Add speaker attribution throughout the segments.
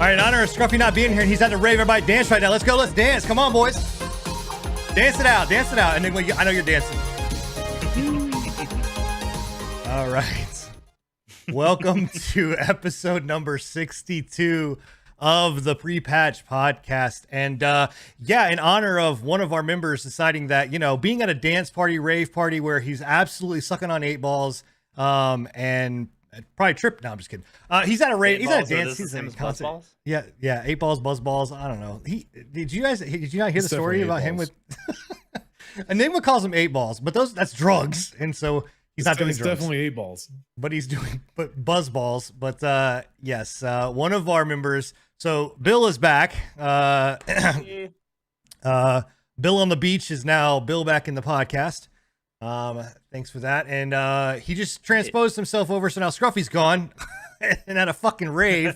Speaker 1: right, in honor of Scruffy not being here, and he's at the rave. Everybody dance right now. Let's go. Let's dance. Come on, boys. Dance it out. Dance it out. And then I know you're dancing. All right. Welcome to episode number 62 of the Pre-Patch podcast. And yeah, in honor of one of our members deciding that, you know, being at a dance party, rave party where he's absolutely sucking on 8 balls and probably tripped. No, I'm just kidding. He's at a rave. He's at a dance. He's in concert. Yeah, 8 balls, buzz balls. I don't know. Did you not hear the story about him with Enigma calls him 8 balls, but that's drugs, and so he's not doing drugs. It's
Speaker 2: definitely 8 balls,
Speaker 1: but he's doing buzz balls. But yes, one of our members. So Bill is back. Bill on the beach is now Bill back in the podcast. Thanks for that. And he just transposed himself over, so now Scruffy's gone and at a fucking rave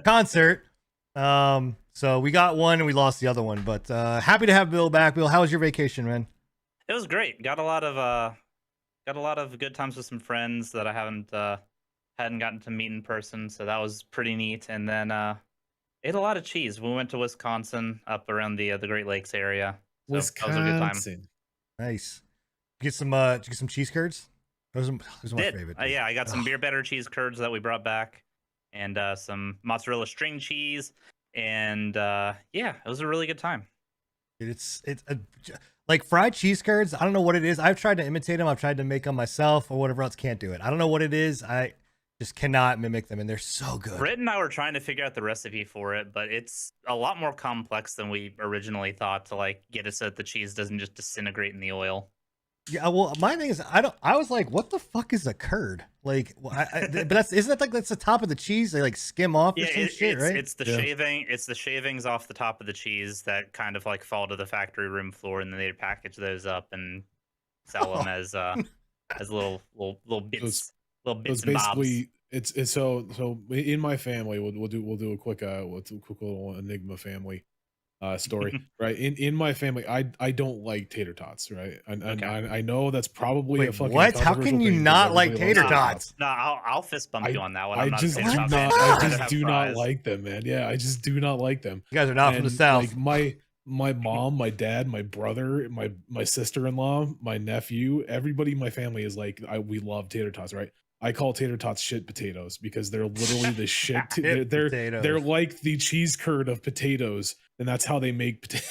Speaker 1: concert. So we got one and we lost the other one, but happy to have Bill back. Bill, how was your vacation, man?
Speaker 3: It was great. Got a lot of good times with some friends that I hadn't gotten to meet in person, so that was pretty neat. And then ate a lot of cheese. We went to Wisconsin, up around the Great Lakes area. So
Speaker 2: Wisconsin.
Speaker 3: That was a good time.
Speaker 1: Nice. Did you get some cheese curds? Those are my favorite.
Speaker 3: Yeah, I got some beer better cheese curds that we brought back, and some mozzarella string cheese, and yeah, it was a really good time.
Speaker 1: It's like fried cheese curds. I don't know what it is. I've tried to imitate them. I've tried to make them myself or whatever else. Can't do it. I don't know what it is. I just cannot mimic them, and they're so good.
Speaker 3: Britt and I were trying to figure out the recipe for it, but it's a lot more complex than we originally thought to like get it so that the cheese doesn't just disintegrate in the oil.
Speaker 1: Yeah, well, my thing is, I was like, what the fuck is a curd? Like, but isn't that like that's the top of the cheese? They like skim off or some shit, right?
Speaker 3: It's the shaving. It's the shavings off the top of the cheese that kind of like fall to the factory room floor, and then they package those up and sell them as little bits. Little bits and
Speaker 2: basically,
Speaker 3: bobs.
Speaker 2: it's so in my family, we'll do a quick little Enigma family story. Right, in my family, I don't like tater tots, right? And I know that's probably a fucking
Speaker 1: what? How can you not like tater tots?
Speaker 3: No, I'll fist bump you on that one. I
Speaker 2: just do not like them, man. Yeah, I just do not like them.
Speaker 1: You guys are not from the South.
Speaker 2: Like my mom, my dad, my brother, my sister-in-law, my nephew, everybody in my family is like, we love tater tots, right? I call tater tots shit potatoes because they're literally the shit. They're like the cheese curd of potatoes, and that's how they make potatoes.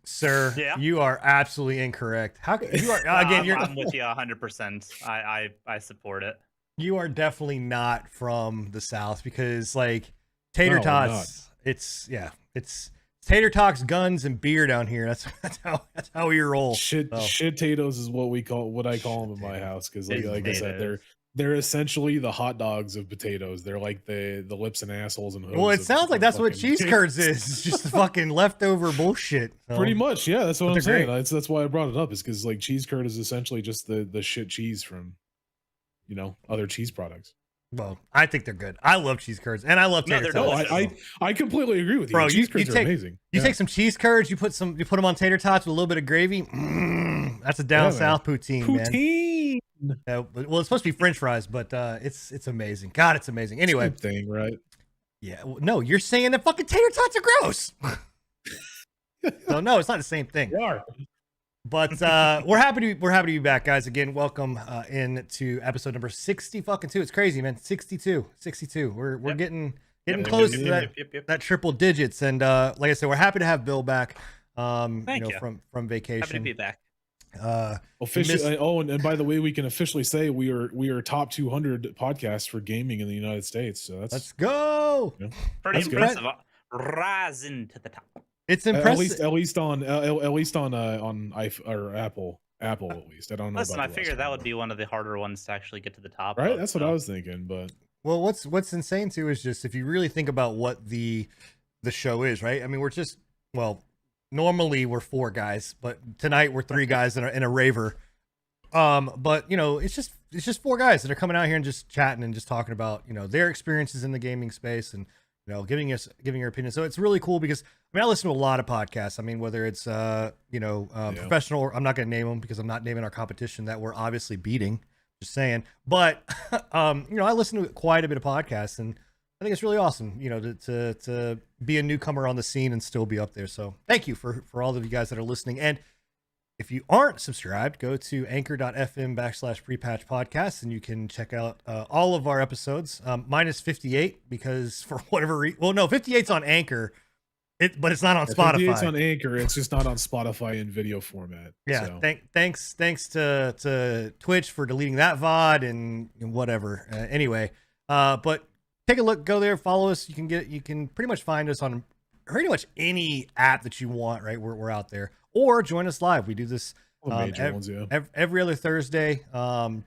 Speaker 1: Sir, you are absolutely incorrect. How you are again?
Speaker 3: I'm with you 100%. I support it.
Speaker 1: You are definitely not from the South because like tater tots. It's tater tots, guns, and beer down here. That's how we roll.
Speaker 2: Shit potatoes is what I call them in my house because like I said, they're essentially the hot dogs of potatoes. They're like the lips and assholes and hooves.
Speaker 1: Well, it sounds like that's what cheese curds is. It's just the fucking leftover bullshit. So.
Speaker 2: Pretty much, yeah. That's what I'm saying. That's why I brought it up. Is because like cheese curd is essentially just the shit cheese from, other cheese products.
Speaker 1: Well, I think they're good. I love cheese curds, and I love tater tots.
Speaker 2: I completely agree with you.
Speaker 1: Bro,
Speaker 2: cheese curds are amazing.
Speaker 1: You take some cheese curds, you put them on tater tots with a little bit of gravy. That's a down south poutine, man. Well, it's supposed to be French fries, but it's amazing. God, it's amazing. Anyway,
Speaker 2: same thing, right?
Speaker 1: Yeah. No, you're saying that fucking tater tots are gross. No, it's not the same thing.
Speaker 2: They are.
Speaker 1: But we're happy to be back, guys. Again, welcome into episode number 60 fucking 2. It's crazy, man. 62. We're getting close to that triple digits. And like I said, we're happy to have Bill back.
Speaker 3: Thank you.
Speaker 1: From vacation.
Speaker 3: Happy to be back.
Speaker 2: Officially. And by the way, we can officially say we are top 200 podcasts for gaming in the United States. So let's
Speaker 1: go.
Speaker 3: Pretty impressive. Rising to the top.
Speaker 1: It's impressive.
Speaker 2: At least on Apple at least. I don't know.
Speaker 3: Listen, I figured that would be one of the harder ones to actually get to the top.
Speaker 2: Right, that's what I was thinking. But
Speaker 1: well, what's insane too is just if you really think about what the show is, right? I mean, normally we're 4 guys, but tonight we're 3 guys in a raver. But it's just 4 guys that are coming out here and just chatting and just talking about their experiences in the gaming space and giving your opinion. So it's really cool because I listen to a lot of podcasts. I mean, whether it's professional, or I'm not going to name them because I'm not naming our competition that we're obviously beating. Just saying. But I listen to quite a bit of podcasts, and I think it's really awesome, you know, to be a newcomer on the scene and still be up there. So thank you for all of you guys that are listening. And if you aren't subscribed, go to anchor.fm/prepatch podcast and you can check out all of our episodes, minus 58, because for whatever reason, well, no, 58's on Anchor, but it's not on Spotify.
Speaker 2: It's on Anchor. It's just not on Spotify in video format.
Speaker 1: Yeah.
Speaker 2: So.
Speaker 1: Thanks to Twitch for deleting that VOD and whatever. Anyway, but take a look, go there, follow us. You can pretty much find us on pretty much any app that you want, right? We're out there. Or join us live. We do this every other Thursday, for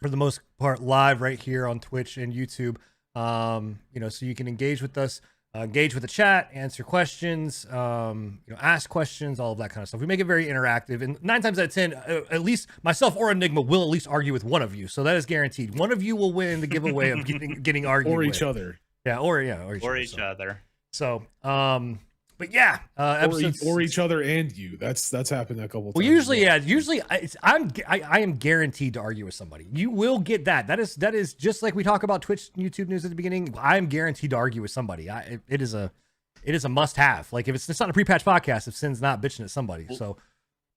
Speaker 1: the most part, live right here on Twitch and YouTube. You know, so you can engage with us, engage with the chat, answer questions, you know, ask questions, all of that kind of stuff. We make it very interactive, and 9 times out of 10, at least myself or Enigma will at least argue with one of you. So that is guaranteed. One of you will win the giveaway of getting argued
Speaker 2: or
Speaker 1: with.
Speaker 2: each other.
Speaker 1: Yeah, or each
Speaker 3: other.
Speaker 1: So, but yeah,
Speaker 2: or each other and you. That's happened a couple times.
Speaker 1: Well, usually I am guaranteed to argue with somebody. You will get that. That is just like we talk about Twitch, YouTube news at the beginning. I am guaranteed to argue with somebody. It is a must have. Like if it's not a pre-patch podcast, if Sin's not bitching at somebody. So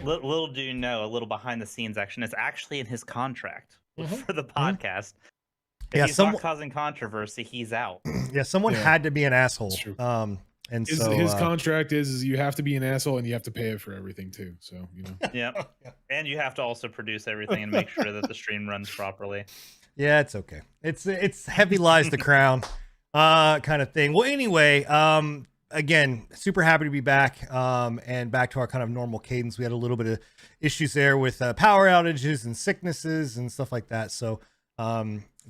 Speaker 3: little do you know, a little behind the scenes action is actually in his contract for the podcast. If he's not causing controversy, he's out.
Speaker 1: Yeah, someone had to be an asshole. And
Speaker 2: his contract is you have to be an asshole and you have to pay it for everything too. So, you know.
Speaker 3: Yeah. And you have to also produce everything and make sure that the stream runs properly.
Speaker 1: Yeah, it's okay. It's heavy lies the crown kind of thing. Well, anyway, again, super happy to be back and back to our kind of normal cadence. We had a little bit of issues there with power outages and sicknesses and stuff like that. So,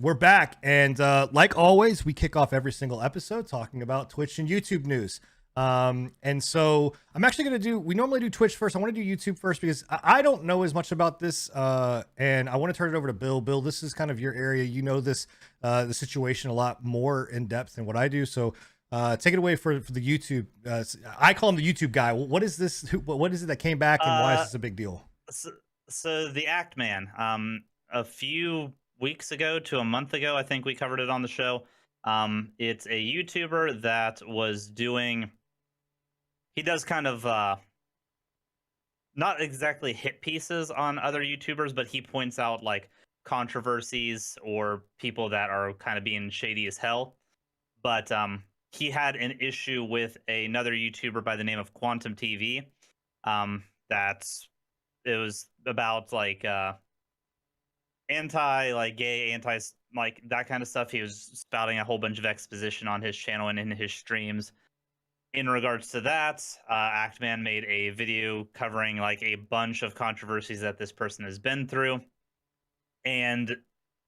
Speaker 1: we're back, and like always, we kick off every single episode talking about Twitch and YouTube news. And so I'm actually going to we normally do Twitch first. I want to do YouTube first because I don't know as much about this, and I want to turn it over to Bill. Bill, this is kind of your area. You know this, the situation a lot more in depth than what I do. So take it away for the YouTube. I call him the YouTube guy. What is this? What is it that came back, and why is this a big deal?
Speaker 3: So the Act Man, a few weeks ago to a month ago, I think we covered it on the show. It's a YouTuber that was he does kind of not exactly hit pieces on other YouTubers, but he points out like controversies or people that are kind of being shady as hell. But he had an issue with another YouTuber by the name of Quantum TV. It was about like gay, that kind of stuff. He was spouting a whole bunch of exposition on his channel and in his streams. In regards to that, Actman made a video covering like a bunch of controversies that this person has been through, and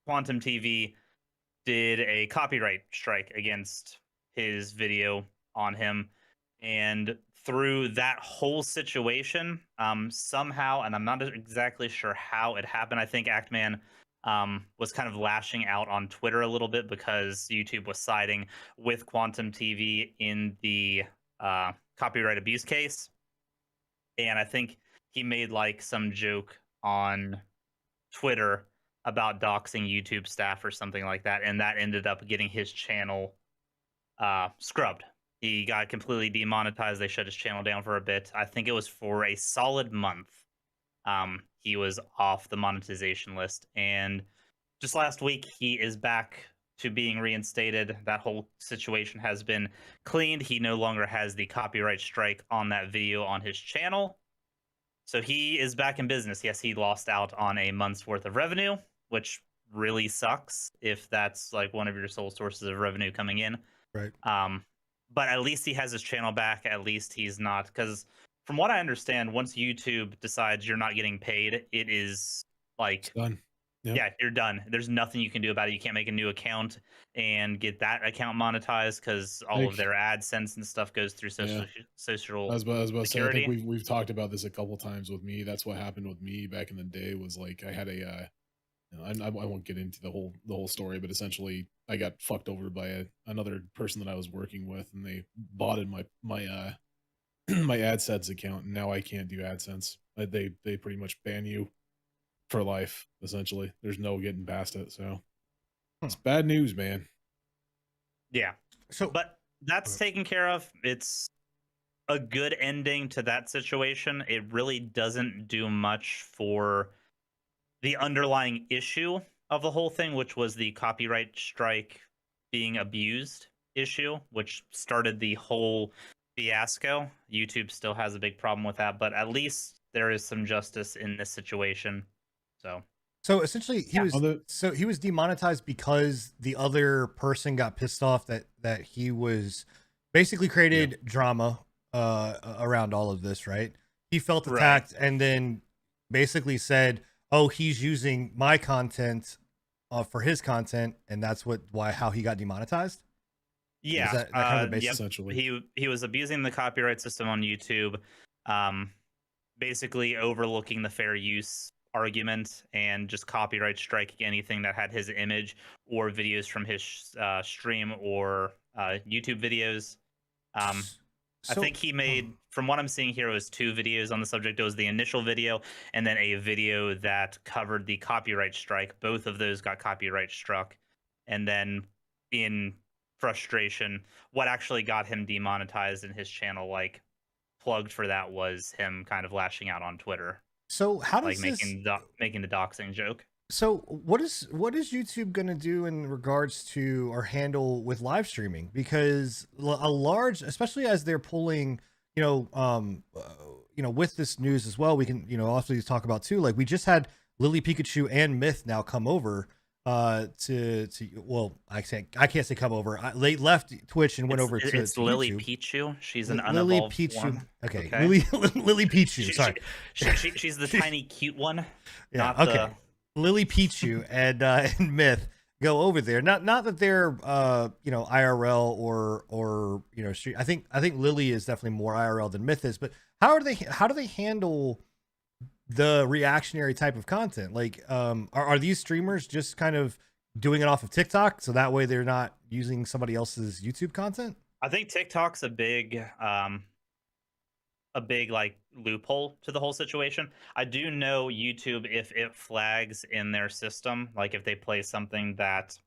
Speaker 3: Quantum TV did a copyright strike against his video on him. And through that whole situation, somehow, and I'm not exactly sure how it happened, I think Actman was kind of lashing out on Twitter a little bit because YouTube was siding with Quantum TV in the copyright abuse case. And I think he made like some joke on Twitter about doxing YouTube staff or something like that. And that ended up getting his channel scrubbed. He got completely demonetized. They shut his channel down for a bit. I think it was for a solid month. He was off the monetization list. And just last week, he is back to being reinstated. That whole situation has been cleaned. He no longer has the copyright strike on that video on his channel. So he is back in business. Yes, he lost out on a month's worth of revenue, which really sucks if that's like one of your sole sources of revenue coming in.
Speaker 1: Right.
Speaker 3: But at least he has his channel back. At least he's not, because from what I understand, once YouTube decides you're not getting paid, it is like
Speaker 2: it's done. Yep.
Speaker 3: Yeah, you're done. There's nothing you can do about it. You can't make a new account and get that account monetized because all of their AdSense and stuff goes through social.
Speaker 2: I was about to say, I
Speaker 3: security.
Speaker 2: think we've talked about this a couple times with me. That's what happened with me back in the day. Was like I had I won't get into the whole story, but essentially I got fucked over by another person that I was working with, and they botted my my AdSense account, and now I can't do AdSense. They pretty much ban you for life, essentially. There's no getting past it. So it's bad news, man.
Speaker 3: Yeah, but that's taken care of. It's a good ending to that situation. It really doesn't do much for the underlying issue of the whole thing, which was the copyright strike being abused issue, which started the whole fiasco. YouTube still has a big problem with that, but at least there is some justice in this situation.
Speaker 1: So essentially, he
Speaker 3: Yeah.
Speaker 1: was demonetized because the other person got pissed off that he was basically created drama around all of this, right? He felt attacked and then basically said, "Oh, he's using my content for his content," and that's how he got demonetized.
Speaker 3: Yeah,
Speaker 1: Is that kind of the basis?
Speaker 2: Essentially.
Speaker 3: He was abusing the copyright system on YouTube, basically overlooking the fair use argument and just copyright striking anything that had his image or videos from his stream or YouTube videos. I think he made, from what I'm seeing here, it was 2 videos on the subject. It was the initial video and then a video that covered the copyright strike. Both of those got copyright struck. And then in frustration, what actually got him demonetized and his channel like plugged for that was him kind of lashing out on Twitter.
Speaker 1: So how does
Speaker 3: like making the doxing joke?
Speaker 1: So what is YouTube going to do in regards to or handle with live streaming? Because a large, especially as they're pulling, with this news as well, we can, also talk about too. Like we just had Lily Pikachu and Myth now come over well, I can't say come over. They left Twitch and went over to
Speaker 3: it's Lily
Speaker 1: YouTube.
Speaker 3: Pichu. She's an
Speaker 1: Lily
Speaker 3: unevolved
Speaker 1: Pichu.
Speaker 3: one.
Speaker 1: Okay. Lily Pichu. Sorry.
Speaker 3: She's the tiny cute one.
Speaker 1: Yeah. Okay. Lily Pichu and Myth go over there. Not that they're IRL or street. I think Lily is definitely more IRL than Myth is. But how do they handle the reactionary type of content? Like, are these streamers just kind of doing it off of TikTok so that way they're not using somebody else's YouTube content?
Speaker 3: I think TikTok's a big like loophole to the whole situation. I do know YouTube, if it flags in their system, like if they play something that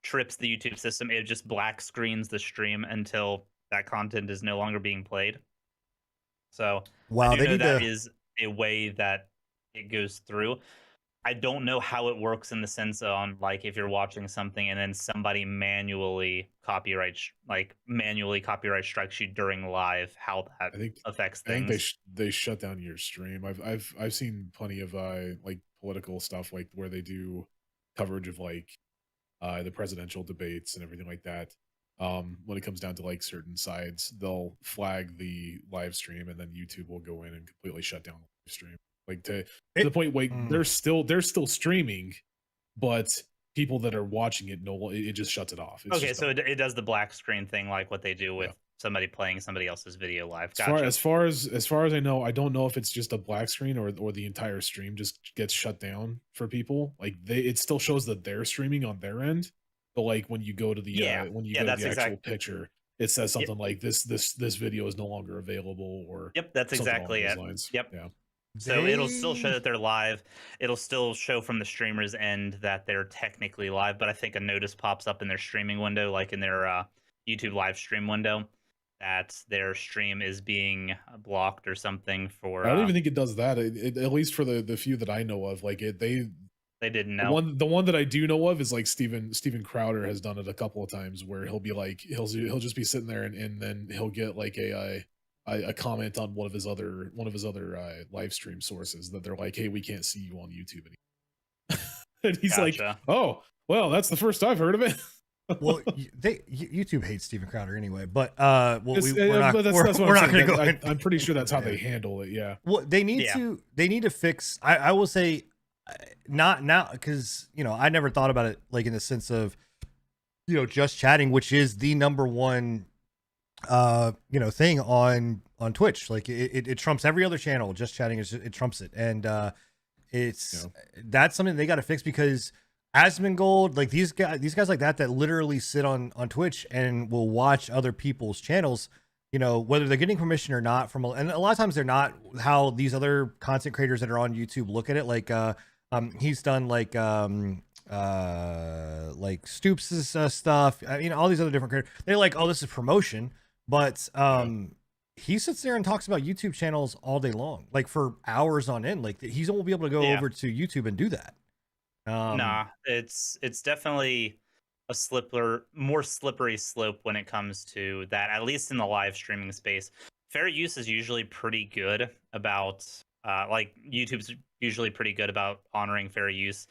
Speaker 3: trips the YouTube system, it just black screens the stream until that content is no longer being played. So
Speaker 1: wow,
Speaker 3: that is a way that it goes through. I don't know how it works in the sense on like if you're watching something and then somebody manually copyright strikes you during live, how that affects things.
Speaker 2: I think they shut down your stream. I've seen plenty of like political stuff like where they do coverage of like the presidential debates and everything like that. When it comes down to like certain sides, they'll flag the live stream and then YouTube will go in and completely shut down the live stream. Like to the point where they're still streaming, but people that are watching it it just shuts it off.
Speaker 3: Okay, so it does the black screen thing like what they do with somebody playing somebody else's video live.
Speaker 2: Gotcha. As far as I know, I don't know if it's just a black screen or the entire stream just gets shut down for people. Like it still shows that they're streaming on their end, but like when you go to the actual picture, it says something like this video is no longer available or
Speaker 3: that's exactly it.
Speaker 2: Lines.
Speaker 3: Yep. Yeah. So it'll still show that they're live. It'll still show from the streamer's end that they're technically live, but I think a notice pops up in their streaming window, like in their YouTube live stream window, that their stream is being blocked or something for...
Speaker 2: I don't even think it does that. At least for the few that I know of, like they
Speaker 3: didn't know.
Speaker 2: The one that I do know of is like Steven Crowder has done it a couple of times where he'll be like he'll just be sitting there and then he'll get like a comment on one of his other live stream sources that they're like, hey, we can't see you on YouTube anymore. And he's like, oh, well, that's the first I've heard of it.
Speaker 1: Well, YouTube hates Steven Crowder anyway, but we're not going to go.
Speaker 2: I'm pretty sure that's how they handle it. Yeah.
Speaker 1: Well, they need to fix. I will say, not now, because I never thought about it like in the sense of just chatting, which is the number one thing on Twitch. Like it trumps every other channel. Just chatting it trumps it, and that's something they got to fix, because Asmongold, like these guys like that literally sit on Twitch and will watch other people's channels, whether they're getting permission or not from, and a lot of times they're not, how these other content creators that are on YouTube look at it. Like he's done like like Stoops' stuff, all these other different creators. They're like, oh, this is promotion, but he sits there and talks about YouTube channels all day long, like for hours on end. Like he's won't be able to go over to YouTube and do that.
Speaker 3: Nah, it's definitely a more slippery slope when it comes to that, at least in the live streaming space. Fair use is usually pretty good about like YouTube's usually pretty good about honoring fair use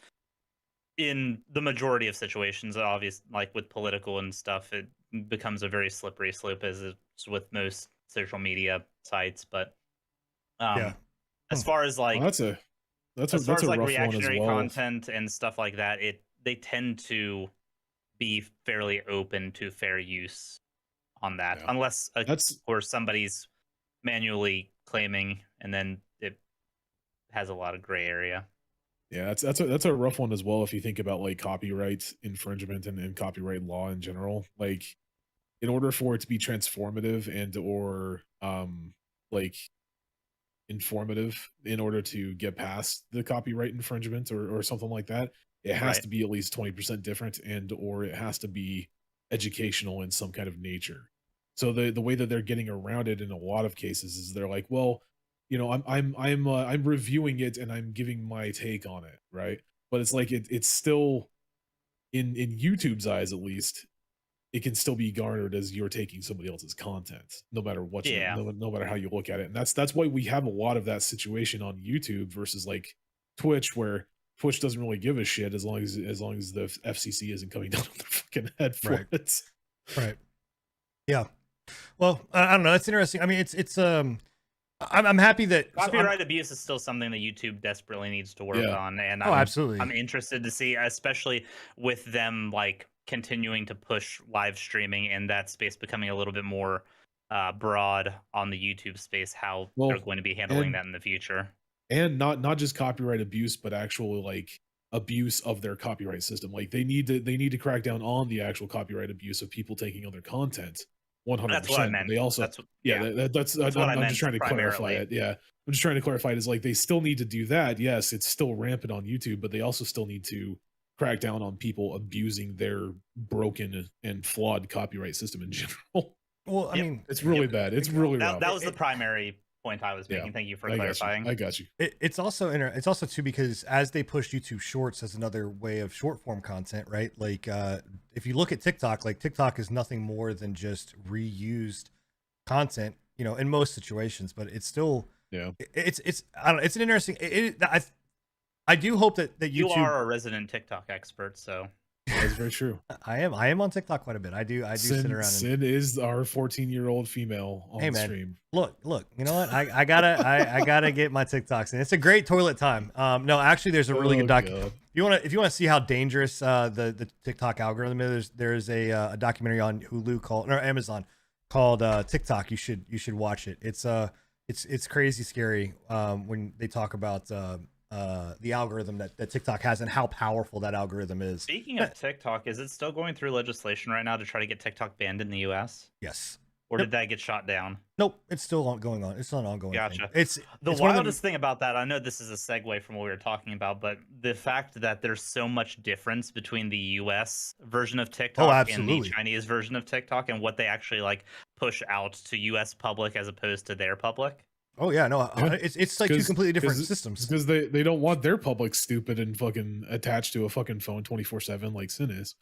Speaker 3: in the majority of situations. Obviously, like with political and stuff, it becomes a very slippery slope, as it's with most social media sites. But as far as like
Speaker 2: that's a
Speaker 3: as far as like
Speaker 2: rough
Speaker 3: reactionary
Speaker 2: one as well.
Speaker 3: content and stuff like that, they tend to be fairly open to fair use on that, unless or somebody's manually claiming, and then it has a lot of gray area.
Speaker 2: Yeah, that's a rough one as well if you think about like copyright infringement and copyright law in general. Like, in order for it to be transformative and or like informative, in order to get past the copyright infringement or something like that, it has to be at least 20% different, and or it has to be educational in some kind of nature. So the way that they're getting around it in a lot of cases is they're like, well, I'm reviewing it and I'm giving my take on it, right? But it's like it's still in YouTube's eyes, at least, it can still be garnered as you're taking somebody else's content, no matter what, no matter how you look at it. And that's why we have a lot of that situation on YouTube versus like Twitch, where Twitch doesn't really give a shit as long as the FCC isn't coming down on their fucking head for it.
Speaker 1: Right. Yeah. Well, I don't know. It's interesting. I mean, it's I'm happy that
Speaker 3: copyright abuse is still something that YouTube desperately needs to work on, and
Speaker 1: absolutely,
Speaker 3: I'm interested to see, especially with them like continuing to push live streaming in that space, becoming a little bit more broad on the YouTube space, how they're going to be handling that in the future.
Speaker 2: And not just copyright abuse, but actual like abuse of their copyright system. Like they need to crack down on the actual copyright abuse of people taking other content. 100%.
Speaker 3: That's what I meant.
Speaker 2: They also,
Speaker 3: that's
Speaker 2: I'm just trying to clarify it. Yeah, I'm just trying to clarify it. Is like they still need to do that. Yes, it's still rampant on YouTube, but they also still need to crack down on people abusing their broken and flawed copyright system in general.
Speaker 1: Well, I mean,
Speaker 2: it's really bad. It's really rough.
Speaker 3: That was the primary point I was making. Thank you for clarifying.
Speaker 2: I got you.
Speaker 1: It's also too, because as they push YouTube Shorts as another way of short form content, right? Like if you look at TikTok, like TikTok is nothing more than just reused content, in most situations, but it's still it's I don't know, it's an interesting I do hope that YouTube.
Speaker 3: You are a resident TikTok expert, so
Speaker 2: that's very true.
Speaker 1: I am on TikTok quite a bit. I do sit around.
Speaker 2: Sid is our 14-year-old female on stream.
Speaker 1: Look, you know what? I gotta get my TikToks in. It's a great toilet time. No, actually, there's a really good documentary. If you want to see how dangerous the TikTok algorithm is, there's a documentary on Hulu or Amazon called TikTok. You should watch it. It's crazy scary when they talk about the algorithm that TikTok has and how powerful that algorithm is.
Speaker 3: Speaking of TikTok, is it still going through legislation right now to try to get TikTok banned in the US?
Speaker 1: Yes.
Speaker 3: Or did that get shot down?
Speaker 1: Nope, it's still going on. It's not an ongoing
Speaker 3: Gotcha.
Speaker 1: thing. It's
Speaker 3: wildest thing about that, I know this is a segue from what we were talking about, but the fact that there's so much difference between the US version of TikTok and the Chinese version of TikTok, and what they actually like push out to US public as opposed to their public.
Speaker 1: Oh yeah, no, it's like two completely different systems.
Speaker 2: Because they don't want their public stupid and fucking attached to a fucking phone 24/7 like Sin is.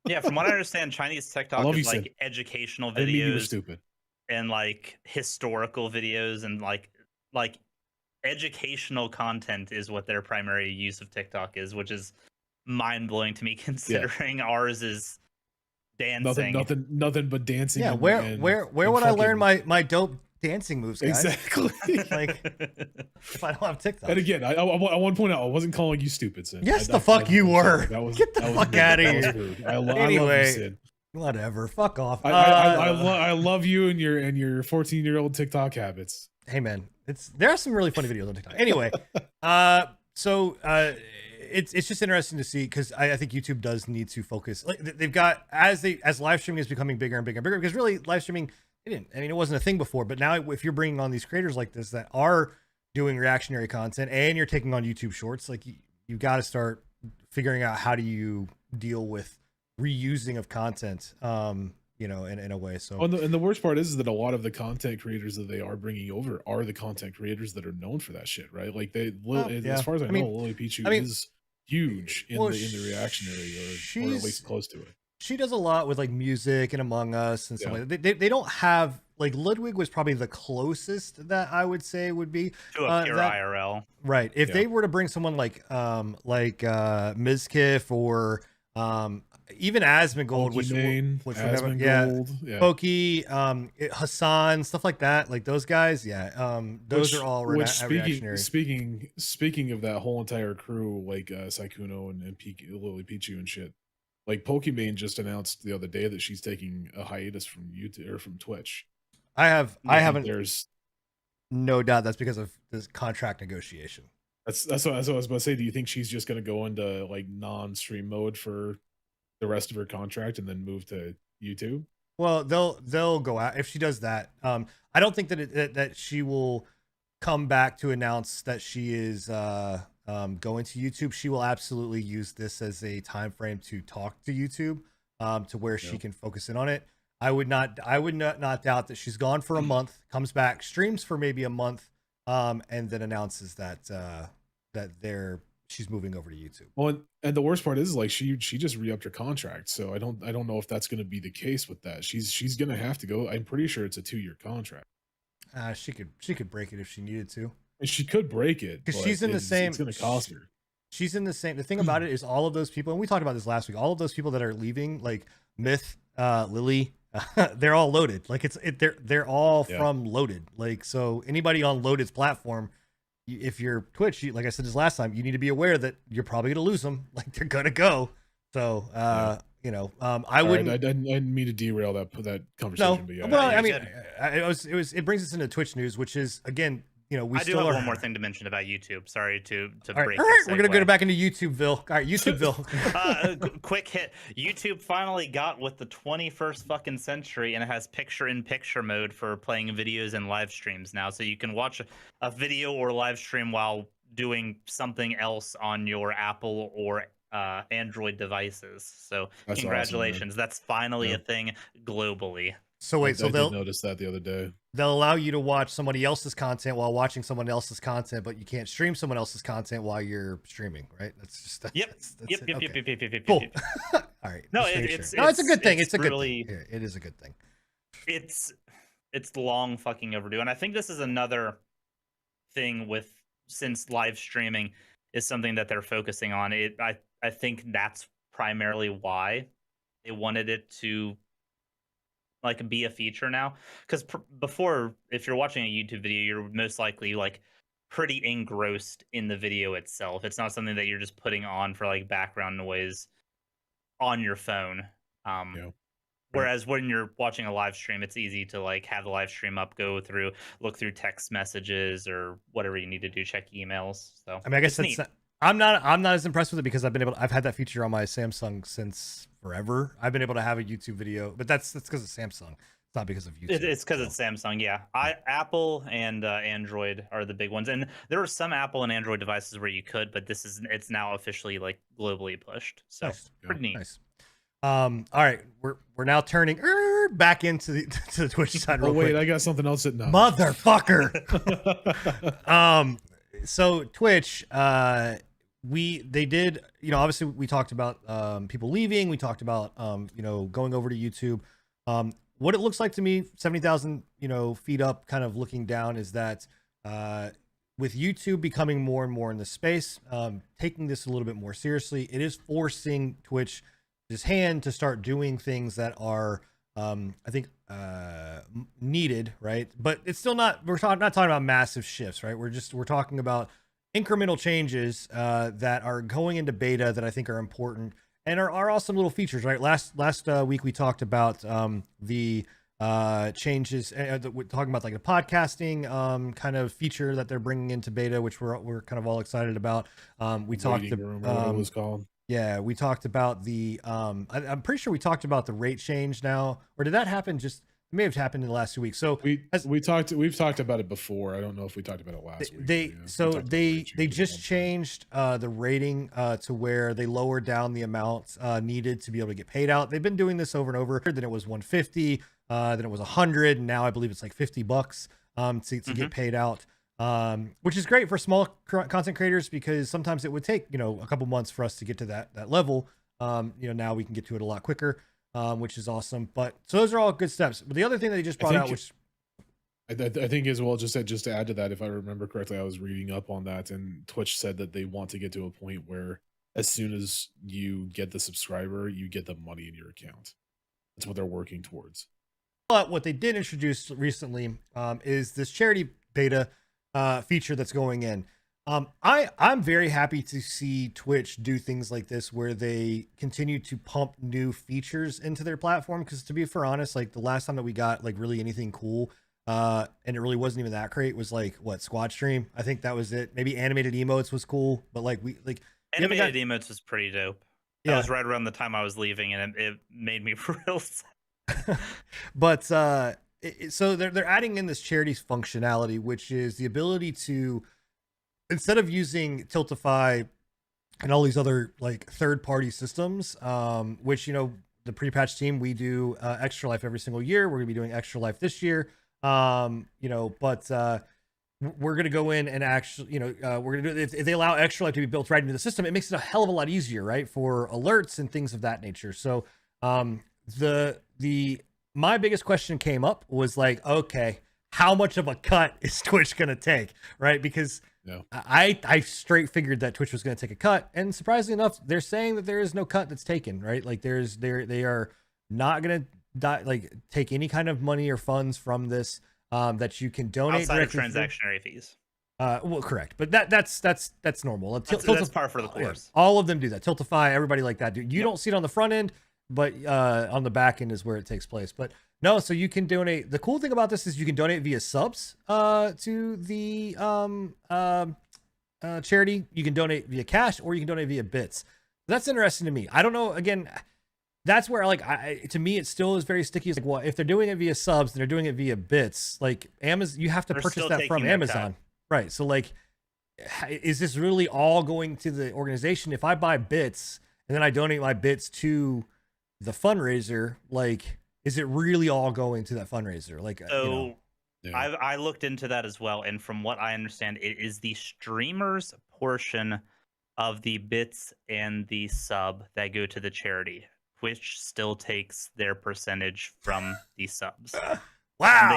Speaker 3: Yeah, from what I understand, Chinese TikTok is like educational videos,
Speaker 2: stupid,
Speaker 3: and like historical videos, and like educational content is what their primary use of TikTok is, which is mind blowing to me considering ours is dancing.
Speaker 2: Nothing but dancing.
Speaker 1: Yeah, where would I learn my dope dancing moves, guys?
Speaker 2: Exactly.
Speaker 1: Like, if I don't have TikTok.
Speaker 2: And again, I want to point out, I wasn't calling you stupid, Sid.
Speaker 1: Yes, the fuck you were. Get the fuck out of here.
Speaker 2: Anyway, I love you, Sid.
Speaker 1: Whatever. Fuck off.
Speaker 2: I love you and your 14-year-old TikTok habits.
Speaker 1: Hey man, there are some really funny videos on TikTok. Anyway, it's just interesting to see, because I think YouTube does need to focus. Like they've got as live streaming is becoming bigger and bigger and bigger, because really live streaming, it wasn't a thing before, but now if you're bringing on these creators like this that are doing reactionary content and you're taking on YouTube Shorts, like you got to start figuring out how do you deal with reusing of content, you know, in a way. So,
Speaker 2: and the worst part is that a lot of the content creators that they are bringing over are the content creators that are known for that shit, right? Like
Speaker 1: yeah.
Speaker 2: as far as I know,
Speaker 1: mean,
Speaker 2: Lily Pichu
Speaker 1: I mean,
Speaker 2: is huge in
Speaker 1: well,
Speaker 2: the reactionary or at least close to it.
Speaker 1: She does a lot with like music and Among Us and stuff
Speaker 2: Yeah.
Speaker 1: like that. They don't have like Ludwig was probably the closest that I would say would be
Speaker 3: To a pure
Speaker 1: that,
Speaker 3: IRL.
Speaker 1: right. If
Speaker 2: Yeah.
Speaker 1: they were to bring someone like Mizkif or even Asmongold, which
Speaker 2: Asmongold,
Speaker 1: Pokey, Hassan, stuff like that, like those guys, those are all reactionary.
Speaker 2: Speaking of that whole entire crew, like Saikuno and Lily Pichu and shit, like Pokimane just announced the other day that she's taking a hiatus from YouTube or from Twitch.
Speaker 1: I haven't.
Speaker 2: There's
Speaker 1: no doubt that's because of this contract negotiation.
Speaker 2: That's what I was about to say. Do you think she's just going to go into like non-stream mode for the rest of her contract and then move to YouTube?
Speaker 1: Well, they'll go out if she does that. I don't think that that she will come back to announce that she is going to YouTube. She will absolutely use this as a time frame to talk to YouTube, to where she can focus in on it. I would not doubt that she's gone for a month, comes back, streams for maybe a month, and then announces that she's moving over to YouTube.
Speaker 2: Well, and the worst part is like she just re-upped her contract, so I don't know if that's going to be the case with that. She's going to have to go. I'm pretty sure it's a 2-year contract.
Speaker 1: She could break it if she needed to.
Speaker 2: And she could break it
Speaker 1: because she's in the same.
Speaker 2: It's going to cost her.
Speaker 1: She's in the same. The thing about it is all of those people, and we talked about this last week. All of those people that are leaving, like Myth, Lily, they're all loaded. Like they're all from Loaded. Like so, anybody on Loaded's platform, if you're Twitch, like I said this last time, you need to be aware that you're probably going to lose them. Like they're going to go. So, you know, I wouldn't.
Speaker 2: I didn't mean to derail that conversation.
Speaker 1: No,
Speaker 2: but yeah,
Speaker 1: well, I mean, it brings us into Twitch news, which is again, you know,
Speaker 3: I do have one more thing to mention about YouTube. Sorry to break.
Speaker 1: All right, we're gonna go back into YouTubeville. All right, YouTubeville.
Speaker 3: Quick hit. YouTube finally got with the 21st fucking century, and it has picture-in-picture mode for playing videos and live streams now. So you can watch a video or live stream while doing something else on your Apple or Android devices. So
Speaker 2: that's
Speaker 3: congratulations.
Speaker 2: Awesome,
Speaker 3: that's finally a thing globally.
Speaker 1: So wait,
Speaker 2: I did notice that the other day.
Speaker 1: They'll allow you to watch somebody else's content while watching someone else's content, but you can't stream someone else's content while you're streaming, right? That's just
Speaker 3: yep.
Speaker 1: Cool. All right.
Speaker 3: No, it's
Speaker 1: a good thing. It's a good
Speaker 3: really,
Speaker 1: thing. It is a good thing.
Speaker 3: It's long fucking overdue, and I think this is another thing since live streaming is something that they're focusing on. I think that's primarily why they wanted it to like be a feature now, because before, if you're watching a YouTube video, you're most likely like pretty engrossed in the video itself. It's not something that you're just putting on for like background noise on your phone. Whereas when you're watching a live stream, it's easy to like have the live stream up, look through text messages or whatever you need to do, check emails. So
Speaker 1: I mean, I guess that's I'm not as impressed with it because I've had that feature on my Samsung since forever. I've been able to have a YouTube video, but that's because of Samsung. It's not because of YouTube.
Speaker 3: It's because it's Samsung. Yeah, Apple and Android are the big ones, and there are some Apple and Android devices where you could, but it's now officially like globally pushed. So pretty neat.
Speaker 1: Nice. All right, we're now turning back into the Twitch side.
Speaker 2: Oh wait, I got something else that
Speaker 1: motherfucker. So Twitch, they did, you know, obviously we talked about people leaving. We talked about you know, going over to YouTube. What it looks like to me, 70,000, you know, feet up, kind of looking down, is that with YouTube becoming more and more in the space, taking this a little bit more seriously, it is forcing Twitch his hand to start doing things that are I think needed, right? But it's still not, not talking about massive shifts, right? We're talking about incremental changes that are going into beta that I think are important and are awesome little features, right? Last week we talked about the changes. We're talking about like the podcasting kind of feature that they're bringing into beta, which we're kind of all excited about. We talked about what it was called. Yeah, we talked about the I'm pretty sure we talked about the rate change now, or did that happen just may have happened in the last 2 weeks. So
Speaker 2: we've talked about it before. I don't know if we talked about it last week.
Speaker 1: They just changed the rating to where they lowered down the amount needed to be able to get paid out. They've been doing this over and over. Then it was 150, then it was 100, and now I believe it's like $50 to get paid out. Which is great for small content creators, because sometimes it would take, a couple months for us to get to that level. Now we can get to it a lot quicker, which is awesome. But so those are all good steps. But the other thing that they just brought out, which
Speaker 2: I think as well, just to add to that, if I remember correctly, I was reading up on that, and Twitch said that they want to get to a point where as soon as you get the subscriber, you get the money in your account. That's what they're working towards.
Speaker 1: But what they did introduce recently is this charity beta feature that's going in. I'm very happy to see Twitch do things like this, where they continue to pump new features into their platform. Because to be honest, like the last time that we got like really anything cool, and it really wasn't even that great, was like Squad Stream. I think that was it. Maybe animated emotes was cool, but
Speaker 3: animated emotes was pretty dope. That was right around the time I was leaving, and it made me real sad.
Speaker 1: But so they're adding in this charity functionality, which is the ability to, instead of using Tiltify and all these other like third-party systems, which the pre-patch team, we do Extra Life every single year. We're gonna be doing Extra Life this year, but we're gonna go in and actually, we're gonna do, if they allow Extra Life to be built right into the system, it makes it a hell of a lot easier, right, for alerts and things of that nature. So my biggest question came up was like, okay, how much of a cut is Twitch gonna take, right? Because I straight figured that Twitch was going to take a cut, and surprisingly enough, they're saying that there is no cut that's taken, right? Like they are not going to take any kind of money or funds from this, that you can donate
Speaker 3: outside of transactionary fees.
Speaker 1: Well, correct, but that's normal.
Speaker 3: That's par for the course.
Speaker 1: All of them do that. Tiltify, everybody like that. You don't see it on the front end, but on the back end is where it takes place. But no, so you can donate. The cool thing about this is you can donate via subs to the charity. You can donate via cash, or you can donate via bits. That's interesting to me. I don't know. Again, that's where to me it still is very sticky. It's like, well, if they're doing it via subs and they're doing it via bits, like Amazon, you have to purchase that from Amazon, right? So like, is this really all going to the organization? If I buy bits and then I donate my bits to the fundraiser, like, is it really all going to that fundraiser? Like,
Speaker 3: I looked into that as well, and from what I understand, it is the streamer's portion of the bits and the sub that go to the charity, which still takes their percentage from the subs.
Speaker 1: Wow.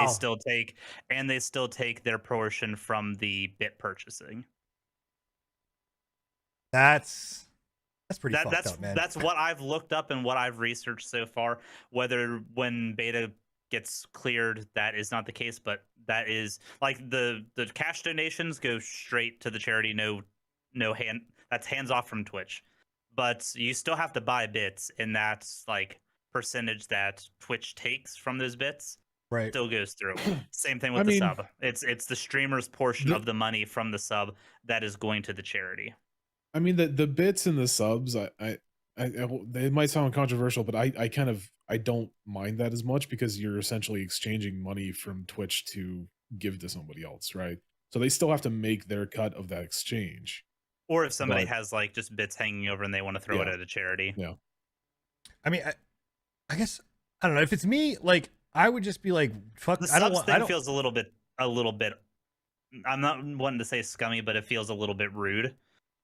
Speaker 3: And they still take their portion from the bit purchasing.
Speaker 1: That's pretty fucked up, man.
Speaker 3: That's what I've looked up and what I've researched so far. Whether when beta gets cleared, that is not the case, but that is like the cash donations go straight to the charity. That's hands off from Twitch, but you still have to buy bits, and that's like percentage that Twitch takes from those bits.
Speaker 1: Right.
Speaker 3: Still goes through. Same thing with the sub. It's the streamer's portion of the money from the sub that is going to the charity.
Speaker 2: I mean, the bits and the subs, they might sound controversial, but I don't mind that as much, because you're essentially exchanging money from Twitch to give to somebody else, right? So they still have to make their cut of that exchange.
Speaker 3: Or if somebody has like just bits hanging over and they want to throw it at a charity.
Speaker 2: Yeah.
Speaker 1: I mean, I guess, I don't know. If it's me, like, I would just be like, fuck.
Speaker 3: The subs thing feels a little bit. I'm not wanting to say scummy, but it feels a little bit rude.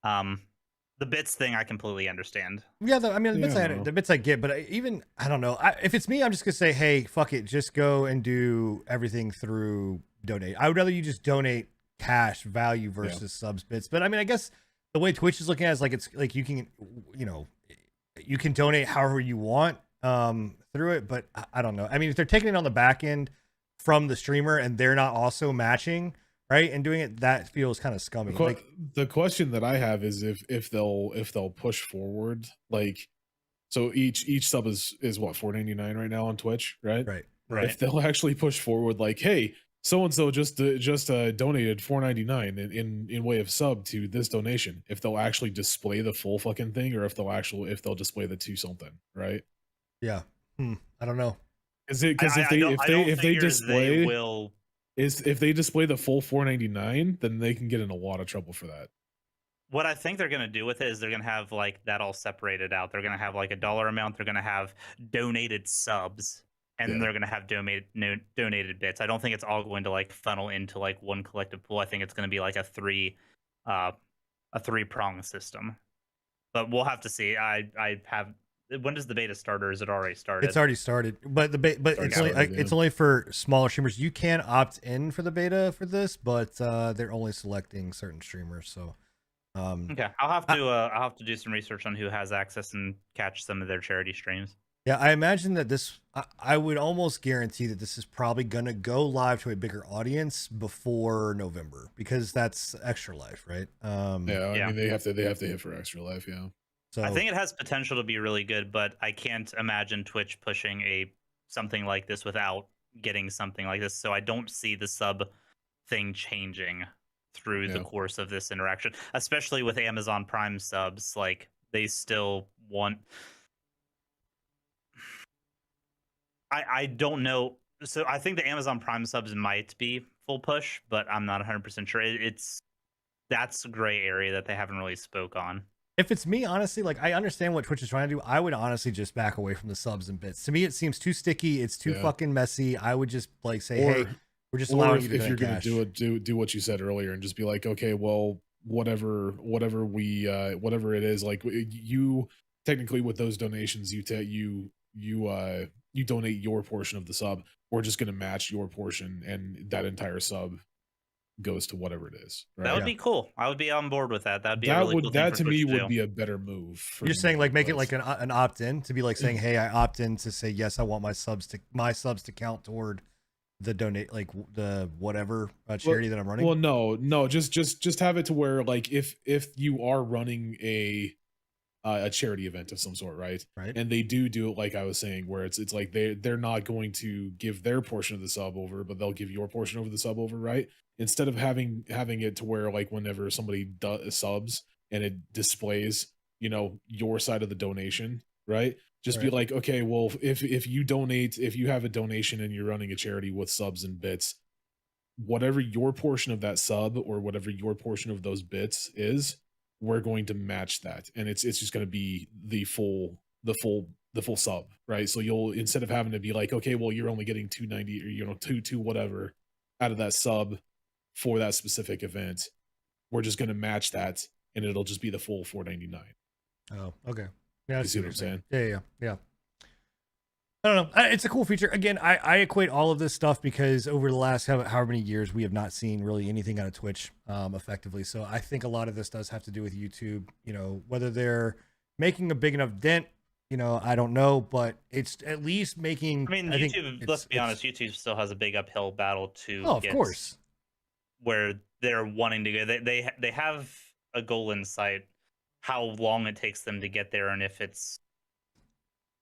Speaker 3: The bits thing I completely understand.
Speaker 1: Yeah, the bits I get, but I don't know. If it's me, I'm just gonna say, hey, fuck it, just go and do everything through donate. I would rather you just donate cash value versus subs bits. But I mean, I guess the way Twitch is looking at it is like, it's like you can, you can donate however you want through it. But I don't know. I mean, if they're taking it on the back end from the streamer and they're not also matching, right, and doing it, that feels kind of scummy.
Speaker 2: The question that I have is if they'll push forward, like, so each sub is what, $4.99 right now on Twitch, right?
Speaker 1: Right.
Speaker 2: If they'll actually push forward, like, hey, so and so just donated $4.99 in way of sub to this donation. If they'll actually display the full fucking thing, or if they'll display the two something, right?
Speaker 1: Yeah. I don't know.
Speaker 2: Is it because
Speaker 3: I don't I don't
Speaker 2: if they
Speaker 3: figure they
Speaker 2: display
Speaker 3: will.
Speaker 2: is if they display the full 499, then they can get in a lot of trouble for that.
Speaker 3: What I think they're gonna do with it is they're gonna have like that all separated out. They're gonna have like a dollar amount. They're gonna have donated subs, and then
Speaker 2: Yeah.
Speaker 3: they're gonna have donated bits. I don't think it's all going to like funnel into like one collective pool. I think it's gonna be like uh a three-prong system. But we'll have to see. I have. When does the beta start, or is it already started?
Speaker 1: It's already started, but but
Speaker 2: Already
Speaker 1: it's only
Speaker 2: started,
Speaker 1: it's
Speaker 2: yeah.
Speaker 1: only for smaller streamers. You can opt in for the beta for this, but they're only selecting certain streamers. So
Speaker 3: Okay, I'll have to do some research on who has access and catch some of their charity streams.
Speaker 1: yeah, I imagine that this. I would almost guarantee that this is probably gonna go live to a bigger audience before November because that's Extra Life, right?
Speaker 2: Yeah, I
Speaker 3: Yeah.
Speaker 2: mean they have to hit for Extra Life, yeah.
Speaker 1: So
Speaker 3: I think it has potential to be really good, but I can't imagine Twitch pushing something like this without getting something like this. So I don't see the sub thing changing through the
Speaker 2: Yeah.
Speaker 3: course of this interaction, especially with Amazon Prime subs. Like they still want. I don't know. So I think the Amazon Prime subs might be full push, but I'm not 100% sure. That's a gray area that they haven't really spoke on.
Speaker 1: if it's me, honestly, like I understand what Twitch is trying to do. I would honestly just back away from the subs and bits. To me, it seems too sticky. It's too
Speaker 2: Yeah.
Speaker 1: fucking messy. I would just like say,
Speaker 2: Or-
Speaker 1: hey, we're just
Speaker 2: Or
Speaker 1: allowing you to
Speaker 2: if
Speaker 1: donate
Speaker 2: you're gonna
Speaker 1: cash.
Speaker 2: do what you said earlier and just be like, okay, well, whatever whatever it is, like you technically with those donations, you donate your portion of the sub. We're just gonna match your portion, and that entire sub goes to whatever it is. Right?
Speaker 3: That would
Speaker 1: Yeah.
Speaker 3: be cool. I would be on board with that. That'd be a really cool thing
Speaker 2: that
Speaker 3: for
Speaker 2: to
Speaker 3: Twitch
Speaker 2: me
Speaker 3: to
Speaker 2: would
Speaker 3: do.
Speaker 2: be a better move. For
Speaker 1: You're saying like make it
Speaker 2: us.
Speaker 1: like an opt-in to be like saying, hey, I opt in to say yes, I want my subs to count toward the donate like the whatever charity that I'm running.
Speaker 2: Well, no, just have it to where like if you are running a charity event of some sort, right?
Speaker 1: Right.
Speaker 2: And they do it like I was saying, where it's like they're not going to give their portion of the sub over, but they'll give your portion over the sub over, right? Instead of having it to where like whenever somebody does subs and it displays, your side of the donation, right? Just be
Speaker 1: Right.
Speaker 2: like, okay, well, if you donate, if you have a donation and you're running a charity with subs and bits, whatever your portion of that sub or whatever your portion of those bits is, we're going to match that, and it's just going to be the full sub, right? So you'll, instead of having to be like, okay, well, you're only getting 290 or two whatever out of that sub for that specific event, we're just going to match that, and it'll just be the full 499.
Speaker 1: Oh, okay. Yeah, I
Speaker 2: You see what
Speaker 1: you're
Speaker 2: I'm saying?
Speaker 1: Yeah. I don't know. It's a cool feature. Again, I equate all of this stuff because over the last however many years we have not seen really anything out of Twitch effectively. So I think a lot of this does have to do with YouTube. Whether they're making a big enough dent, I don't know, but it's at least making.
Speaker 3: I mean,
Speaker 1: think
Speaker 3: YouTube. Let's be honest. YouTube still has a big uphill battle to.
Speaker 1: Oh, of
Speaker 3: get
Speaker 1: course.
Speaker 3: Where they're wanting to go. They have a goal in sight. How long it takes them to get there, and if it's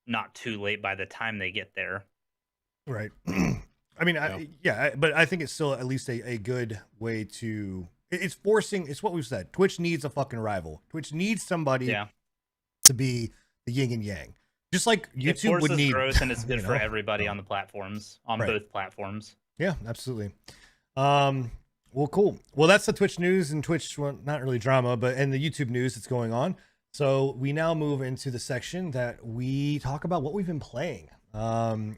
Speaker 3: not too late by the time they get there.
Speaker 1: Right. I mean, but I think it's still at least a good way to. It's what we've said. Twitch needs a fucking rival. Twitch needs somebody to be the yin and yang. Just like YouTube would need
Speaker 3: growth, and it's good for everybody on the platforms, on
Speaker 1: Right.
Speaker 3: both platforms.
Speaker 1: Yeah, absolutely. Well, cool. Well, that's the Twitch news and Twitch, well, not really drama, but and the YouTube news that's going on. So we now move into the section that we talk about what we've been playing. Bill, I'm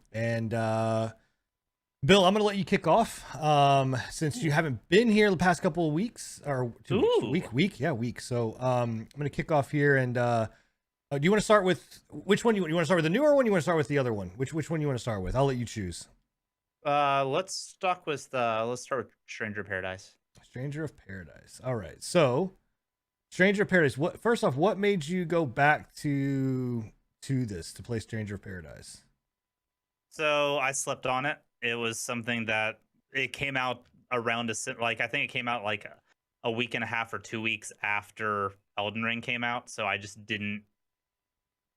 Speaker 1: going to let you kick off since you haven't been here the past couple of weeks or 2 weeks. Week. So I'm going to kick off here. And do you want to start with which one? You want to start with the newer one? You want to start with the other one? Which one you want to start with? I'll let you choose.
Speaker 3: Let's start with Stranger of Paradise.
Speaker 1: Stranger of Paradise. All right. So Stranger of Paradise. First off, what made you go back to play Stranger of Paradise?
Speaker 3: So I slept on it. It was something that it came out around I think it came out like a week and a half or 2 weeks after Elden Ring came out. So I just didn't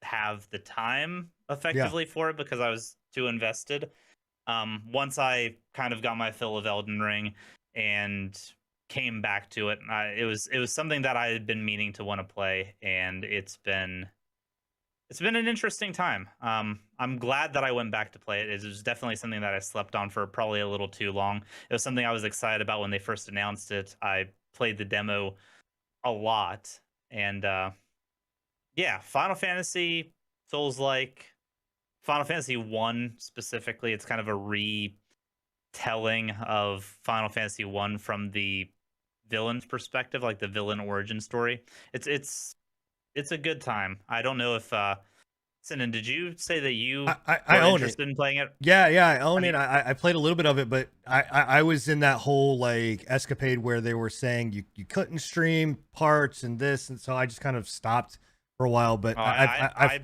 Speaker 3: have the time effectively for it because I was too invested. Once I kind of got my fill of Elden Ring and came back to it, it was something that I had been meaning to want to play, and it's been It's been an interesting time. I'm glad that I went back to play it. It was definitely something that I slept on for probably a little too long. It was something I was excited about when they first announced it. I played the demo a lot, and yeah, Final Fantasy Souls like Final Fantasy 1 specifically, it's kind of a retelling of Final Fantasy 1 from the villain's perspective, like the villain origin story. It's a good time. I don't know if Sinan, did you say that you
Speaker 1: I
Speaker 3: were
Speaker 1: own it.
Speaker 3: interested in playing it?
Speaker 1: Yeah, I own
Speaker 3: mean-
Speaker 1: it. I played a little bit of it, but I was in that whole like escapade where they were saying you couldn't stream parts and this, and so I just kind of stopped for a while. But
Speaker 3: I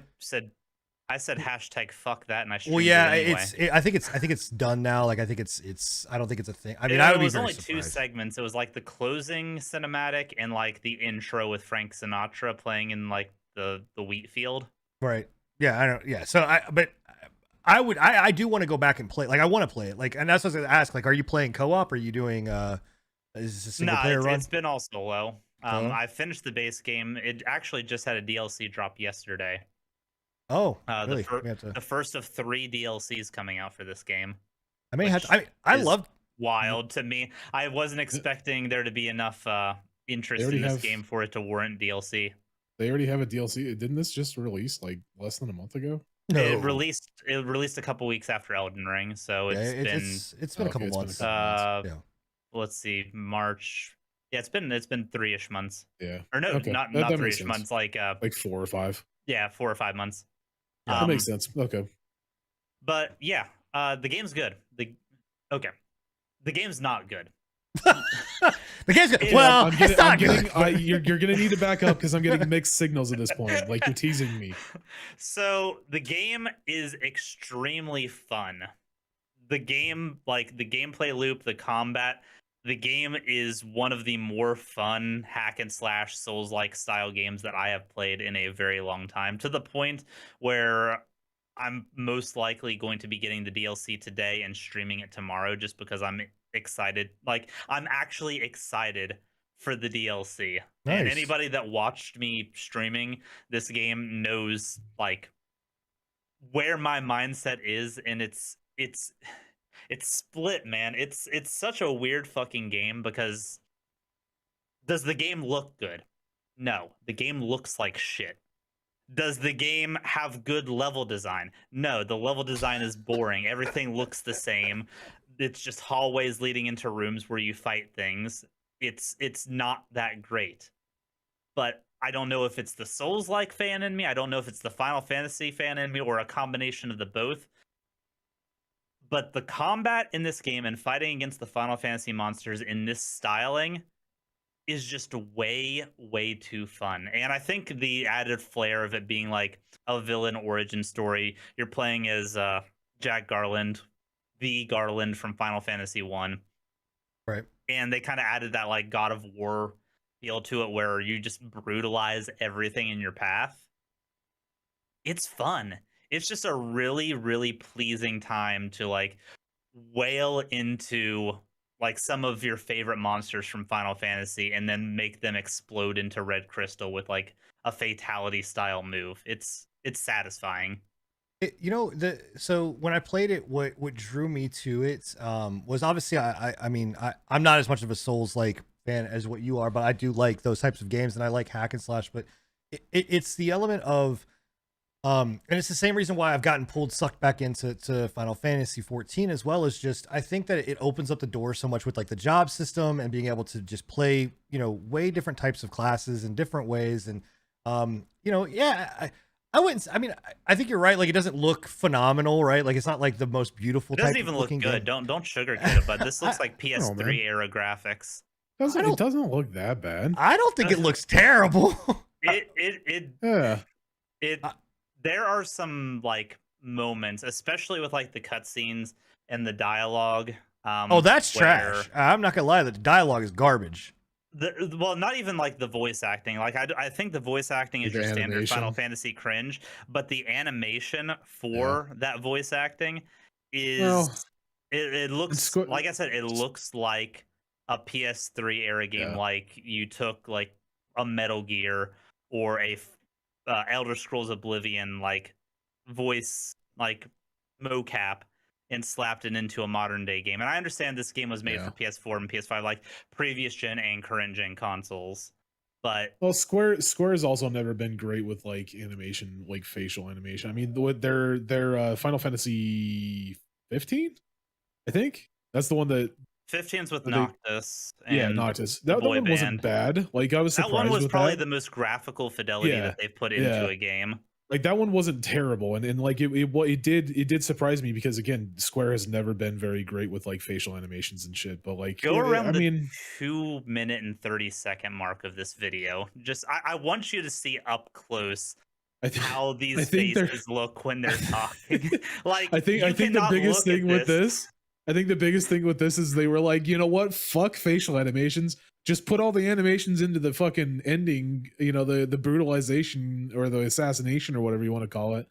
Speaker 3: said hashtag fuck that, and I streamed
Speaker 1: well, yeah,
Speaker 3: it anyway.
Speaker 1: I think it's done now. Like I think it's I don't think it's a thing. I mean,
Speaker 3: It
Speaker 1: I would be
Speaker 3: was
Speaker 1: very
Speaker 3: only two
Speaker 1: surprised.
Speaker 3: segments. It was like the closing cinematic and like the intro with Frank Sinatra playing in like the wheat field.
Speaker 1: Right. Yeah, I don't. Yeah. So I do want to go back and play. Like I want to play it. Like, and that's what I was gonna ask. Like, are you playing co-op? Or are you doing? Is this a single player run?
Speaker 3: It's been all solo.
Speaker 1: Solo?
Speaker 3: I finished the base game. It actually just had a DLC drop yesterday.
Speaker 1: Oh,
Speaker 3: The,
Speaker 1: really?
Speaker 3: fir-
Speaker 1: We have to-
Speaker 3: the first of 3 DLCs coming out for this game.
Speaker 1: I may have
Speaker 3: which
Speaker 1: to. I
Speaker 3: is
Speaker 1: loved.
Speaker 3: Wild to me. I wasn't expecting there to be enough interest
Speaker 2: already
Speaker 3: in this
Speaker 2: have-
Speaker 3: game for it to warrant DLC.
Speaker 2: They already have a DLC. Didn't this just release like less than a month ago?
Speaker 1: No.
Speaker 3: It released a couple weeks after Elden Ring, so
Speaker 1: Yeah,
Speaker 3: it's
Speaker 1: been a
Speaker 2: Okay,
Speaker 1: couple
Speaker 2: it's been a
Speaker 1: months.
Speaker 2: couple
Speaker 1: Yeah.
Speaker 3: let's see, March. Yeah, it's been 3-ish months.
Speaker 2: Yeah.
Speaker 3: Or no,
Speaker 2: Okay.
Speaker 3: not
Speaker 2: That makes
Speaker 3: 3-ish
Speaker 2: sense.
Speaker 3: months, like
Speaker 2: Like 4 or 5.
Speaker 3: yeah, 4 or 5 months.
Speaker 1: Yeah,
Speaker 2: That makes sense. Okay.
Speaker 3: But yeah, the game's good. The game's not good.
Speaker 1: The game's good.
Speaker 3: Yeah,
Speaker 1: Well,
Speaker 2: I'm getting,
Speaker 1: it's not
Speaker 2: I'm getting,
Speaker 1: good.
Speaker 2: you're gonna need to back up because I'm getting mixed signals at this point. Like you're teasing me.
Speaker 3: So the game is extremely fun. The game, like the gameplay loop, the combat, the game is one of the more fun hack and slash Souls-like style games that I have played in a very long time, to the point where I'm most likely going to be getting the DLC today and streaming it tomorrow just because I'm excited. Like, I'm actually excited for the DLC. And
Speaker 1: Nice.
Speaker 3: anybody that watched me streaming this game knows like where my mindset is, and it's split, man. It's such a weird fucking game because does the game look good? No, the game looks like shit. Does the game have good level design? No, the level design is boring. Everything looks the same. It's just hallways leading into rooms where you fight things. It's not that great. But I don't know if it's the Souls-like fan in me. I don't know if it's the Final Fantasy fan in me, or a combination of the both. But the combat in this game and fighting against the Final Fantasy monsters in this styling is just way, way too fun. And I think the added flair of it being like a villain origin story, you're playing as Jack Garland, the Garland from Final Fantasy 1.
Speaker 1: Right.
Speaker 3: And they kind of added that like God of War feel to it where you just brutalize everything in your path. It's fun. It's just a really, really pleasing time to like wail into like some of your favorite monsters from Final Fantasy and then make them explode into red crystal with like a fatality style move. It's satisfying.
Speaker 1: So when I played it, what drew me to it was obviously I'm not as much of a Souls like fan as what you are, but I do like those types of games and I like hack and slash. But it's the element of and it's the same reason why I've gotten sucked back into Final Fantasy 14 as well, as just I think that it opens up the door so much with like the job system and being able to just play way different types of classes in different ways. And I wouldn't. I mean, I think you're right. Like, it doesn't look phenomenal, right? Like, it's not like the most beautiful.
Speaker 3: It doesn't
Speaker 1: type
Speaker 3: even
Speaker 1: of
Speaker 3: look
Speaker 1: looking
Speaker 3: good.
Speaker 1: game.
Speaker 3: Don't sugarcoat it. But this looks like
Speaker 2: man.
Speaker 3: PS3 era graphics.
Speaker 2: It doesn't look that bad.
Speaker 1: I don't think it looks terrible.
Speaker 2: Yeah.
Speaker 3: There are some like moments, especially with like the cutscenes and the dialogue.
Speaker 1: Oh, that's trash. I'm not gonna lie. The dialogue is garbage.
Speaker 3: Well, not even like the voice acting. Like I think the voice acting is
Speaker 2: The
Speaker 3: your standard
Speaker 2: animation.
Speaker 3: Final Fantasy cringe, but the animation for that voice acting is
Speaker 2: Well,
Speaker 3: it looks
Speaker 2: it's
Speaker 3: like I said, it looks like a PS3 era game.
Speaker 2: Yeah.
Speaker 3: Like you took like a Metal Gear or Elder Scrolls Oblivion like voice like mocap and slapped it into a modern day game. And I understand this game was made
Speaker 2: Yeah.
Speaker 3: for PS4 and PS5, like previous gen and current gen consoles. But
Speaker 2: Well, Square has also never been great with like animation, like facial animation. I mean, with their Final Fantasy 15, I think that's the one that
Speaker 3: 15's with
Speaker 2: they-
Speaker 3: Noctis. And
Speaker 2: yeah, Noctis. That
Speaker 3: Boy
Speaker 2: one wasn't
Speaker 3: Band.
Speaker 2: bad. Like I was
Speaker 3: That
Speaker 2: surprised
Speaker 3: one was
Speaker 2: with
Speaker 3: probably
Speaker 2: that.
Speaker 3: the most graphical fidelity
Speaker 2: Yeah,
Speaker 3: that they've put into
Speaker 2: yeah.
Speaker 3: a game.
Speaker 2: Like that one wasn't terrible, and like it did surprise me because again, Square has never been very great with like facial animations and shit. But like,
Speaker 3: Go around
Speaker 2: I
Speaker 3: the
Speaker 2: mean,
Speaker 3: 2-minute and 30-second mark of this video. Just I want you to see up close
Speaker 2: I think
Speaker 3: how
Speaker 2: I
Speaker 3: these
Speaker 2: think they're-
Speaker 3: faces look when they're talking. Like
Speaker 2: I think the
Speaker 3: cannot
Speaker 2: biggest
Speaker 3: look at
Speaker 2: thing with this, I think the biggest thing with this is they were like, you know what, fuck facial animations. Just put all the animations into the fucking ending, you know, the brutalization or the assassination or whatever you want to call it,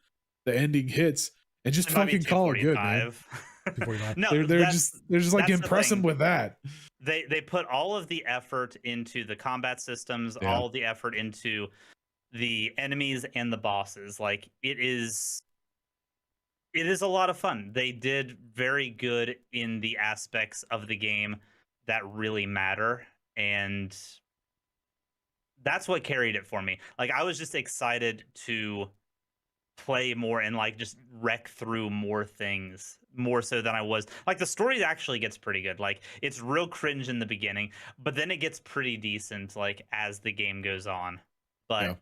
Speaker 2: the ending hits, and just
Speaker 3: It might be
Speaker 2: fucking call it good, man.
Speaker 3: 245.
Speaker 2: 245.
Speaker 3: No,
Speaker 2: they're
Speaker 3: that's-
Speaker 2: just like
Speaker 3: that's the
Speaker 2: impress them
Speaker 3: thing.
Speaker 2: with that.
Speaker 3: They put all of the effort into the combat systems,
Speaker 2: Yeah.
Speaker 3: all the effort into the enemies and the bosses. Like it is a lot of fun. They did very good in the aspects of the game that really matter, and that's what carried it for me. Like I was just excited to play more and like just wreck through more things more so than I was. Like the story actually gets pretty good. Like it's real cringe in the beginning, but then it gets pretty decent like as the game goes on. But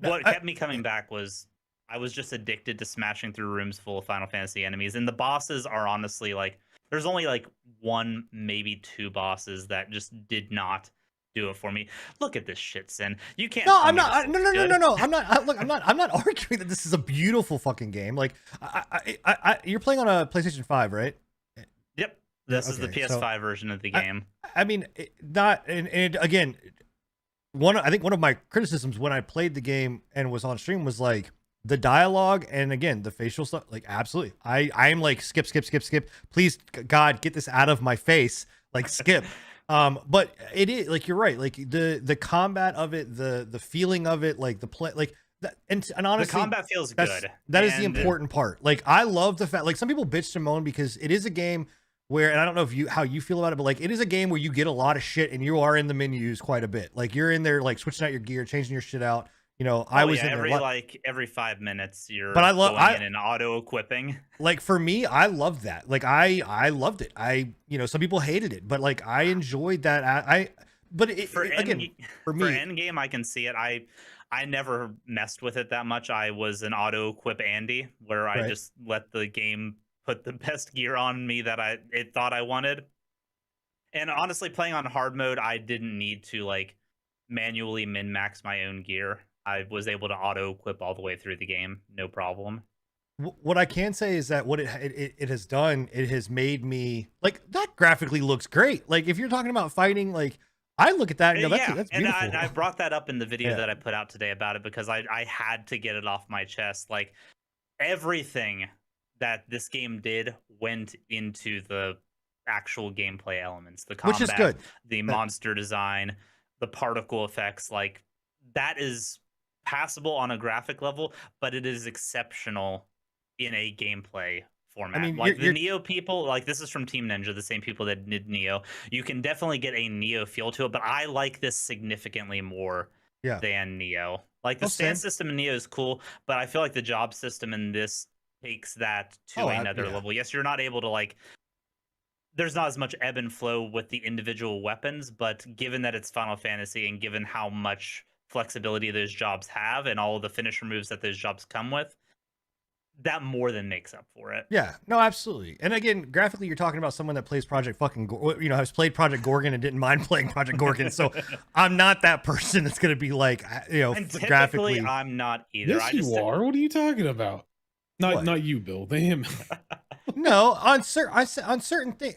Speaker 2: Yeah.
Speaker 3: what kept me coming back was I was just addicted to smashing through rooms full of Final Fantasy enemies, and the bosses are honestly like there's only like one, maybe two bosses that just did not do it for me. Look at this shit, Sin. You can't.
Speaker 1: No,
Speaker 3: tell
Speaker 1: I'm
Speaker 3: me
Speaker 1: not.
Speaker 3: this
Speaker 1: No,
Speaker 3: is
Speaker 1: no, no,
Speaker 3: good.
Speaker 1: no, no. I'm not. Look, I'm not arguing that this is a beautiful fucking game. Like, you're playing on a PlayStation 5, right?
Speaker 3: Yep. This is the
Speaker 1: Okay,
Speaker 3: PS5 version of the game.
Speaker 1: I mean, and again, I think one of my criticisms when I played the game and was on stream was like the dialogue and again the facial stuff. Like, absolutely, I'm like skip. Please, God, get this out of my face. Like, skip. But it is like you're right. Like the combat of it, the feeling of it, like the play, like that, and honestly,
Speaker 3: The combat feels
Speaker 1: that's,
Speaker 3: good.
Speaker 1: that is the
Speaker 3: And
Speaker 1: important part. Like I love the fact, like some people bitch and moan because it is a game where, and I don't know how you feel about it, but like it is a game where you get a lot of shit and you are in the menus quite a bit. Like you're in there, like switching out your gear, changing your shit out. You know, I was in there
Speaker 3: every 5 minutes you're
Speaker 1: But
Speaker 3: going in and auto equipping.
Speaker 1: like for me, I loved that. Like I loved it. Some people hated it, but like I enjoyed that. But
Speaker 3: For
Speaker 1: again, for me,
Speaker 3: for endgame, I can see it. I never messed with it that much. I was an auto equip Andy, where I
Speaker 1: Right.
Speaker 3: just let the game put the best gear on me that it thought I wanted. And honestly, playing on hard mode, I didn't need to like manually min max my own gear. I was able to auto equip all the way through the game, no problem.
Speaker 1: what I can say is that what it has done, it has made me like that graphically looks great. Like if you're talking about fighting, like I look at that and go, that's
Speaker 3: and
Speaker 1: beautiful.
Speaker 3: I brought that up in the video
Speaker 1: Yeah.
Speaker 3: that I put out today about it because I had to get it off my chest. Like everything that this game did went into the actual gameplay elements, the combat,
Speaker 1: Which is good.
Speaker 3: the monster design, the particle effects. Like that is passable on a graphic level, but it is exceptional in a gameplay format.
Speaker 1: I mean,
Speaker 3: like the
Speaker 1: you're-
Speaker 3: Neo people, like this is from Team Ninja, the same people that did Neo. You can definitely get a Neo feel to it, but I like this significantly more
Speaker 1: Yeah.
Speaker 3: than Neo. Like the
Speaker 1: Well, same.
Speaker 3: stance system in Neo is cool, but I feel like the job system in this takes that to another
Speaker 1: yeah.
Speaker 3: level. Yes, you're not able to like there's not as much ebb and flow with the individual weapons, but given that it's Final Fantasy and given how much flexibility those jobs have and all of the finisher moves that those jobs come with, that more than makes up for it.
Speaker 1: Yeah, no, absolutely. And again, graphically, you're talking about someone that plays Project has played Project Gorgon and didn't mind playing Project Gorgon. So I'm not that person that's going to be like,
Speaker 3: And typically,
Speaker 1: graphically.
Speaker 3: I'm not either.
Speaker 2: Yes,
Speaker 3: I just
Speaker 2: you are. What are you talking about? Not
Speaker 1: What?
Speaker 2: not you, Bill. Him.
Speaker 1: No, on certain things.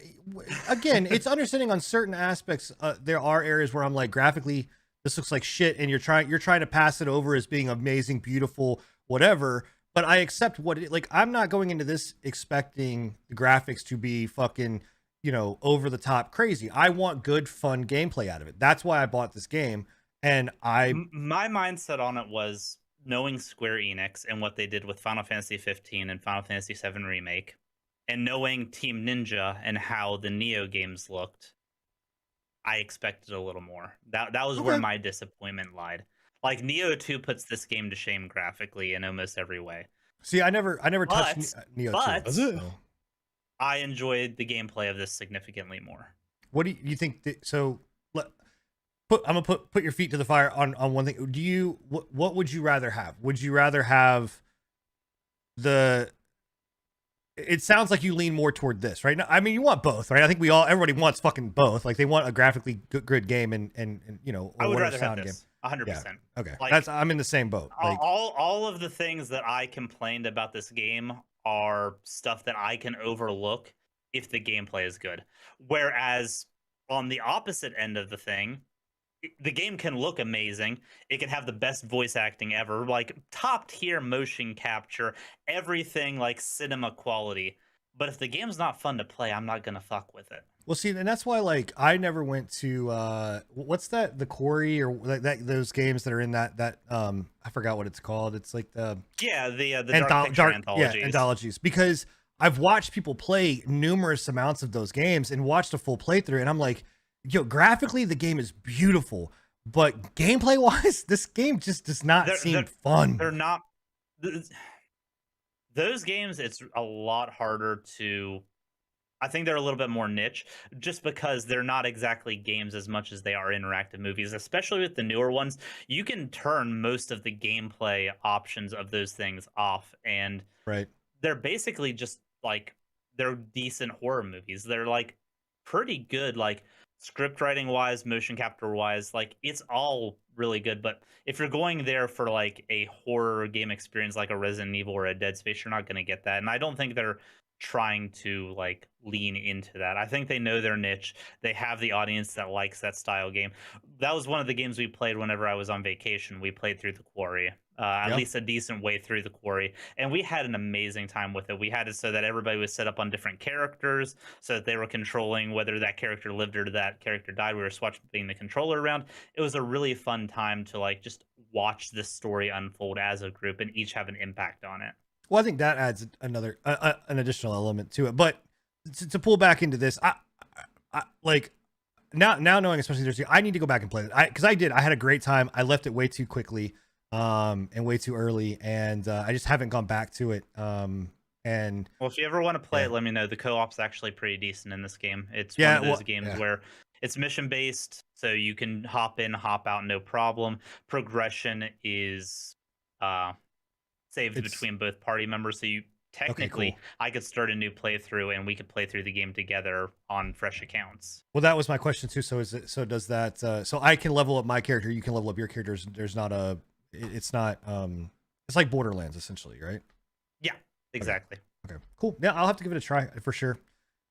Speaker 1: Again, it's understanding on certain aspects. There are areas where I'm like, graphically, this looks like shit, and you're trying to pass it over as being amazing, beautiful, whatever. But I accept what it like. I'm not going into this expecting the graphics to be fucking, over the top crazy. I want good, fun gameplay out of it. That's why I bought this game, and
Speaker 3: my mindset on it was knowing Square Enix and what they did with Final Fantasy 15 and Final Fantasy 7 Remake, and knowing Team Ninja and how the Neo games looked, I expected a little more. That was where
Speaker 1: Okay.
Speaker 3: my disappointment lied. Like Neo 2 puts this game to shame graphically in almost every way.
Speaker 1: See, I never touched Neo 2.
Speaker 3: but-
Speaker 2: Was it?
Speaker 1: so.
Speaker 3: I enjoyed the gameplay of this significantly more.
Speaker 1: What do you think? So, I'm gonna put your feet to the fire on one thing. Do you what would you rather have? Would you rather have the? It sounds like you lean more toward this, right? I mean, you want both, right? I think everybody wants fucking both. Like they want a graphically good game and you know,
Speaker 3: I would
Speaker 1: whatever
Speaker 3: rather have
Speaker 1: sound
Speaker 3: this 100%.
Speaker 1: Okay,
Speaker 3: Like,
Speaker 1: I'm in the same boat. Like,
Speaker 3: all of the things that I complained about this game are stuff that I can overlook if the gameplay is good. Whereas on the opposite end of the thing, the game can look amazing. It can have the best voice acting ever, like top tier motion capture, everything like cinema quality. But if the game's not fun to play, I'm not gonna fuck with it.
Speaker 1: well, see, and that's why like I never went to what's that, the Quarry, or that those games that are in that I forgot what it's called. It's like the
Speaker 3: Dark Picture anthologies.
Speaker 1: Yeah, anthologies, because I've watched people play numerous amounts of those games and watched a full playthrough, and I'm like, yo, graphically the game is beautiful, but gameplay wise, this game just does not seem fun.
Speaker 3: They're not. Those games, it's a lot harder to. I think they're a little bit more niche, just because they're not exactly games as much as they are interactive movies. Especially with the newer ones, you can turn most of the gameplay options of those things off, and
Speaker 1: Right.
Speaker 3: they're basically just like they're decent horror movies. They're like pretty good, like script writing wise, motion capture wise, like it's all really good. But if you're going there for like a horror game experience like a Resident Evil or a Dead Space, you're not going to get that. And I don't think they're trying to like lean into that. I think they know their niche. They have the audience that likes that style game. That was one of the games we played whenever I was on vacation. We played through the Quarry. At
Speaker 1: Yep.
Speaker 3: least a decent way through the Quarry, and we had an amazing time with it. We had it so that everybody was set up on different characters, so that they were controlling whether that character lived or that character died. We were switching the controller around. It was a really fun time to like just watch this story unfold as a group and each have an impact on it.
Speaker 1: Well, I think that adds another an additional element to it. But to pull back into this, I like now knowing, especially there's, I need to go back and play it. Because I had a great time. I left it way too quickly, and way too early, and I just haven't gone back to it. And
Speaker 3: Well, if you ever want to play
Speaker 1: Yeah.
Speaker 3: it, let me know. The co-op's actually pretty decent in this game. It's
Speaker 1: Yeah,
Speaker 3: one of those
Speaker 1: well,
Speaker 3: games
Speaker 1: yeah.
Speaker 3: where it's mission based, so you can hop in, hop out, no problem. Progression is saved
Speaker 1: It's-
Speaker 3: between both party members, so you technically
Speaker 1: cool.
Speaker 3: I could start a new playthrough and we could play through the game together on fresh accounts.
Speaker 1: well, that was my question too. So does that? So I can level up my character. You can level up your characters. There's not a. It's not. It's like Borderlands essentially, right?
Speaker 3: Yeah, exactly.
Speaker 1: Okay, cool. Yeah, I'll have to give it a try for sure.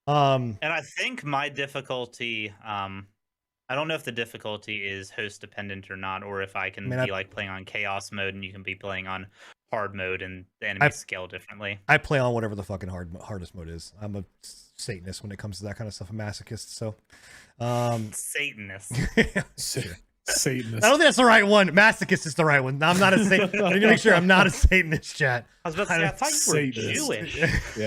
Speaker 3: And I think my difficulty, I don't know if the difficulty is host dependent or not, or if I can
Speaker 1: I mean,
Speaker 3: be like playing on chaos mode and you can be playing on hard mode and the enemies scale differently.
Speaker 1: I play on whatever the fucking hardest mode is. I'm a Satanist when it comes to that kind of stuff. A masochist. So,
Speaker 3: Satanist.
Speaker 1: sure.
Speaker 2: Satanist.
Speaker 1: I don't think that's the right one. Masochist is the right one. No, I'm not a Satanist. I need to make sure I'm not a Satanist, chat.
Speaker 3: I was about to say, I thought you were
Speaker 2: Satanist.
Speaker 3: Jewish.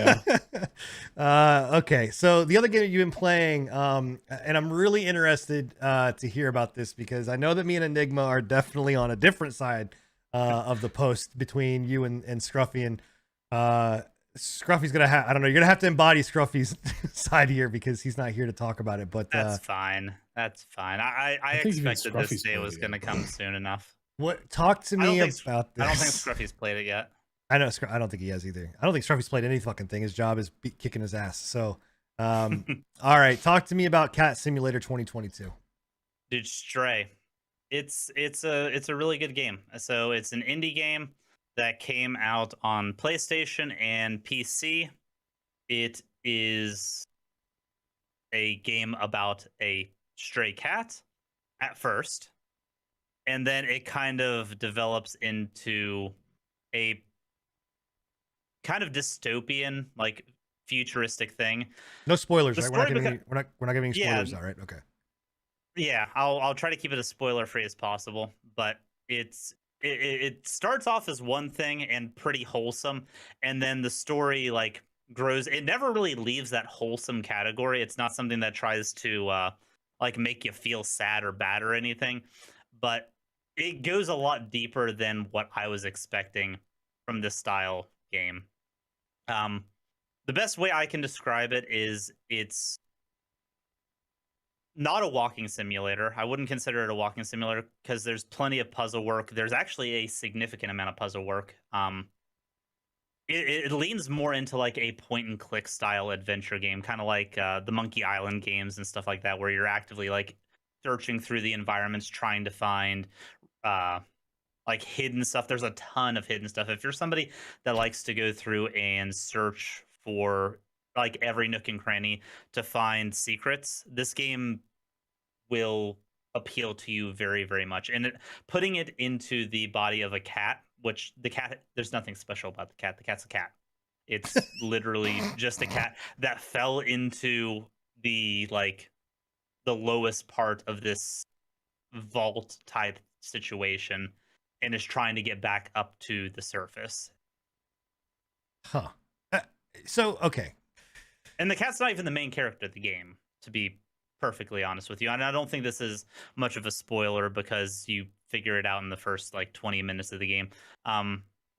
Speaker 2: Yeah.
Speaker 1: Okay, so the other game that you've been playing, and I'm really interested to hear about this because I know that me and Enigma are definitely on a different side of the post between you and Scruffy, and Scruffy's gonna have, I don't know, you're gonna have to embody Scruffy's side here because he's not here to talk about it. But
Speaker 3: That's fine. That's fine. I
Speaker 2: think even
Speaker 3: expected
Speaker 2: Scruffy's
Speaker 3: this day
Speaker 2: played
Speaker 3: was
Speaker 2: it
Speaker 3: going to
Speaker 2: yet.
Speaker 3: come soon enough.
Speaker 1: what? Talk to
Speaker 3: I don't
Speaker 1: me
Speaker 3: think
Speaker 1: about this.
Speaker 3: I don't think Scruffy's played it yet.
Speaker 1: I know. I don't think he has either. I don't think Scruffy's played any fucking thing. His job is kicking his ass. So, all right. Talk to me about Cat Simulator 2022.
Speaker 3: Dude, Stray. It's a really good game. So it's an indie game that came out on PlayStation and PC. It is a game about a stray cat at first, and then it kind of develops into a kind of dystopian, like futuristic thing.
Speaker 1: No spoilers,
Speaker 3: The
Speaker 1: right? We're not
Speaker 3: story
Speaker 1: giving we're not giving any
Speaker 3: Yeah.
Speaker 1: spoilers out, right? Okay.
Speaker 3: Yeah, I'll try to keep it as spoiler free as possible, but it's it starts off as one thing and pretty wholesome, and then the story like grows. It never really leaves that wholesome category. It's not something that tries to like make you feel sad or bad or anything, but it goes a lot deeper than what I was expecting from this style game. Um, the best way I can describe it is it's not a walking simulator. I wouldn't consider it a walking simulator because there's plenty of puzzle work. There's actually a significant amount of puzzle work. It leans more into like a point and click style adventure game, kind of like the Monkey Island games and stuff like that, where you're actively like searching through the environments, trying to find like hidden stuff. There's a ton of hidden stuff. If you're somebody that likes to go through and search for like every nook and cranny to find secrets, this game will appeal to you very, very much. And putting it into the body of a cat, which the cat, there's nothing special about the cat. The cat's a cat. It's literally just a cat that fell into the like the lowest part of this vault type situation and is trying to get back up to the surface.
Speaker 1: Huh. So, okay.
Speaker 3: And the cat's not even the main character of the game, to be perfectly honest with you. And I don't think this is much of a spoiler because you figure it out in the first like 20 minutes of the game.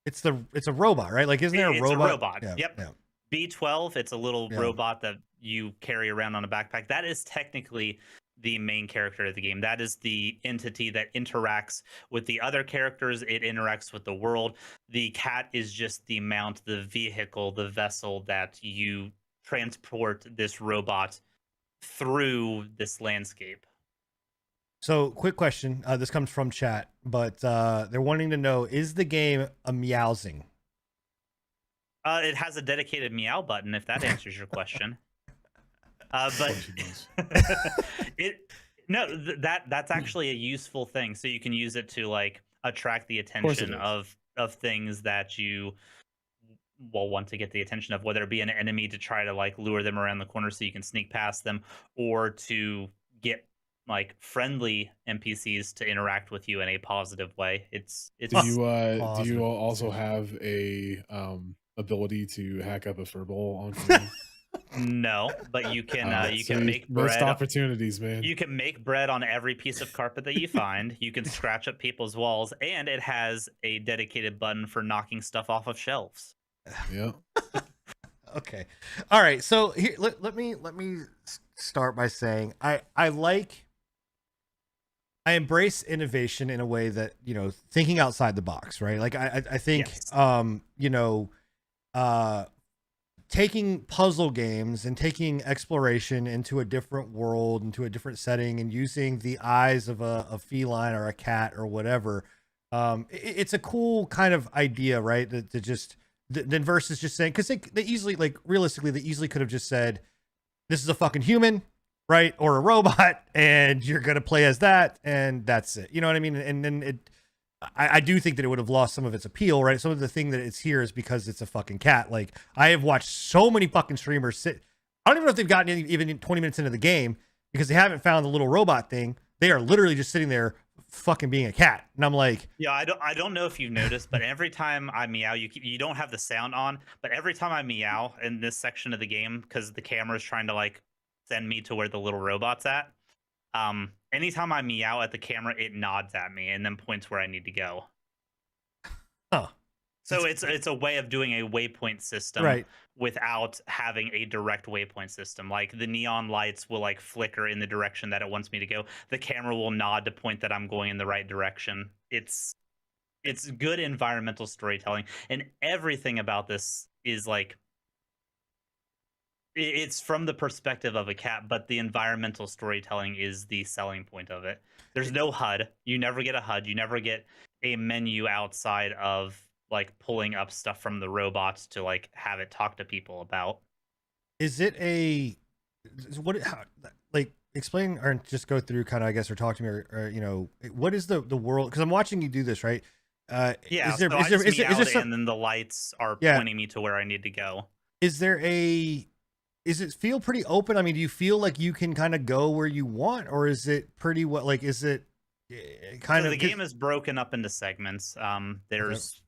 Speaker 1: It's a robot, right? Like, isn't there a robot?
Speaker 3: It's a robot.
Speaker 1: Yeah,
Speaker 3: Yep.
Speaker 1: Yeah.
Speaker 3: B12, it's a little robot that you carry around on a backpack. That is technically the main character of the game. That is the entity that interacts with the other characters. It interacts with the world. The cat is just the mount, the vehicle, the vessel that you transport this robot through this landscape.
Speaker 1: So, quick question. This comes from chat, but they're wanting to know: is the game a meowsing?
Speaker 3: It has a dedicated meow button, if that answers your question. But that's actually a useful thing. So you can use it to like attract the attention of things that you will want to get the attention of, whether it be an enemy to try to like lure them around the corner so you can sneak past them, or to get like friendly NPCs to interact with you in a positive way. It's
Speaker 2: do you also have a ability to hack up a furball on screen?
Speaker 3: No, but you can make bread.
Speaker 2: Missed opportunities, man.
Speaker 3: You can make bread on every piece of carpet that you find. You can scratch up people's walls, and it has a dedicated button for knocking stuff off of shelves.
Speaker 2: Yeah.
Speaker 1: Okay. All right. So here, let me start by saying I embrace innovation in a way that, you know, thinking outside the box, right? Like I think,
Speaker 3: yes.
Speaker 1: You know, taking puzzle games and taking exploration into a different world, into a different setting, and using the eyes of a feline or a cat or whatever. It's a cool kind of idea, right? To just, then versus just saying, because they easily, like realistically, they easily could have just said, this is a fucking human, right? Or a robot, and you're going to play as that, and that's it. You know what I mean? And then I do think that it would have lost some of its appeal, right? Some of the thing that it's here is because it's a fucking cat. Like, I have watched so many fucking streamers sit. I don't even know if they've gotten even 20 minutes into the game because they haven't found the little robot thing. They are literally just sitting there fucking being a cat. And I'm like,
Speaker 3: yeah, I don't know if you've noticed, but every time I meow, you don't have the sound on, but every time I meow in this section of the game, because the camera is trying to like send me to where the little robot's at, anytime I meow at the camera, it nods at me and then points where I need to go.
Speaker 1: Huh.
Speaker 3: So it's a way of doing a waypoint system,
Speaker 1: right,
Speaker 3: without having a direct waypoint system. Like the neon lights will like flicker in the direction that it wants me to go. The camera will nod to point that I'm going in the right direction. It's good environmental storytelling, and everything about this is like, it's from the perspective of a cat, but the environmental storytelling is the selling point of it. There's no HUD. You never get a HUD. You never get a menu outside of like pulling up stuff from the robots to like have it talk to people about.
Speaker 1: Is it like explain or just go through kind of, I guess, or talk to me, or you know, what is the world? Because I'm watching you do this, right?
Speaker 3: Yeah. Is there and then the lights are pointing me to where I need to go.
Speaker 1: Is it feel pretty open? I mean, do you feel like you can kind of go where you want, or is it pretty like, is it kind
Speaker 3: So
Speaker 1: of
Speaker 3: the game is broken up into segments. There's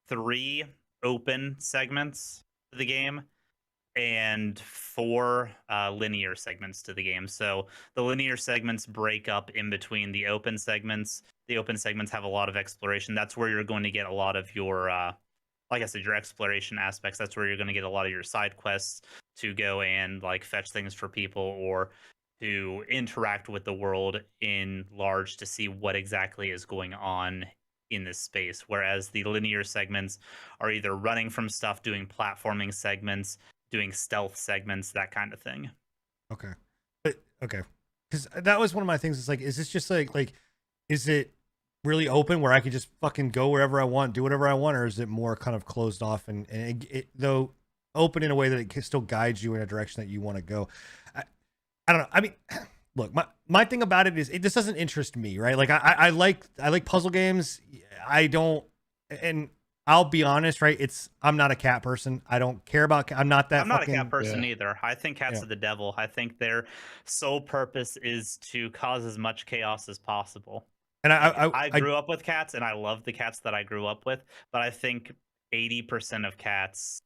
Speaker 3: 3 open segments to the game and 4 linear segments to the game. So the linear segments break up in between the open segments. The open segments have a lot of exploration. That's where you're going to get a lot of your, like I said, your exploration aspects. That's where you're going to get a lot of your side quests to go and like fetch things for people or to interact with the world in large to see what exactly is going on in this space. Whereas the linear segments are either running from stuff, doing platforming segments, doing stealth segments, that kind of thing.
Speaker 1: Okay. But okay. Because that was one of my things. It's like, is this just like, is it really open where I could just fucking go wherever I want, do whatever I want, or is it more kind of closed off and it though open in a way that it can still guides you in a direction that you want to go? I don't know. I mean, look, my thing about it is this doesn't interest me, right? Like I like puzzle games. I don't, and I'll be honest, right? I'm not a cat person. I don't care about. I'm not that.
Speaker 3: I'm not
Speaker 1: fucking,
Speaker 3: a cat person either. I think cats
Speaker 1: Yeah.
Speaker 3: are the devil. I think their sole purpose is to cause as much chaos as possible.
Speaker 1: And
Speaker 3: I grew up with cats, and I love the cats that I grew up with. But I think 80% of cats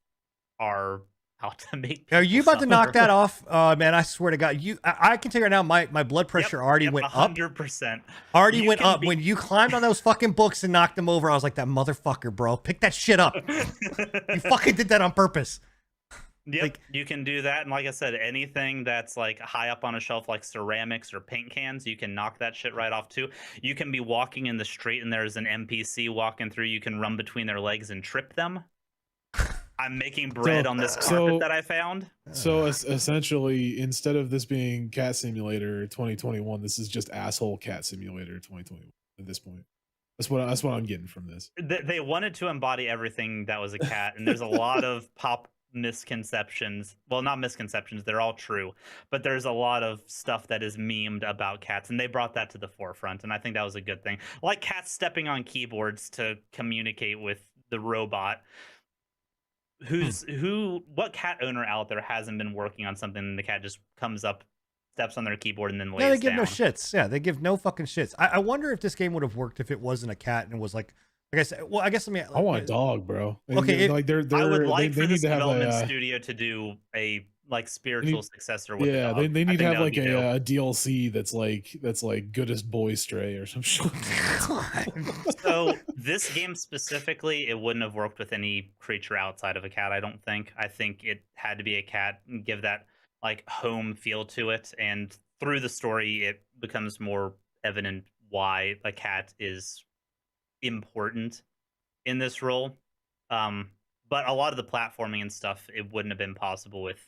Speaker 3: are out to make.
Speaker 1: Are you
Speaker 3: people
Speaker 1: about to knock
Speaker 3: suffer.
Speaker 1: that off? Man, I swear to God, I can tell you right now, my blood pressure already went up.
Speaker 3: 100%.
Speaker 1: Already
Speaker 3: You
Speaker 1: went
Speaker 3: can
Speaker 1: up when you climbed on those fucking books and knocked them over. I was like, that motherfucker, bro. Pick that shit up. You fucking did that on purpose.
Speaker 3: Yep,
Speaker 1: Like-
Speaker 3: you can do that. And like I said, anything that's like high up on a shelf, like ceramics or paint cans, you can knock that shit right off too. You can be walking in the street and there's an NPC walking through. You can run between their legs and trip them. I'm making bread on this carpet that I found.
Speaker 2: So essentially, instead of this being Cat Simulator 2021, this is just asshole Cat Simulator 2021 at this point. That's what I'm getting from this.
Speaker 3: They wanted to embody everything that was a cat, and there's a lot of pop misconceptions. Well, not misconceptions, they're all true, but there's a lot of stuff that is memed about cats, and they brought that to the forefront, and I think that was a good thing. Like cats stepping on keyboards to communicate with the robot. What cat owner out there hasn't been working on something and the cat just comes up, steps on their keyboard, and then lays
Speaker 1: Yeah, they give
Speaker 3: down?
Speaker 1: no shits. Yeah, they give no fucking shits. I wonder if this game would have worked if it wasn't a cat and was like I said. Well, I guess
Speaker 2: I want a dog, bro.
Speaker 1: Okay,
Speaker 2: like they're
Speaker 3: I would like
Speaker 2: they
Speaker 3: for
Speaker 2: need
Speaker 3: this
Speaker 2: to have
Speaker 3: development
Speaker 2: a
Speaker 3: studio to do a like spiritual successor with
Speaker 2: yeah.
Speaker 3: the dog.
Speaker 2: They
Speaker 3: I
Speaker 2: need to
Speaker 3: think
Speaker 2: have
Speaker 3: that would
Speaker 2: like
Speaker 3: be dope.
Speaker 2: a DLC that's like Goodest Boy Stray or some shit.
Speaker 3: So this game specifically, it wouldn't have worked with any creature outside of a cat. I don't think. I think it had to be a cat and give that like home feel to it. And through the story, it becomes more evident why a cat is important in this role. But a lot of the platforming and stuff, it wouldn't have been possible with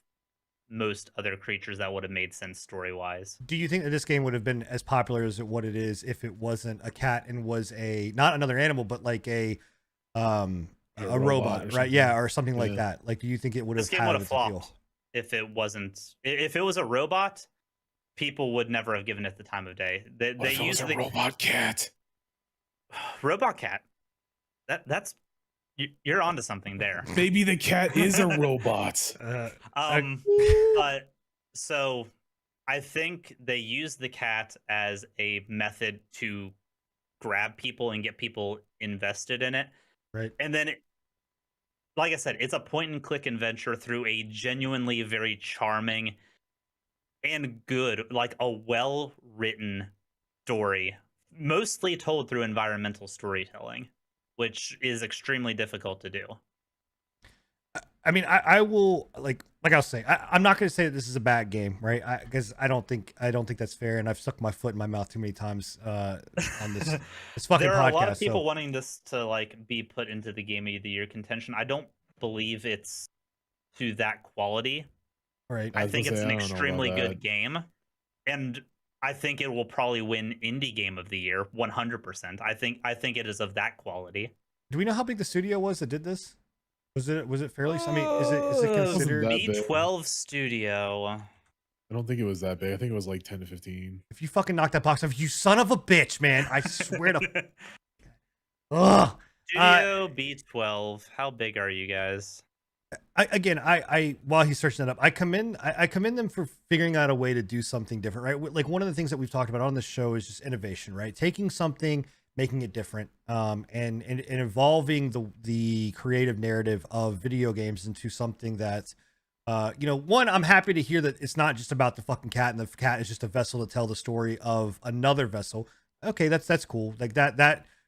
Speaker 3: most other creatures that would have made sense story wise.
Speaker 1: Do you think that this game would have been as popular as what it is if it wasn't a cat and was a not another animal, but like a robot, right? Yeah, or something like that. Like, do you think it would have
Speaker 3: This game
Speaker 1: had
Speaker 3: would have
Speaker 1: its appeal?
Speaker 3: flopped if it wasn't. If it was a robot, people would never have given it the time of day. They use the
Speaker 2: robot cat.
Speaker 3: robot cat. That's you're onto something there.
Speaker 2: Maybe the cat is a robot.
Speaker 3: But so I think they use the cat as a method to grab people and get people invested in it.
Speaker 1: Right.
Speaker 3: And then, like I said, it's a point and click adventure through a genuinely very charming and good, like a well written story, mostly told through environmental storytelling, which is extremely difficult to do.
Speaker 1: I mean, I will like I was saying, I'm not going to say that this is a bad game, right? Because I don't think that's fair, and I've stuck my foot in my mouth too many times on this fucking
Speaker 3: There are
Speaker 1: podcast.
Speaker 3: a lot of people wanting this to like be put into the game of the year contention. I don't believe it's to that quality.
Speaker 1: Right.
Speaker 3: I think it's an extremely good game, and I think it will probably win indie game of the year 100%. I think it is of that quality.
Speaker 1: Do we know how big the studio was that did this? Was it fairly? I mean, is it considered
Speaker 2: that big.
Speaker 3: B12 Studio?
Speaker 2: I don't think it was that big. I think it was like 10 to 15.
Speaker 1: If you fucking knock that box off, you son of a bitch, man! I swear to. Ugh.
Speaker 3: Studio B12. How big are you guys?
Speaker 1: I while he's searching that up, I commend them for figuring out a way to do something different, right? Like one of the things that we've talked about on this show is just innovation, right? Taking something, making it different, and evolving the creative narrative of video games into something that, one, I'm happy to hear that it's not just about the fucking cat, and the cat is just a vessel to tell the story of another vessel. Okay, that's cool. Like that.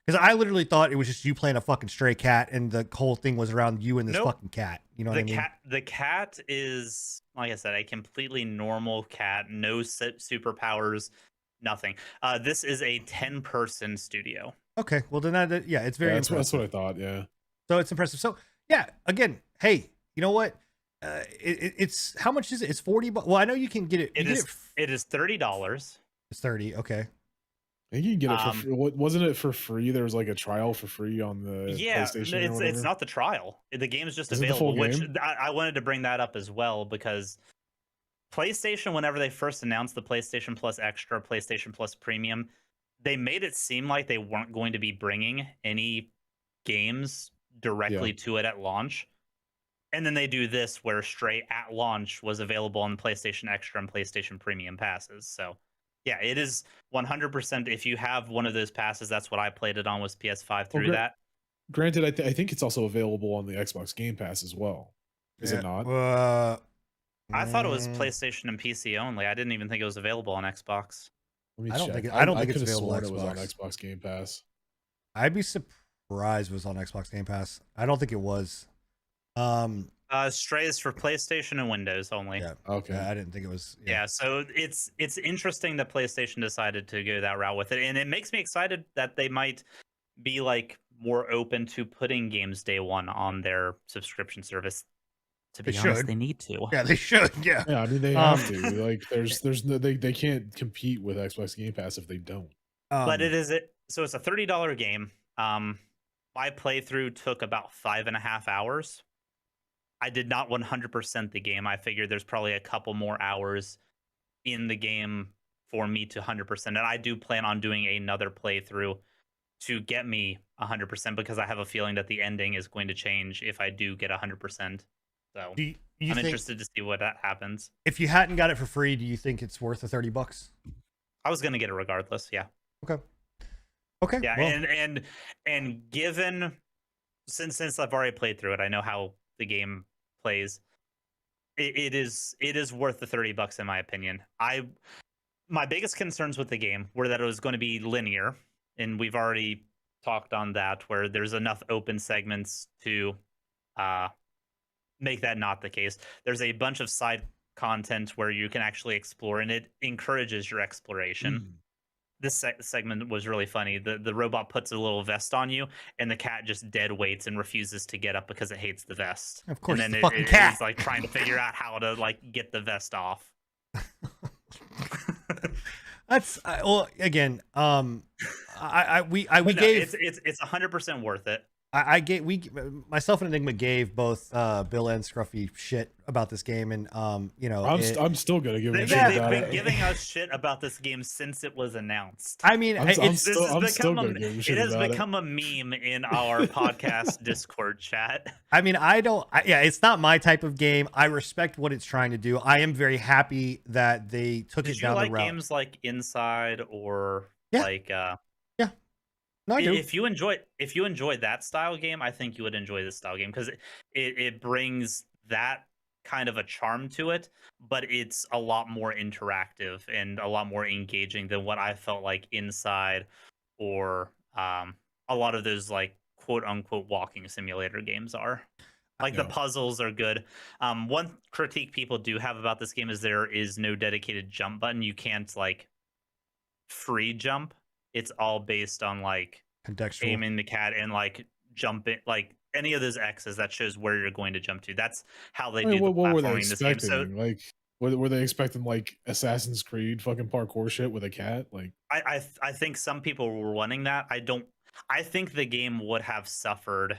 Speaker 1: Because I literally thought it was just you playing a fucking stray cat, and the whole thing was around you and this
Speaker 3: Nope.
Speaker 1: fucking cat. You know what I mean?
Speaker 3: The cat is, like I said, a completely normal cat, no superpowers, nothing. This is a 10-person studio.
Speaker 1: Okay, well then yeah, it's very
Speaker 2: That's
Speaker 1: impressive.
Speaker 2: what I thought. Yeah.
Speaker 1: So it's impressive. So yeah, again, hey, you know what? It's how much is it? It's $40. Well, I know you can get it.
Speaker 3: It is $30.
Speaker 1: It's 30. Okay.
Speaker 2: I think you can get it for free. Wasn't it for free? There was like a trial for free on the PlayStation.
Speaker 3: It's not the trial. The game is just
Speaker 2: Is it the
Speaker 3: available.
Speaker 2: full
Speaker 3: Which
Speaker 2: game?
Speaker 3: I wanted to bring that up as well, because PlayStation, whenever they first announced the PlayStation Plus Extra, PlayStation Plus Premium, they made it seem like they weren't going to be bringing any games directly to it at launch. And then they do this where Stray at launch was available on PlayStation Extra and PlayStation Premium passes. So yeah, it is 100%. If you have one of those passes, that's what I played it on, was PS5 through that.
Speaker 2: Granted, I think it's also available on the Xbox Game Pass as well. Is it not?
Speaker 3: I thought it was PlayStation and PC only. I didn't even think it was available on Xbox.
Speaker 2: Let me
Speaker 1: I don't
Speaker 2: check.
Speaker 1: think I don't think it's
Speaker 2: could've
Speaker 1: available on
Speaker 2: sworn it was on
Speaker 1: Xbox.
Speaker 2: Xbox Game Pass.
Speaker 1: I'd be surprised it was on Xbox Game Pass. I don't think it was.
Speaker 3: Stray is for PlayStation and Windows only.
Speaker 1: Yeah.
Speaker 2: Okay.
Speaker 1: I didn't think it was.
Speaker 3: Yeah, so it's interesting that PlayStation decided to go that route with it, and it makes me excited that they might be like more open to putting games day one on their subscription service. To be honest, they need to.
Speaker 1: Yeah, they should. Yeah.
Speaker 2: Yeah, I mean they have to. Like, there's no they can't compete with Xbox Game Pass if they don't.
Speaker 3: But so it's a $30 game. My playthrough took about 5.5 hours. I did not 100% the game. I figured there's probably a couple more hours in the game for me to 100%. And I do plan on doing another playthrough to get me 100%, because I have a feeling that the ending is going to change if I do get 100%. So
Speaker 1: I'm
Speaker 3: interested to see what that happens.
Speaker 1: If you hadn't got it for free, do you think it's worth the $30?
Speaker 3: I was going to get it regardless. Yeah.
Speaker 1: Okay.
Speaker 3: Yeah.
Speaker 1: Well,
Speaker 3: And given, since I've already played through it, I know how the game plays. It is worth the $30 in my opinion. My biggest concerns with the game were that it was going to be linear, and we've already talked on that, where there's enough open segments to make that not the case. There's a bunch of side content where you can actually explore, and it encourages your exploration. This segment was really funny. The robot puts a little vest on you, and the cat just dead waits and refuses to get up because it hates the vest.
Speaker 1: Of course,
Speaker 3: and then
Speaker 1: it's the fucking cat.
Speaker 3: It's like trying to figure out how to like get the vest off.
Speaker 1: That's well, again, we
Speaker 3: No,
Speaker 1: gave
Speaker 3: it's 100% worth it.
Speaker 1: myself and Enigma gave both Bill and Scruffy shit about this game, and
Speaker 2: I'm still gonna give it a shit
Speaker 3: They've
Speaker 2: about
Speaker 3: been
Speaker 2: it.
Speaker 3: giving us shit about this game since it was announced.
Speaker 1: I mean,
Speaker 2: I'm still gonna give a shit
Speaker 3: It has
Speaker 2: about
Speaker 3: become a meme in our podcast Discord chat.
Speaker 1: I mean, it's not my type of game. I respect what it's trying to do. I am very happy that they took
Speaker 3: Did
Speaker 1: it
Speaker 3: you
Speaker 1: down
Speaker 3: like
Speaker 1: the route.
Speaker 3: games like Inside or
Speaker 1: Yeah.
Speaker 3: like
Speaker 1: No, I do.
Speaker 3: if you enjoy that style game, I think you would enjoy this style game, because it brings that kind of a charm to it, but it's a lot more interactive and a lot more engaging than what I felt like Inside or a lot of those like quote unquote walking simulator games are. Like the puzzles are good. One critique people do have about this game is there is no dedicated jump button. You can't like free jump. It's all based on like
Speaker 1: Contextual.
Speaker 3: aiming the cat and like jumping, like any of those X's that shows where you're going to jump to. That's how they do the
Speaker 2: what were they
Speaker 3: platforming in this game. So
Speaker 2: expecting? Like, were they expecting like Assassin's Creed fucking parkour shit with a cat? Like,
Speaker 3: I think some people were wanting that. I think the game would have suffered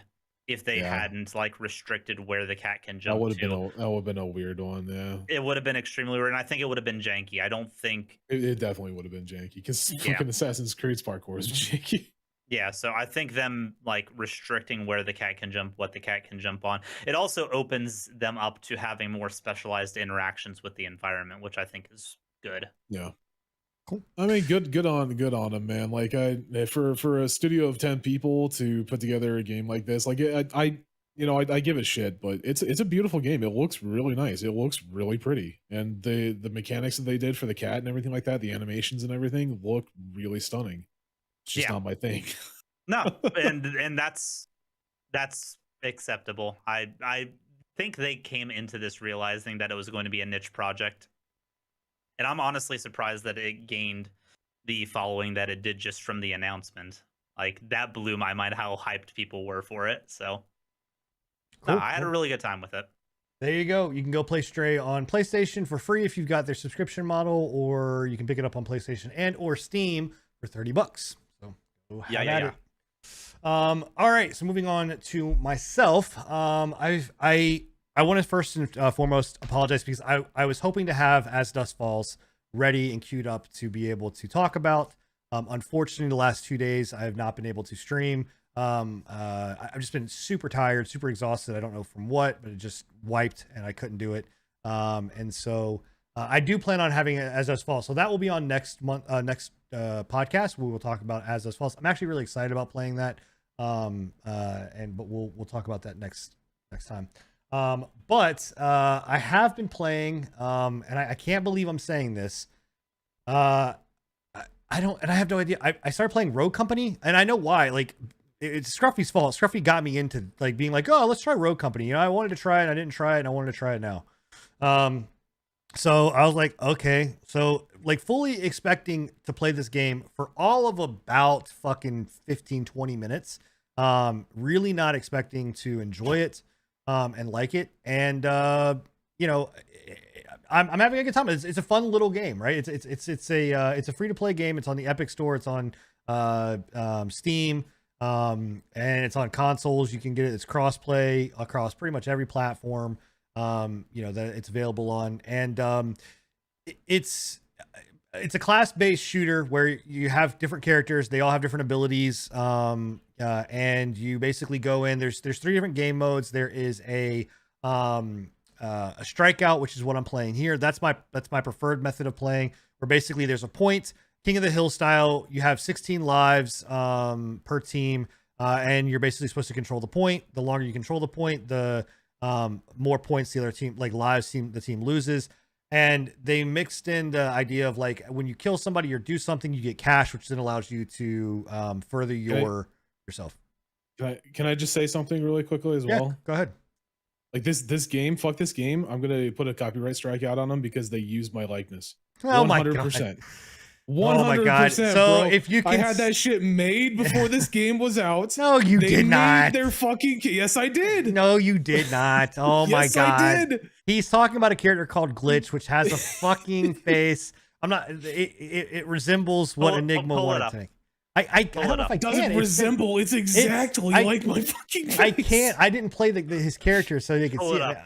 Speaker 3: if they hadn't like restricted where the cat can jump to.
Speaker 2: That would have been a weird one. Yeah,
Speaker 3: It would have been extremely weird, and I think it would have been janky. I don't think
Speaker 2: it definitely would have been janky, because fucking Assassin's Creed's parkour is janky.
Speaker 3: Yeah, so I think them like restricting where the cat can jump, what the cat can jump on, it also opens them up to having more specialized interactions with the environment, which I think is good.
Speaker 2: Yeah.
Speaker 1: Cool.
Speaker 2: I mean, good on them, man. Like for a studio of 10 people to put together a game like this, like I give a shit, but it's a beautiful game. It looks really nice. It looks really pretty, and the mechanics that they did for the cat and everything like that, the animations and everything look really stunning. It's just
Speaker 3: Yeah.
Speaker 2: not my thing.
Speaker 3: No, and that's acceptable. I think they came into this realizing that it was going to be a niche project. And I'm honestly surprised that it gained the following that it did just from the announcement. Like that blew my mind how hyped people were for it. So
Speaker 1: Cool,
Speaker 3: I had a
Speaker 1: cool.
Speaker 3: really good time with it.
Speaker 1: There you go. You can go play Stray on PlayStation for free if you've got their subscription model, or you can pick it up on PlayStation and or Steam for $30. So go have at it. All right. So moving on to myself, I want to first and foremost apologize because I was hoping to have As Dusk Falls ready and queued up to be able to talk about. Unfortunately, the last 2 days I have not been able to stream. I've just been super tired, super exhausted. I don't know from what, but it just wiped and I couldn't do it. And so I do plan on having it As Dusk Falls. So that will be on next month, next podcast. We will talk about As Dusk Falls. I'm actually really excited about playing that. But we'll talk about that next time. But I have been playing, and I can't believe I'm saying this. I have no idea. I started playing Rogue Company, and I know why. Like, it's Scruffy's fault. Scruffy got me into like being like, oh, let's try Rogue Company. You know, I wanted to try it, I didn't try it, and I wanted to try it now. So I was like, okay. So like fully expecting to play this game for all of about fucking 15, 20 minutes. Really not expecting to enjoy it. And like it, and you know, I'm having a good time. It's a fun little game, right? It's a free to play game. It's on the Epic Store. It's on Steam, and it's on consoles. You can get it. It's cross-play across pretty much every platform. You know that it's available on, and it's a class-based shooter where you have different characters. They all have different abilities. And you basically go in. There's 3 different game modes. There is a strikeout, which is what I'm playing here. That's my preferred method of playing. Where basically there's a point, King of the Hill style. You have 16 lives per team, and you're basically supposed to control the point. The longer you control the point, the more points the other team, like lives, the team loses. And they mixed in the idea of like when you kill somebody or do something, you get cash, which then allows you to further yourself.
Speaker 2: Can I just say something really quickly as well?
Speaker 1: Go ahead.
Speaker 2: Like this game, fuck this game. I'm gonna put a copyright strike out on them because they used my likeness.
Speaker 1: Oh 100%.
Speaker 2: My god. 100%.
Speaker 1: So
Speaker 2: bro.
Speaker 1: if you can,
Speaker 2: I had that shit made before this game was out.
Speaker 1: No, you did not.
Speaker 2: Their fucking yes, I did.
Speaker 1: No, you did not. Oh my
Speaker 2: yes,
Speaker 1: god.
Speaker 2: I did.
Speaker 1: He's talking about a character called Glitch, which has a fucking face. I'm not. It resembles what Enigma wanted to make. I don't know if I can.
Speaker 2: Doesn't resemble. It's exactly like my fucking face.
Speaker 1: I can't. I didn't play his character so they could see it.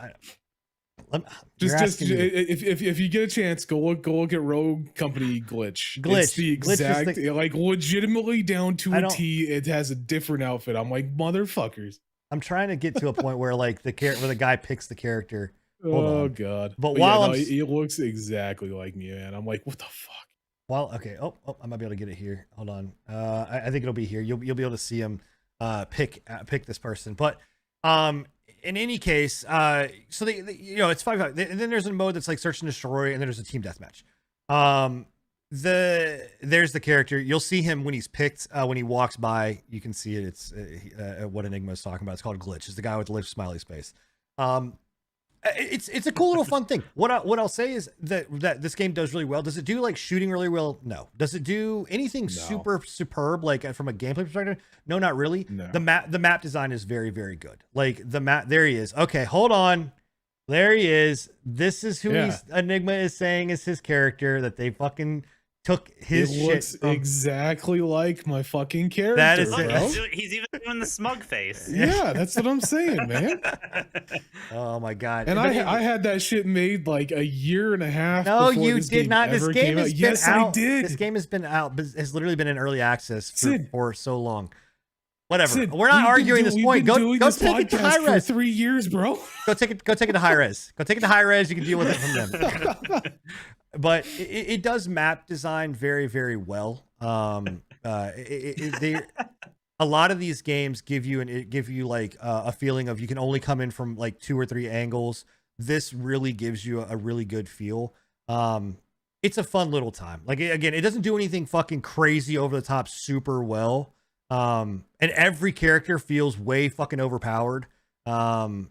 Speaker 2: Just if you get a chance, go look at Rogue Company Glitch. It's the exact like legitimately down to a T. It has a different outfit. I'm like, motherfuckers.
Speaker 1: I'm trying to get to a point where like where the guy picks the character.
Speaker 2: Oh god.
Speaker 1: But while
Speaker 2: he looks exactly like me, man. I'm like, what the fuck?
Speaker 1: Well, okay. Oh, I might be able to get it here. Hold on. I think it'll be here. You'll be able to see him pick this person. But in any case, so they you know, it's 5, and then there's a mode that's like search and destroy, and then there's a team deathmatch. There's the character. You'll see him when he's picked. When he walks by, you can see it. It's what Enigma is talking about. It's called Glitch. It's the guy with the little smiley face. It's a cool little fun thing. What I'll say is that this game does really well. Does it do like shooting really well? No. Does it do anything super superb like from a gameplay perspective? No, not really.
Speaker 2: No.
Speaker 1: The map design is very, very good. Like the map, there he is. Okay, hold on. There he is. This is who Enigma is saying is his character that they fucking took his shit.
Speaker 2: Looks exactly like my fucking character.
Speaker 1: That is
Speaker 2: bro.
Speaker 3: He's even doing the smug face.
Speaker 2: Yeah, that's what I'm saying, man.
Speaker 1: Oh my god!
Speaker 2: And I had that shit made like a year and a half.
Speaker 1: No,
Speaker 2: before
Speaker 1: you
Speaker 2: this
Speaker 1: did not. This game has been out.
Speaker 2: I did.
Speaker 1: This game has been out. Has literally been in early access for so long. Whatever.
Speaker 2: Sid,
Speaker 1: We're not arguing this point. Go take it to high
Speaker 2: for
Speaker 1: res.
Speaker 2: 3 years, bro.
Speaker 1: Go take it to high res. Go take it to high res. You can deal with it from them. But it does map design very, very well. A lot of these games give you like a feeling of you can only come in from like 2 or 3 angles. This really gives you a really good feel. It's a fun little time. Like, again, it doesn't do anything fucking crazy over the top super well. And every character feels way fucking overpowered. So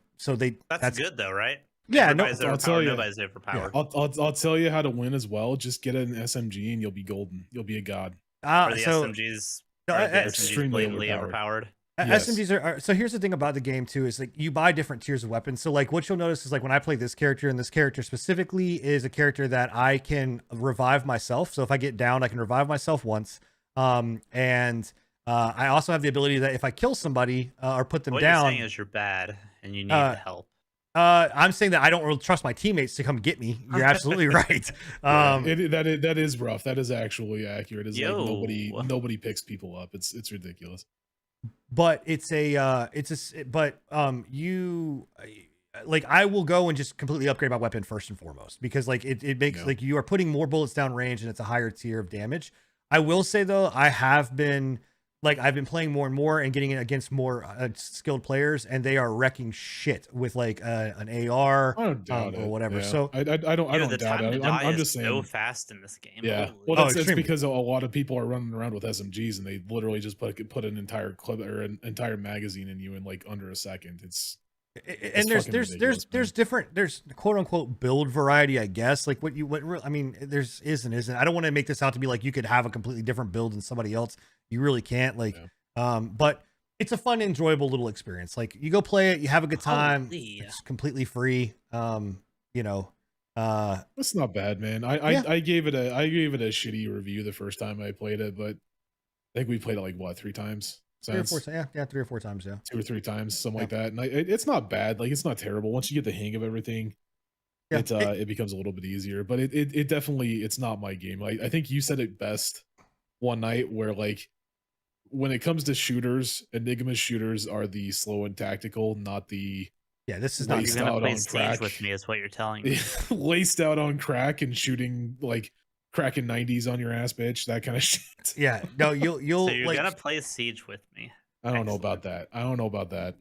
Speaker 1: that's
Speaker 3: good though, right?
Speaker 1: Yeah,
Speaker 3: Everybody's
Speaker 2: I'll
Speaker 3: overpowered,
Speaker 2: tell you.
Speaker 3: nobody's overpowered.
Speaker 2: I'll tell you how to win as well. Just get an SMG and you'll be golden. You'll be a god.
Speaker 3: Or the SMGs are the SMGs
Speaker 2: extremely
Speaker 3: blatantly
Speaker 2: overpowered.
Speaker 3: overpowered.
Speaker 2: Yes.
Speaker 1: SMGs are so here's the thing about the game too is like you buy different tiers of weapons. So like what you'll notice is like when I play this character, and this character specifically is a character that I can revive myself. So if I get down, I can revive myself once. And I also have the ability that if I kill somebody or put them
Speaker 3: what
Speaker 1: down,
Speaker 3: you're saying is you're bad and you need help.
Speaker 1: I'm saying that I don't really trust my teammates to come get me. You're absolutely right.
Speaker 2: That is rough. That is actually accurate. It's like nobody picks people up. It's ridiculous.
Speaker 1: But you like I will go and just completely upgrade my weapon first and foremost because like it makes like you are putting more bullets down range and it's a higher tier of damage. I will say though, I've been playing more and more and getting it against more skilled players, and they are wrecking shit with like an AR or whatever.
Speaker 2: Yeah.
Speaker 1: So
Speaker 2: I don't doubt it. I'm just saying
Speaker 3: so fast in this game.
Speaker 2: Yeah,
Speaker 3: Holy.
Speaker 2: well, that's because a lot of people are running around with SMGs and they literally just put an entire clip or an entire magazine in you in like under a second. It's there's quote unquote build variety, I guess. Like I mean, there's isn't. I don't want to make this out to be like you could have a completely different build than somebody else. You really can't. Like, but it's a fun, enjoyable little experience. Like you go play it, you have a good time. It's completely free. You know, it's not bad, man. I gave it a shitty review the first time I played it, but I think we played it like what 3 times.
Speaker 1: 3 or 4 times, yeah, 3 or 4 times, yeah,
Speaker 2: 2 or 3 times, something like that. And it's not bad. Like it's not terrible once you get the hang of everything. Yeah, it becomes a little bit easier, but it definitely it's not my game. Like I think you said it best one night where like when it comes to shooters, Enigma shooters are the slow and tactical, not the
Speaker 1: this is not
Speaker 3: you're gonna play Siege with me is what you're telling me.
Speaker 2: Laced out on crack and shooting like cracking 90s on your ass, bitch, that kind of shit.
Speaker 1: Yeah, no, you'll
Speaker 3: so you're like, gonna play Siege with me.
Speaker 2: I don't know about that.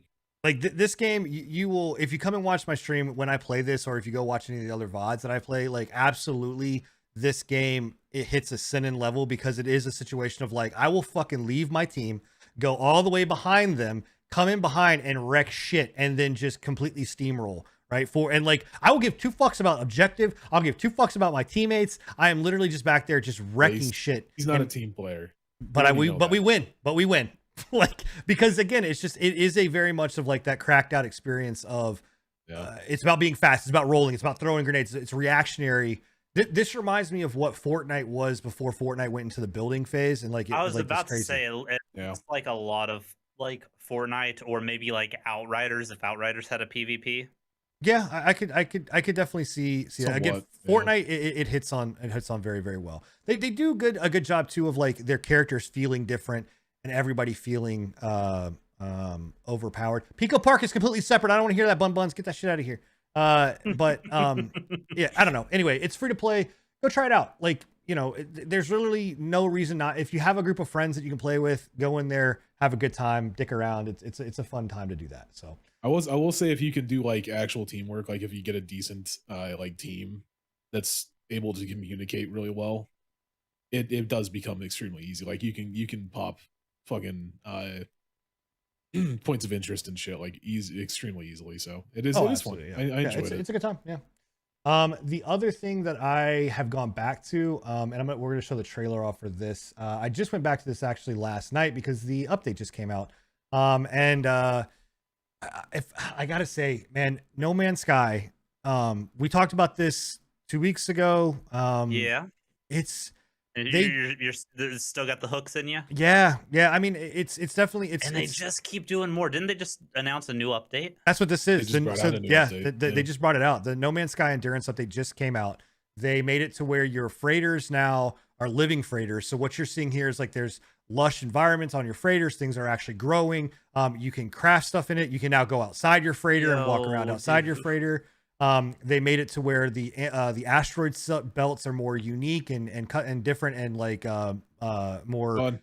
Speaker 1: Like this game, you will, if you come and watch my stream when I play this, or if you go watch any of the other VODs that I play, like absolutely this game, it hits a Sinan level because it is a situation of like, I will fucking leave my team, go all the way behind them, come in behind and wreck shit, and then just completely steamroll. Right. And like, I will give 2 fucks about objective. I'll give 2 fucks about my teammates. I am literally just back there just wrecking shit.
Speaker 2: He's not a team player.
Speaker 1: But we win. Like, because again, it is a very much of like that cracked out experience of it's about being fast. It's about rolling. It's about throwing grenades. It's reactionary. This reminds me of what Fortnite was before Fortnite went into the building phase. And like,
Speaker 3: I was about to say it's like a lot of like Fortnite or maybe like Outriders if Outriders had a PvP.
Speaker 1: Yeah, I could definitely see that. Again, Fortnite it hits on very, very well. They do a good job too of like their characters feeling different and everybody feeling overpowered. Pico Park is completely separate. I don't want to hear that, Buns. Get that shit out of here. But yeah, I don't know. Anyway, it's free to play. Go try it out. Like, you know, there's literally no reason not. If you have a group of friends that you can play with, go in there, have a good time, dick around. It's a fun time to do that. So
Speaker 2: I will say if you can do like actual teamwork, like if you get a decent like team that's able to communicate really well, it does become extremely easy. Like you can pop fucking points of interest and shit like extremely easily. So it is fun.
Speaker 1: Yeah.
Speaker 2: I enjoy it.
Speaker 1: It's a good time. Yeah. The other thing that I have gone back to, and we're going to show the trailer off for this. I just went back to this actually last night because the update just came out. If I gotta say, man, No Man's Sky. We talked about this 2 weeks ago.
Speaker 3: Yeah,
Speaker 1: it's
Speaker 3: you're still got the hooks in you.
Speaker 1: Yeah. I mean, it's definitely
Speaker 3: and they just keep doing more. Didn't they just announce a new update?
Speaker 1: That's what this is.
Speaker 2: They just brought out a new update.
Speaker 1: They just brought it out. The No Man's Sky Endurance update just came out. they made it to where your freighters now are living freighters. So what you're seeing here is like there's lush environments on your freighters. Things are actually growing. You can craft stuff in it. You can now go outside your freighter and walk around outside your freighter. They made it to where the asteroid belts are more unique and cut and different and like more.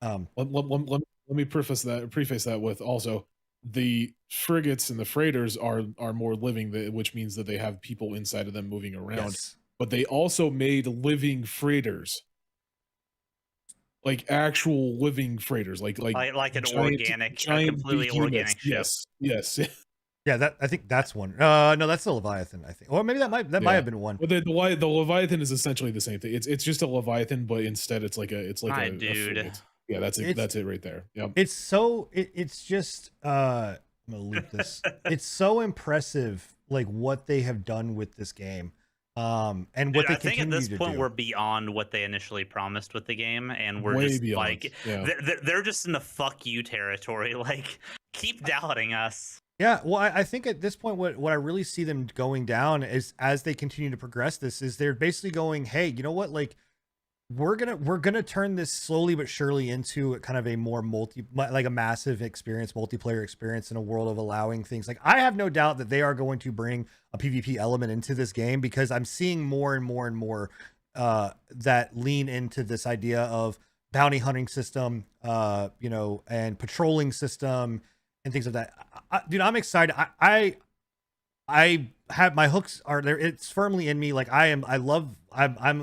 Speaker 2: Let me preface that with also the frigates and the freighters are more living, which means that they have people inside of them moving around.
Speaker 1: Yes.
Speaker 2: But they also made living freighters, like actual living freighters, like
Speaker 3: an organic, completely organic ship.
Speaker 2: Yes.
Speaker 1: Yeah, I think that's one. No, that's the Leviathan, I think. Or maybe that might have been one.
Speaker 2: But the Leviathan is essentially the same thing. It's just a Leviathan, but instead it's like a
Speaker 3: dude.
Speaker 2: frigate. Yeah, that's it right there. Yep.
Speaker 1: It's so it's just I'm gonna loop this. It's so impressive, like what they have done with this game. And what they continue to do. I think at this point
Speaker 3: we're beyond what they initially promised with the game, and we're
Speaker 2: way
Speaker 3: just
Speaker 2: beyond.
Speaker 3: Like they're just in the fuck you territory. Like, keep doubting us.
Speaker 1: Yeah, well, I think at this point, what I really see them going down is as they continue to progress this, is they're basically going, hey, you know what, like we're gonna turn this slowly but surely into kind of a more like a massive multiplayer experience in a world of allowing things. Like, I have no doubt that they are going to bring a PvP element into this game, because I'm seeing more and more and more that lean into this idea of bounty hunting system, and patrolling system and things of that. Dude, I'm excited. I have my hooks are there. It's firmly in me. Like I'm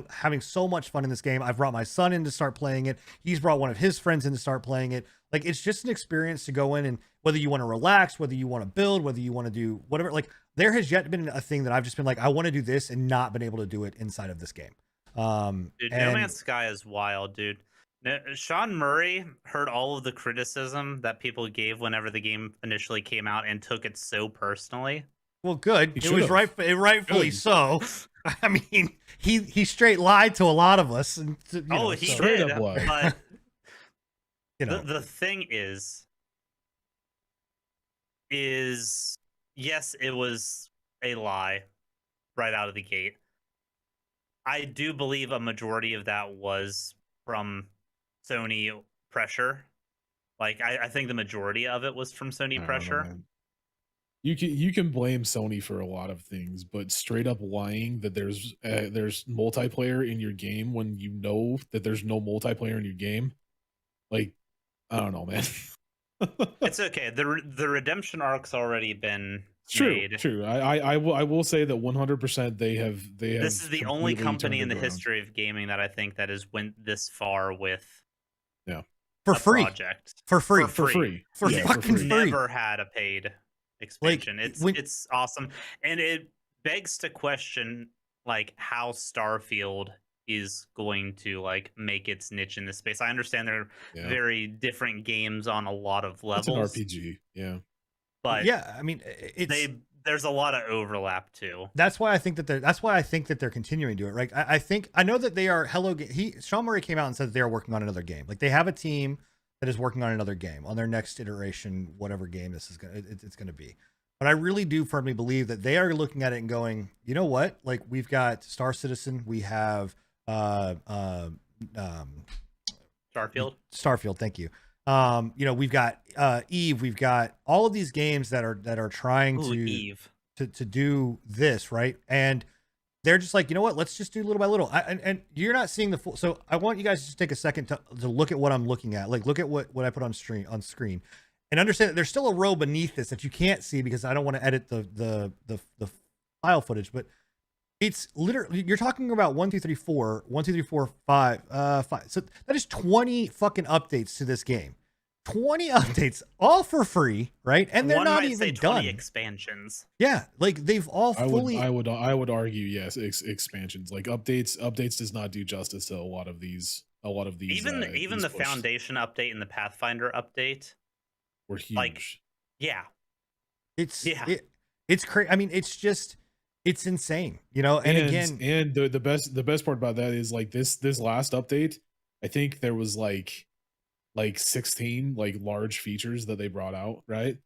Speaker 1: having so much fun in this game. I've brought my son in to start playing it. He's brought one of his friends in to start playing it. Like, it's just an experience to go in, and whether you want to relax, whether you want to build, whether you want to do whatever, like there has yet been a thing that I've just been like, I want to do this and not been able to do it inside of this game.
Speaker 3: Dude, No Man's Sky is wild, dude. Sean Murray heard all of the criticism that people gave whenever the game initially came out and took it so personally.
Speaker 1: Well, good. It was rightfully so. I mean, he straight lied to a lot of us. And
Speaker 3: he straight up lied. But the thing is yes, it was a lie right out of the gate. I do believe a majority of that was from Sony pressure. Like, I think the majority of it was from Sony pressure.
Speaker 2: You can blame Sony for a lot of things, but straight up lying that there's multiplayer in your game when you know that there's no multiplayer in your game, like, I don't know, man.
Speaker 3: It's okay. The redemption arc's already been made.
Speaker 2: True. I will say that 100% they have.
Speaker 3: This is the only company in the history of gaming that I think that has went this far with
Speaker 1: for free
Speaker 3: project
Speaker 1: for free
Speaker 3: Never had a paid expansion. Like, it's awesome, and it begs to question like how Starfield is going to like make its niche in this space. I understand they're very different games on a lot of levels.
Speaker 2: It's an RPG,
Speaker 1: but I mean,
Speaker 3: there's a lot of overlap too.
Speaker 1: That's why I think that they're continuing to do it. Right? I know that they are. Sean Murray came out and said they are working on another game. Like, they have a team that is working on another game on their next iteration, whatever game this is it's going to be. But I really do firmly believe that they are looking at it and going, you know what? Like, we've got Star Citizen, we have Starfield. Thank you. We've got Eve, we've got all of these games that are trying to do this, right? And they're just like, you know what? Let's just do little by little. And you're not seeing the full. So I want you guys to just take a second to look at what I'm looking at. Like, look at what I put on screen, and understand that there's still a row beneath this that you can't see because I don't want to edit the file footage. But it's literally, you're talking about 1, 2, 3, 4, 1, 2, 3, 4, 5, 5. So that is 20 fucking updates to this game. 20 updates, all for free, right? And they're not even done.
Speaker 3: Expansions.
Speaker 1: Yeah, like they've all fully.
Speaker 2: I would argue yes, expansions. Like updates does not do justice to a lot of these.
Speaker 3: Even the Foundation update and the Pathfinder update
Speaker 2: were huge.
Speaker 3: Like,
Speaker 1: it's crazy. I mean, it's insane, And again,
Speaker 2: and the best part about that is like this last update. I think there was like 16 like large features that they brought out, right?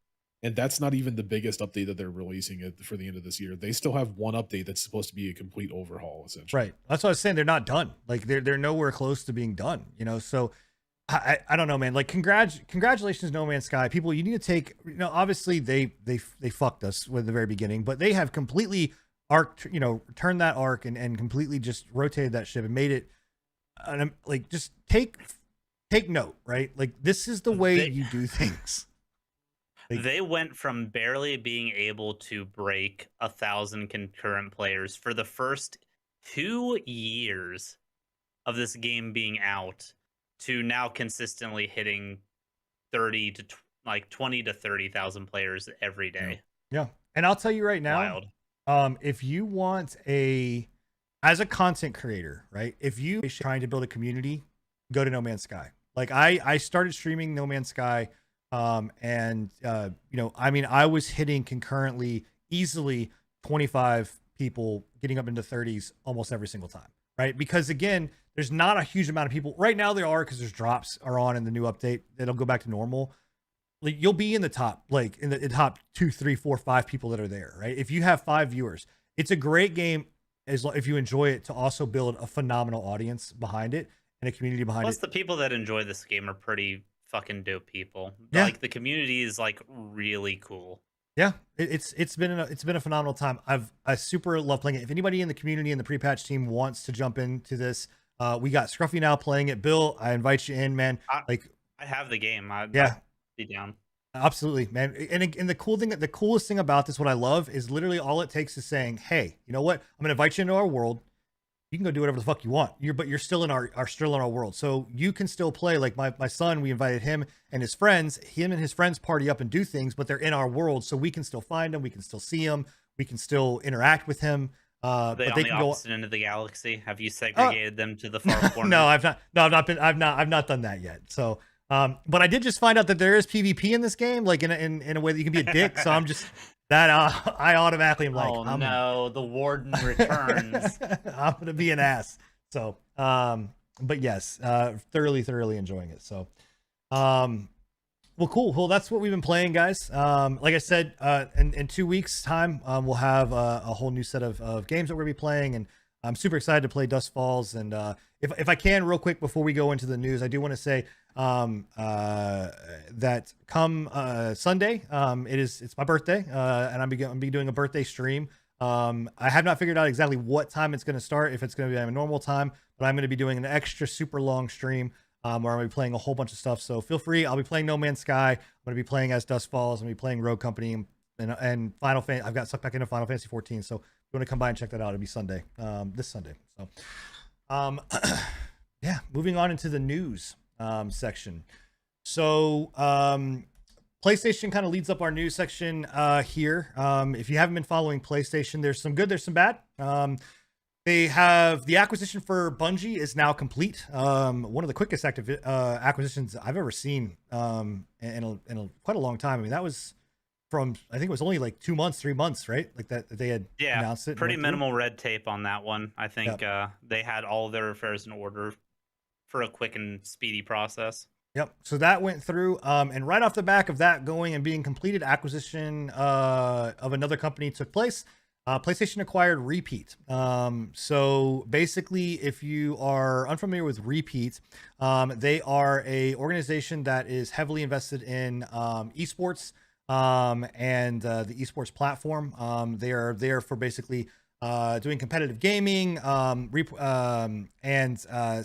Speaker 2: And that's not even the biggest update that they're releasing it for the end of this year. They still have one update that's supposed to be a complete overhaul, essentially.
Speaker 1: Right. That's what I was saying. They're not done. Like they're nowhere close to being done. So I don't know, man. Like congratulations, No Man's Sky. People, you need to take. Obviously they fucked us with the very beginning, but they have completely turned that arc and completely just rotated that ship and made it. Like just take note, right? Like this is the way you do things.
Speaker 3: They went from barely being able to break 1,000 concurrent players for the first 2 years of this game being out to now consistently hitting 20 to 30,000 players every day.
Speaker 1: Yeah. And I'll tell you right now, if you want as a content creator, right? If you are trying to build a community, go to No Man's Sky. Like I started streaming No Man's Sky. I was hitting concurrently easily 25 people getting up into 30s almost every single time, right? Because again, there's not a huge amount of people right now. There are, because there's drops are on in the new update. It'll go back to normal. Like you'll be in the top, like in the top 2, 3, 4, 5 people that are there, right? If you have 5 viewers, it's a great game if you enjoy it to also build a phenomenal audience behind it and a community behind it.
Speaker 3: Plus, the people that enjoy this game are pretty fucking dope people.
Speaker 1: Yeah.
Speaker 3: Like the community is like really cool.
Speaker 1: Yeah, it's been a phenomenal time. I super love playing it. If anybody in the community and the pre-patch team wants to jump into this, we got Scruffy now playing it. Bill, I invite you in, man. I
Speaker 3: have the game. I'd be down.
Speaker 1: Absolutely, man. And the coolest thing about this, what I love, is literally all it takes is saying, hey, you know what? I'm gonna invite you into our world. You can go do whatever the fuck you want. But you're still in our world. So you can still play. Like my son, we invited him and his friends. Him and his friends party up and do things, but they're in our world. So we can still find them. We can still see him. We can still interact with him.
Speaker 3: But they can go opposite end of the galaxy. Have you segregated them to the far corner?
Speaker 1: No, I've not. No, I've not done that yet. So, but I did just find out that there is PvP in this game, like in a way that you can be a dick. So I'm just that I automatically am like,
Speaker 3: oh no, the warden returns.
Speaker 1: I'm gonna be an ass. So, but yes, thoroughly enjoying it. So, well, cool. Well, that's what we've been playing, guys. Like I said, in 2 weeks' time, we'll have a whole new set of games that we're gonna be playing, and I'm super excited to play Dust Falls. And if I can, real quick before we go into the news, I do want to say that come Sunday, it's my birthday, and I'm be doing a birthday stream. I have not figured out exactly what time it's going to start, if it's going to be at a normal time, but I'm going to be doing an extra super long stream where I'm going to be playing a whole bunch of stuff. So feel free. I'll be playing No Man's Sky. I'm going to be playing as Dust Falls. I'm going to be playing Rogue Company and Final Fantasy. I've got sucked back into Final Fantasy 14. So if you want to come by and check that out, it'll be Sunday, this Sunday. So, yeah, moving on into the news section. So PlayStation kind of leads up our news section here. If you haven't been following PlayStation, there's some good, there's some bad. They have the acquisition for Bungie is now complete. One of the quickest acquisitions I've ever seen in quite a long time. I mean, that was from, I think it was only like 2 months, 3 months, right? Like that they had announced it.
Speaker 3: Pretty minimal red tape on that one. I think they had all of their affairs in order for a quick and speedy process.
Speaker 1: Yep. So that went through, and right off the back of that going and being completed, acquisition of another company took place. PlayStation acquired Repeat. So basically, if you are unfamiliar with Repeat, they are a organization that is heavily invested in esports and the esports platform. They are there for basically doing competitive gaming and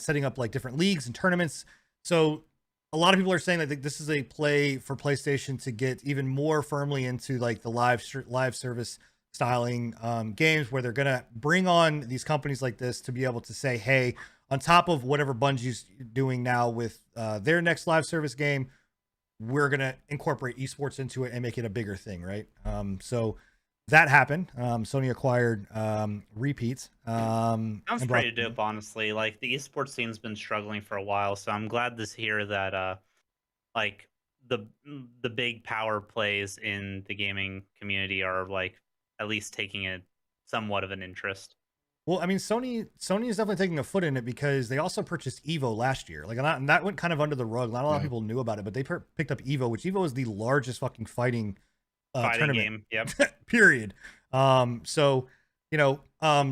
Speaker 1: setting up like different leagues and tournaments. So a lot of people are saying that this is a play for PlayStation to get even more firmly into like the live service styling games, where they're going to bring on these companies like this to be able to say, hey, on top of whatever Bungie's doing now with their next live service game, we're going to incorporate esports into it and make it a bigger thing, right? So that happened. Sony acquired Repeat.
Speaker 3: Sounds pretty dope, honestly. Like the esports scene's been struggling for a while, so I'm glad to hear that like the big power plays in the gaming community are like at least taking it somewhat of an interest.
Speaker 1: Well, I mean, Sony is definitely taking a foot in it because they also purchased Evo last year. Like, and that went kind of under the rug. Not a lot of people knew about it, but they picked up Evo, which Evo is the largest fucking fighting
Speaker 3: Fighting
Speaker 1: tournament.
Speaker 3: game. Yep.
Speaker 1: Period. So you know, I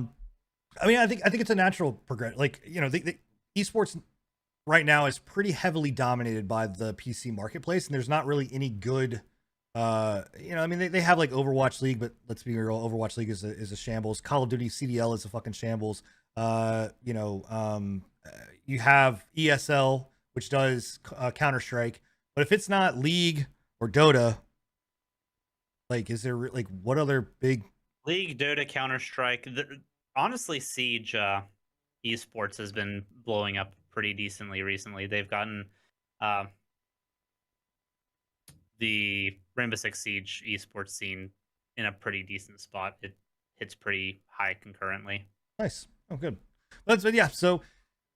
Speaker 1: mean, I think it's a natural progression. Like, you know, the esports right now is pretty heavily dominated by the PC marketplace, and there's not really any good. You know, I mean, they have like Overwatch League, but let's be real, Overwatch League is a shambles. Call of Duty CDL is a fucking shambles. You know, you have ESL, which does Counter Strike, but if it's not League or Dota, like, is there like what other big
Speaker 3: League, Dota, Counter Strike. Honestly, Siege esports has been blowing up pretty decently recently. They've gotten the Rainbow Six Siege esports scene in a pretty decent spot. It hits pretty high concurrently.
Speaker 1: Nice? Oh, good. But yeah, so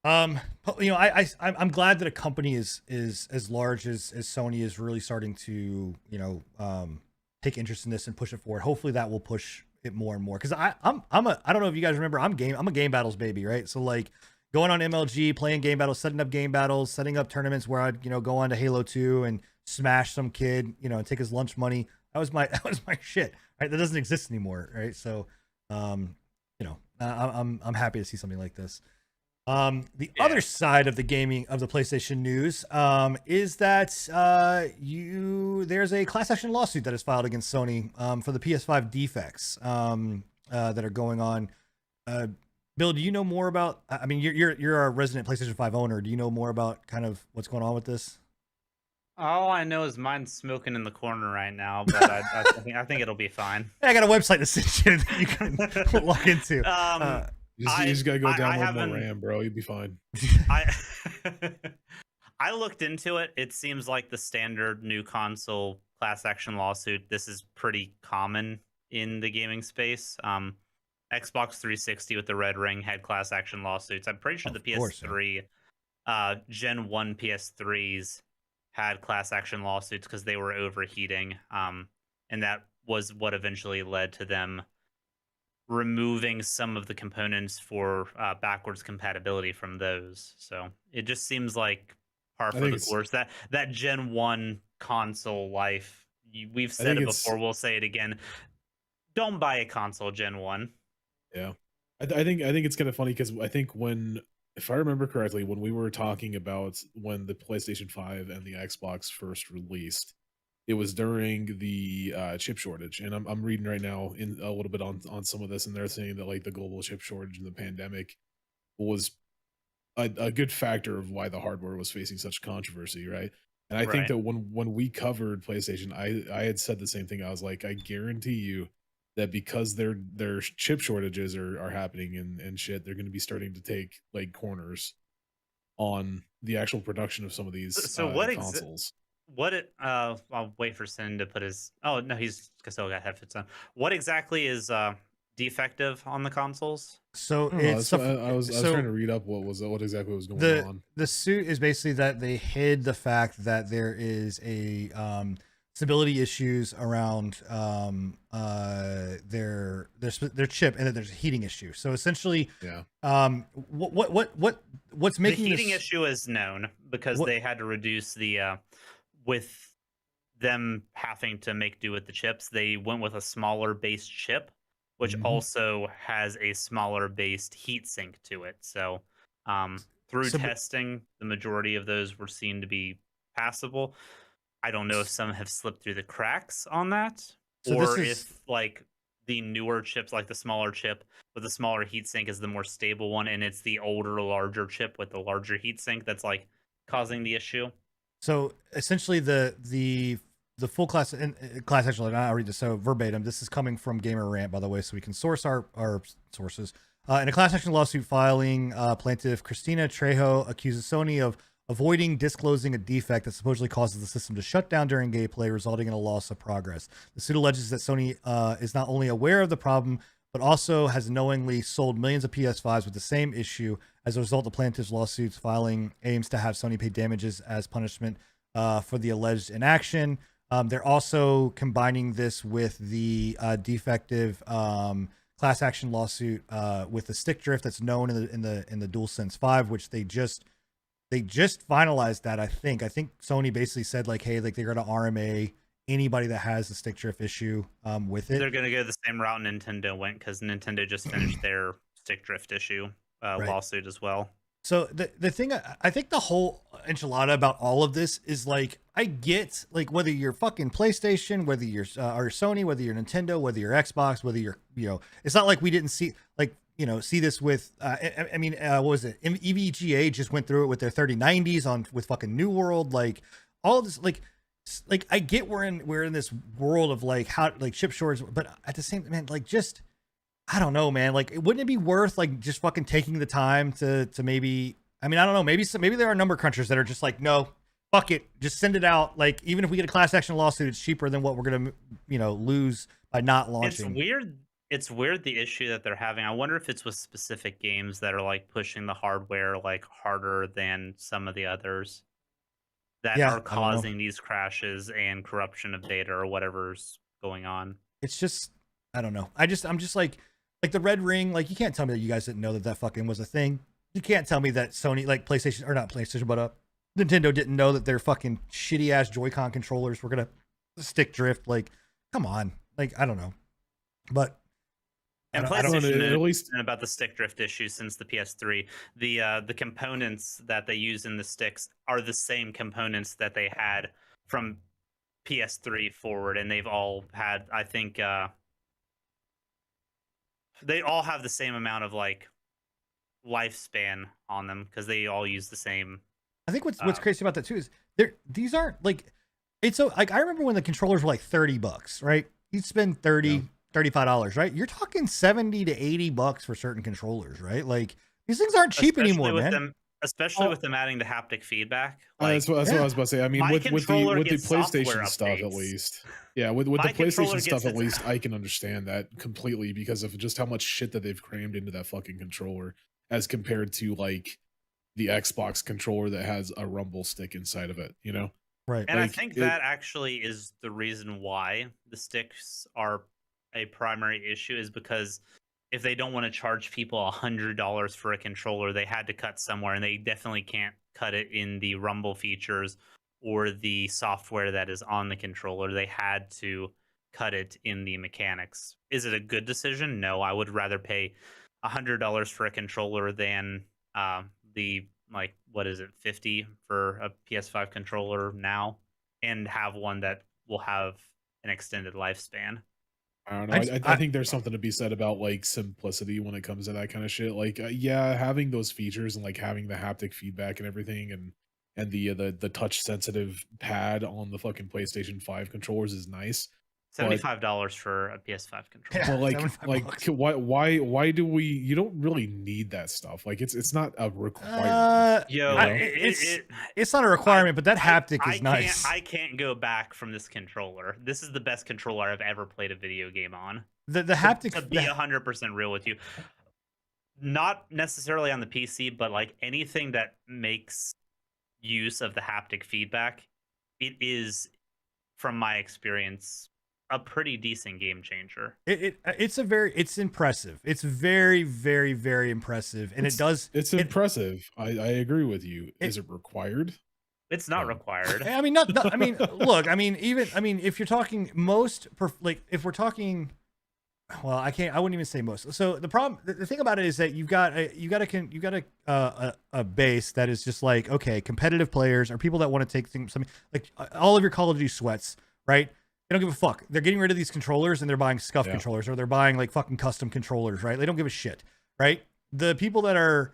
Speaker 1: you know, I'm glad that a company is as large as Sony is really starting to, you know, take interest in this and push it forward. Hopefully that will push it more and more, because I don't know if you guys remember, I'm a game battles baby, right? So like going on MLG, playing game battles, setting up game battles, setting up tournaments where I'd, you know, go on to Halo 2 and smash some kid, you know, and take his lunch money. That was my shit, right? That doesn't exist anymore, right? So you know, I'm happy to see something like this. The other side of the gaming of the PlayStation news is that there's a class action lawsuit that is filed against Sony for the PS5 defects that are going on. Bill, do you know more about? I mean, you're a resident PlayStation 5 owner. Do you know more about kind of what's going on with this?
Speaker 3: All I know is mine's smoking in the corner right now, but I think it'll be fine.
Speaker 1: I got a website to send you that you can log into.
Speaker 2: You just gotta go download more
Speaker 3: haven't-
Speaker 2: RAM, bro. You'll be fine.
Speaker 3: I I looked into it. It seems like the standard new console class action lawsuit. This is pretty common in the gaming space. Xbox 360 with the red ring had class action lawsuits. I'm pretty sure the PS3, Gen 1 PS3s had class action lawsuits because they were overheating. And that was what eventually led to them removing some of the components for backwards compatibility from those. So it just seems like par for the course. That Gen 1 console life, we've said it before, we'll say it again. Don't buy a console Gen 1.
Speaker 2: Yeah. I think it's kind of funny because I think if I remember correctly, when we were talking about when the PlayStation 5 and the Xbox first released, it was during the chip shortage. And I'm reading right now in a little bit on some of this, and they're saying that like the global chip shortage and the pandemic was a good factor of why the hardware was facing such controversy, right? And I think that when we covered PlayStation, I had said the same thing. I was like, I guarantee you that because their chip shortages are happening and shit, they're going to be starting to take like corners on the actual production of some of these consoles.
Speaker 3: I'll wait for Sin to put his. Oh no, he's still got headphones on. What exactly is defective on the consoles?
Speaker 1: So
Speaker 2: I was trying to read up what exactly was going on.
Speaker 1: The suit is basically that they hid the fact that there is a stability issues around their chip, and that there's a heating issue. So essentially, what's making
Speaker 3: the heating issue is known because they had to reduce the with them having to make do with the chips. They went with a smaller based chip, which also has a smaller based heatsink to it. So through testing, the majority of those were seen to be passable. I don't know if some have slipped through the cracks on that, if like the newer chips, like the smaller chip with the smaller heatsink is the more stable one, and it's the older, larger chip with the larger heatsink that's like causing the issue. So
Speaker 1: essentially, the full class action. I'll read this so verbatim. This is coming from Gamer Rant, by the way, so we can source our sources. In a class action lawsuit filing, plaintiff Christina Trejo accuses Sony of avoiding disclosing a defect that supposedly causes the system to shut down during gameplay, resulting in a loss of progress. The suit alleges that Sony is not only aware of the problem, but also has knowingly sold millions of PS5s with the same issue. As a result, the plaintiff's lawsuit's filing aims to have Sony pay damages as punishment for the alleged inaction. They're also combining this with the defective class action lawsuit with the stick drift that's known in the DualSense 5, which they just finalized that. I think Sony basically said like, hey, like they're going to RMA anybody that has a stick drift issue with it.
Speaker 3: They're gonna go the same route Nintendo went because Nintendo just finished their stick drift issue lawsuit as well.
Speaker 1: So the thing, I think the whole enchilada about all of this is like, I get like whether you're fucking PlayStation, whether you're or Sony, whether you're Nintendo, whether you're Xbox, whether you're, you know, it's not like we didn't see like, you know, see this with I mean what was it, EVGA just went through it with their 3090s on with fucking New World, like all of this, like I get we're in this world of like how like chip shortage, but at the same man, like just I don't know, man. Like, wouldn't it be worth like just fucking taking the time to maybe? I mean, I don't know. Maybe there are number crunchers that are just like, no, fuck it, just send it out. Like, even if we get a class action lawsuit, it's cheaper than what we're gonna, you know, lose by not launching.
Speaker 3: It's weird. It's weird the issue that they're having. I wonder if it's with specific games that are like pushing the hardware like harder than some of the others that are causing these crashes and corruption of data or whatever's going on.
Speaker 1: It's just, I don't know. I'm just like the Red Ring, like you can't tell me that you guys didn't know that fucking was a thing. You can't tell me that Sony, like PlayStation, or not PlayStation, but Nintendo didn't know that their fucking shitty ass Joy-Con controllers were gonna stick drift. Like, come on. Like, I don't know. But
Speaker 3: and PlayStation knows about the stick drift issue since the PS3. The components that they use in the sticks are the same components that they had from PS3 forward, and they've all had, I think, they all have the same amount of like lifespan on them because they all use the same.
Speaker 1: I think what's crazy about that too is these aren't like, it's so like I remember when the controllers were like $30, right? You'd spend $35, right? You're talking $70 to $80 for certain controllers, right? Like these things aren't cheap anymore, man.
Speaker 3: Especially with them adding the haptic feedback.
Speaker 2: Like, that's what I was about to say. I mean, with the PlayStation stuff, at least. Yeah, with the PlayStation stuff, at least, I can understand that completely because of just how much shit that they've crammed into that fucking controller as compared to, like, the Xbox controller that has a rumble stick inside of it, you know?
Speaker 1: Right.
Speaker 3: And like, I think that actually is the reason why the sticks are a primary issue, is because if they don't want to charge people $100 for a controller, they had to cut somewhere, and they definitely can't cut it in the rumble features or the software that is on the controller. They had to cut it in the mechanics. Is it a good decision? No, I would rather pay $100 for a controller than the, like, what is it, 50 for a PS5 controller now, and have one that will have an extended lifespan.
Speaker 2: I don't know. I think there's something to be said about like simplicity when it comes to that kind of shit. Like, yeah, having those features and like having the haptic feedback and everything, and the touch sensitive pad on the fucking PlayStation 5 controllers is nice.
Speaker 3: $75 for a PS5 controller.
Speaker 2: Well, why do we? You don't really need that stuff. Like, it's not a requirement.
Speaker 1: It's not a requirement, but that haptic is nice.
Speaker 3: I can't go back from this controller. This is the best controller I've ever played a video game on.
Speaker 1: The haptic,
Speaker 3: to be 100% real with you, not necessarily on the PC, but like anything that makes use of the haptic feedback, it is, from my experience, a pretty decent game changer.
Speaker 1: It's impressive. It's very, very, very impressive, and it's
Speaker 2: impressive. I agree with you. Is it required?
Speaker 3: It's not required.
Speaker 1: I mean, I mean, look. I mean, if you're talking if we're talking, well, I wouldn't even say most. So the thing about it is that you've got a base that is just like, okay, competitive players or people that want to take things. Something like all of your Call of Duty sweats, right? They don't give a fuck. They're getting rid of these controllers and they're buying scuff controllers, or they're buying like fucking custom controllers, right? They don't give a shit, right? The people that are,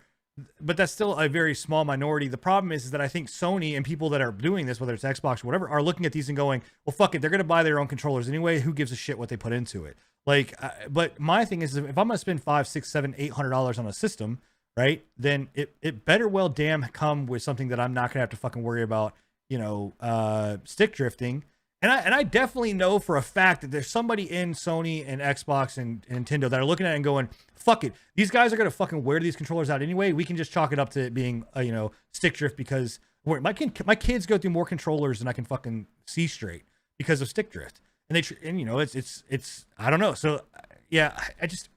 Speaker 1: but that's still a very small minority. The problem is that I think Sony and people that are doing this, whether it's Xbox or whatever, are looking at these and going, well, fuck it. They're going to buy their own controllers anyway. Who gives a shit what they put into it? Like, but my thing is, if I'm going to spend $500, $600, $700, $800 on a system, right? Then it better well damn come with something that I'm not going to have to fucking worry about, you know, stick drifting. And I definitely know for a fact that there's somebody in Sony and Xbox and Nintendo that are looking at it and going, fuck it. These guys are going to fucking wear these controllers out anyway. We can just chalk it up to it being, you know, stick drift, because my kids go through more controllers than I can fucking see straight because of stick drift. And you know, it's I don't know. So yeah, I just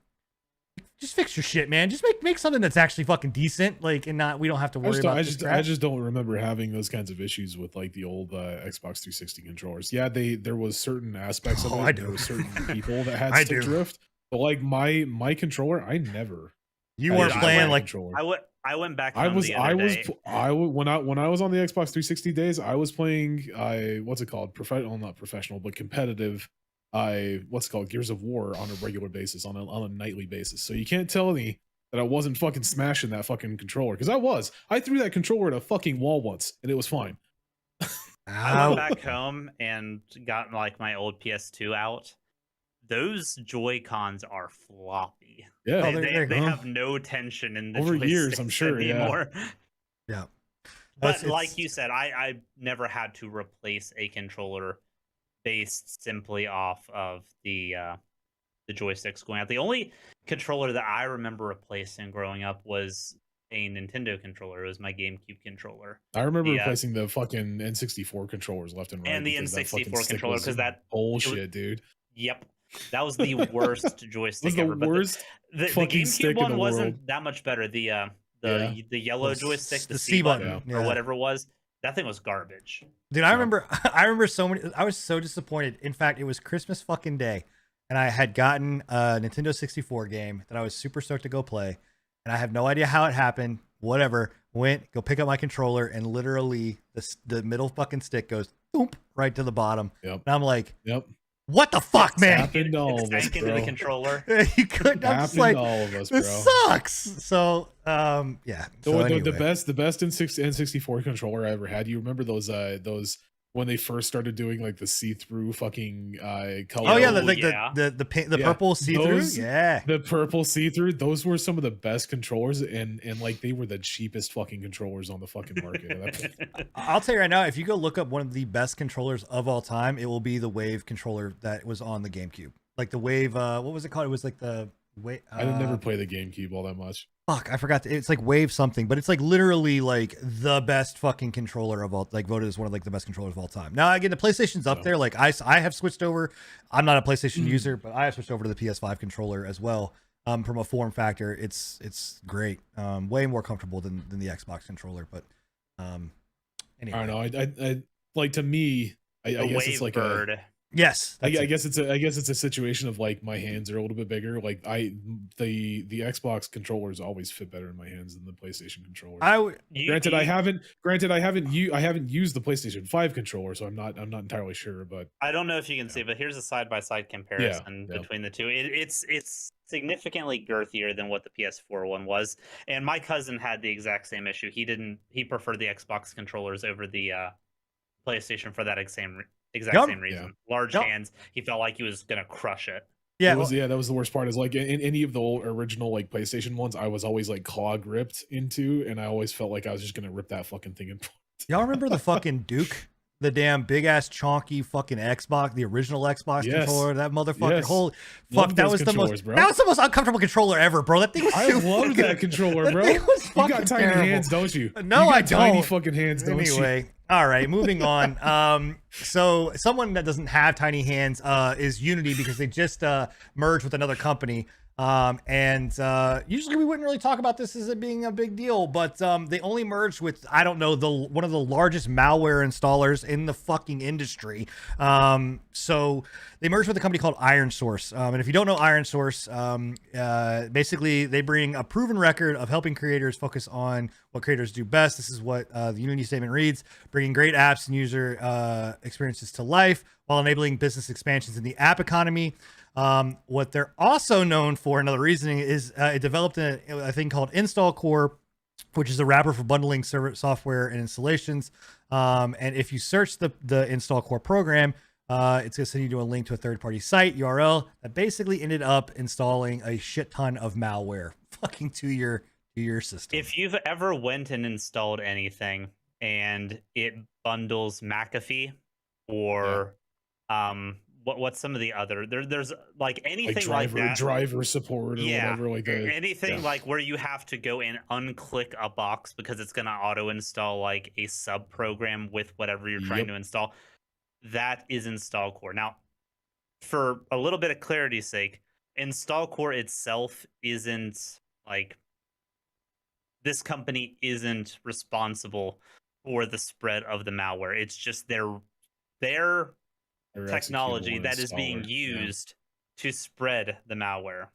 Speaker 1: just fix your shit, man. Just make something that's actually fucking decent, like, and not we don't have to worry about.
Speaker 2: I just don't remember having those kinds of issues with like the old Xbox 360 controllers. Yeah, there was certain aspects of it.
Speaker 1: I do.
Speaker 2: There were certain people that had
Speaker 1: I
Speaker 2: stick
Speaker 1: do.
Speaker 2: drift, but like my controller, I never.
Speaker 1: You
Speaker 2: had
Speaker 1: weren't
Speaker 2: issues with
Speaker 1: playing
Speaker 2: my
Speaker 1: like
Speaker 2: controller.
Speaker 3: I went back.
Speaker 2: I
Speaker 3: home
Speaker 2: was
Speaker 3: the
Speaker 2: I
Speaker 3: other
Speaker 2: was
Speaker 3: day.
Speaker 2: when I was on the Xbox 360 days, I was playing what's it called? Professional, not professional, but competitive. What's it called? Gears of War on a regular basis, on a nightly basis. So you can't tell me that I wasn't fucking smashing that fucking controller, because I was. I threw that controller at a fucking wall once, and it was fine.
Speaker 3: I went back home and got like my old PS2 out. Those Joy Cons are floppy.
Speaker 2: Yeah,
Speaker 1: Oh,
Speaker 3: They have no tension in the
Speaker 2: Over years, I'm
Speaker 3: joysticks
Speaker 2: sure, yeah.
Speaker 3: anymore.
Speaker 1: yeah.
Speaker 3: But
Speaker 1: It's-
Speaker 3: like you said, I never had to replace a controller based simply off of the joysticks going out. The only controller that I remember replacing growing up was a Nintendo controller. It was my GameCube controller.
Speaker 2: I remember
Speaker 3: Yeah.
Speaker 2: replacing the fucking N64 controllers left and right,
Speaker 3: And the
Speaker 2: because that fucking
Speaker 3: N64
Speaker 2: stick
Speaker 3: controller,
Speaker 2: was
Speaker 3: 'cause that-
Speaker 2: bullshit, dude.
Speaker 3: Yep. That was the worst joystick
Speaker 2: Was the
Speaker 3: ever. But
Speaker 2: worst
Speaker 3: the
Speaker 2: fucking stick
Speaker 3: GameCube
Speaker 2: in the
Speaker 3: one wasn't
Speaker 2: world.
Speaker 3: that much better. The
Speaker 2: Yeah.
Speaker 3: yellow
Speaker 1: The
Speaker 3: joystick, the
Speaker 1: C
Speaker 3: C button,
Speaker 1: button,
Speaker 3: or
Speaker 1: yeah.
Speaker 3: whatever it was, that thing was garbage.
Speaker 1: Dude, I
Speaker 2: Yeah.
Speaker 1: remember I remember so many. I was so disappointed. In fact, it was Christmas fucking day, and I had gotten a Nintendo 64 game that I was super stoked to go play, and I have no idea how it happened. Whatever, went go pick up my controller, and literally the middle fucking stick goes boop right to the bottom.
Speaker 2: Yep.
Speaker 1: And I'm like,
Speaker 2: Yep.
Speaker 1: what the fuck,
Speaker 2: It's
Speaker 1: man?
Speaker 2: happened to all
Speaker 3: It
Speaker 2: of us,
Speaker 3: sank into the
Speaker 2: bro.
Speaker 3: controller.
Speaker 1: You couldn't. I'm just
Speaker 2: Happened
Speaker 1: like,
Speaker 2: to all of us, bro.
Speaker 1: this sucks. So, yeah. So
Speaker 2: The
Speaker 1: anyway.
Speaker 2: best N64 controller I ever had. You remember those when they first started doing like the see-through fucking color?
Speaker 1: Oh yeah,
Speaker 3: Oh,
Speaker 1: like
Speaker 3: yeah.
Speaker 1: the
Speaker 2: Yeah,
Speaker 1: purple see-through.
Speaker 2: those-
Speaker 1: Yeah.
Speaker 2: The purple see-through. Those were some of the best controllers, and like they were the cheapest fucking controllers on the fucking market.
Speaker 1: I'll tell you right now, if you go look up one of the best controllers of all time, it will be the Wave controller that was on the GameCube. Like the Wave, what was it called? It was like the Wave.
Speaker 2: I didn't never play the GameCube all that much.
Speaker 1: Fuck, I forgot. It's like Wave something, but it's like literally like the best fucking controller of all. Like voted as one of like the best controllers of all time. Now again, the PlayStation's up
Speaker 2: Yeah.
Speaker 1: there. Like I have switched over. I'm not a PlayStation
Speaker 2: Mm.
Speaker 1: user, but I have switched over to the PS5 controller as well. From a form factor, it's great. Way more comfortable than the Xbox controller. But anyway,
Speaker 2: I don't know. I like, to me, I
Speaker 3: The
Speaker 2: guess it's like a.
Speaker 3: Wavebird.
Speaker 1: yes,
Speaker 2: I
Speaker 1: that's it.
Speaker 2: guess it's a situation of like my hands are a little bit bigger. Like the Xbox controllers always fit better in my hands than the PlayStation controller. Granted, I haven't used the PlayStation 5 controller, so I'm not entirely sure. But
Speaker 3: I don't know if you can
Speaker 2: Yeah.
Speaker 3: see, but here's a side by side comparison
Speaker 2: Yeah.
Speaker 3: between the two. It's significantly girthier than what the PS4 one was. And my cousin had the exact same issue. He preferred the Xbox controllers over the PlayStation for that exact
Speaker 1: Yup.
Speaker 3: same reason. Large
Speaker 1: Yup.
Speaker 3: hands. He felt like he was gonna crush it.
Speaker 1: Yeah,
Speaker 2: that was the worst part. Is like in any of the old original like PlayStation ones, I was always like claw gripped into, and I always felt like I was just gonna rip that fucking thing apart.
Speaker 1: y'all remember the fucking Duke? The damn big ass chonky fucking Xbox, the original Xbox
Speaker 2: Yes.
Speaker 1: controller. That motherfucker.
Speaker 2: Yes.
Speaker 1: Holy
Speaker 2: Loved
Speaker 1: fuck, that
Speaker 2: those
Speaker 1: was the
Speaker 2: controllers,
Speaker 1: most.
Speaker 2: bro.
Speaker 1: That was the most uncomfortable controller ever, bro. That thing was.
Speaker 2: I
Speaker 1: so
Speaker 2: love
Speaker 1: fucking-
Speaker 2: that controller, bro.
Speaker 1: That thing was
Speaker 2: You
Speaker 1: fucking
Speaker 2: got tiny
Speaker 1: terrible.
Speaker 2: hands, don't you?
Speaker 1: No,
Speaker 2: you got
Speaker 1: I
Speaker 2: tiny
Speaker 1: don't.
Speaker 2: fucking hands, don't you?
Speaker 1: Anyway, all right, moving on. So someone that doesn't have tiny hands is Unity, because they just merged with another company. And usually we wouldn't really talk about this as it being a big deal, but they only merged with, I don't know, one of the largest malware installers in the fucking industry. So they merged with a company called Iron Source. And if you don't know Iron Source, basically they bring a proven record of helping creators focus on what creators do best. This is what the Unity statement reads: bringing great apps and user experiences to life while enabling business expansions in the app economy. What they're also known for, another reasoning, is it developed a thing called Install Core, which is a wrapper for bundling server software and installations. And if you search the Install Core program, it's going to send you to a link to a third-party site URL that basically ended up installing a shit ton of malware fucking to your system.
Speaker 3: If you've ever went and installed anything and it bundles McAfee or what's some of the other there's like anything like that,
Speaker 2: driver support or whatever, like
Speaker 3: anything like where you have to go and unclick a box because it's going to auto install like a sub program with whatever you're trying to install. That is Install Core. Now, for a little bit of clarity's sake, Install Core itself isn't like this company isn't responsible for the spread of the malware. It's just their
Speaker 2: Their
Speaker 3: technology
Speaker 2: executable
Speaker 3: that is being
Speaker 2: installer. Yeah.
Speaker 3: used to spread the malware.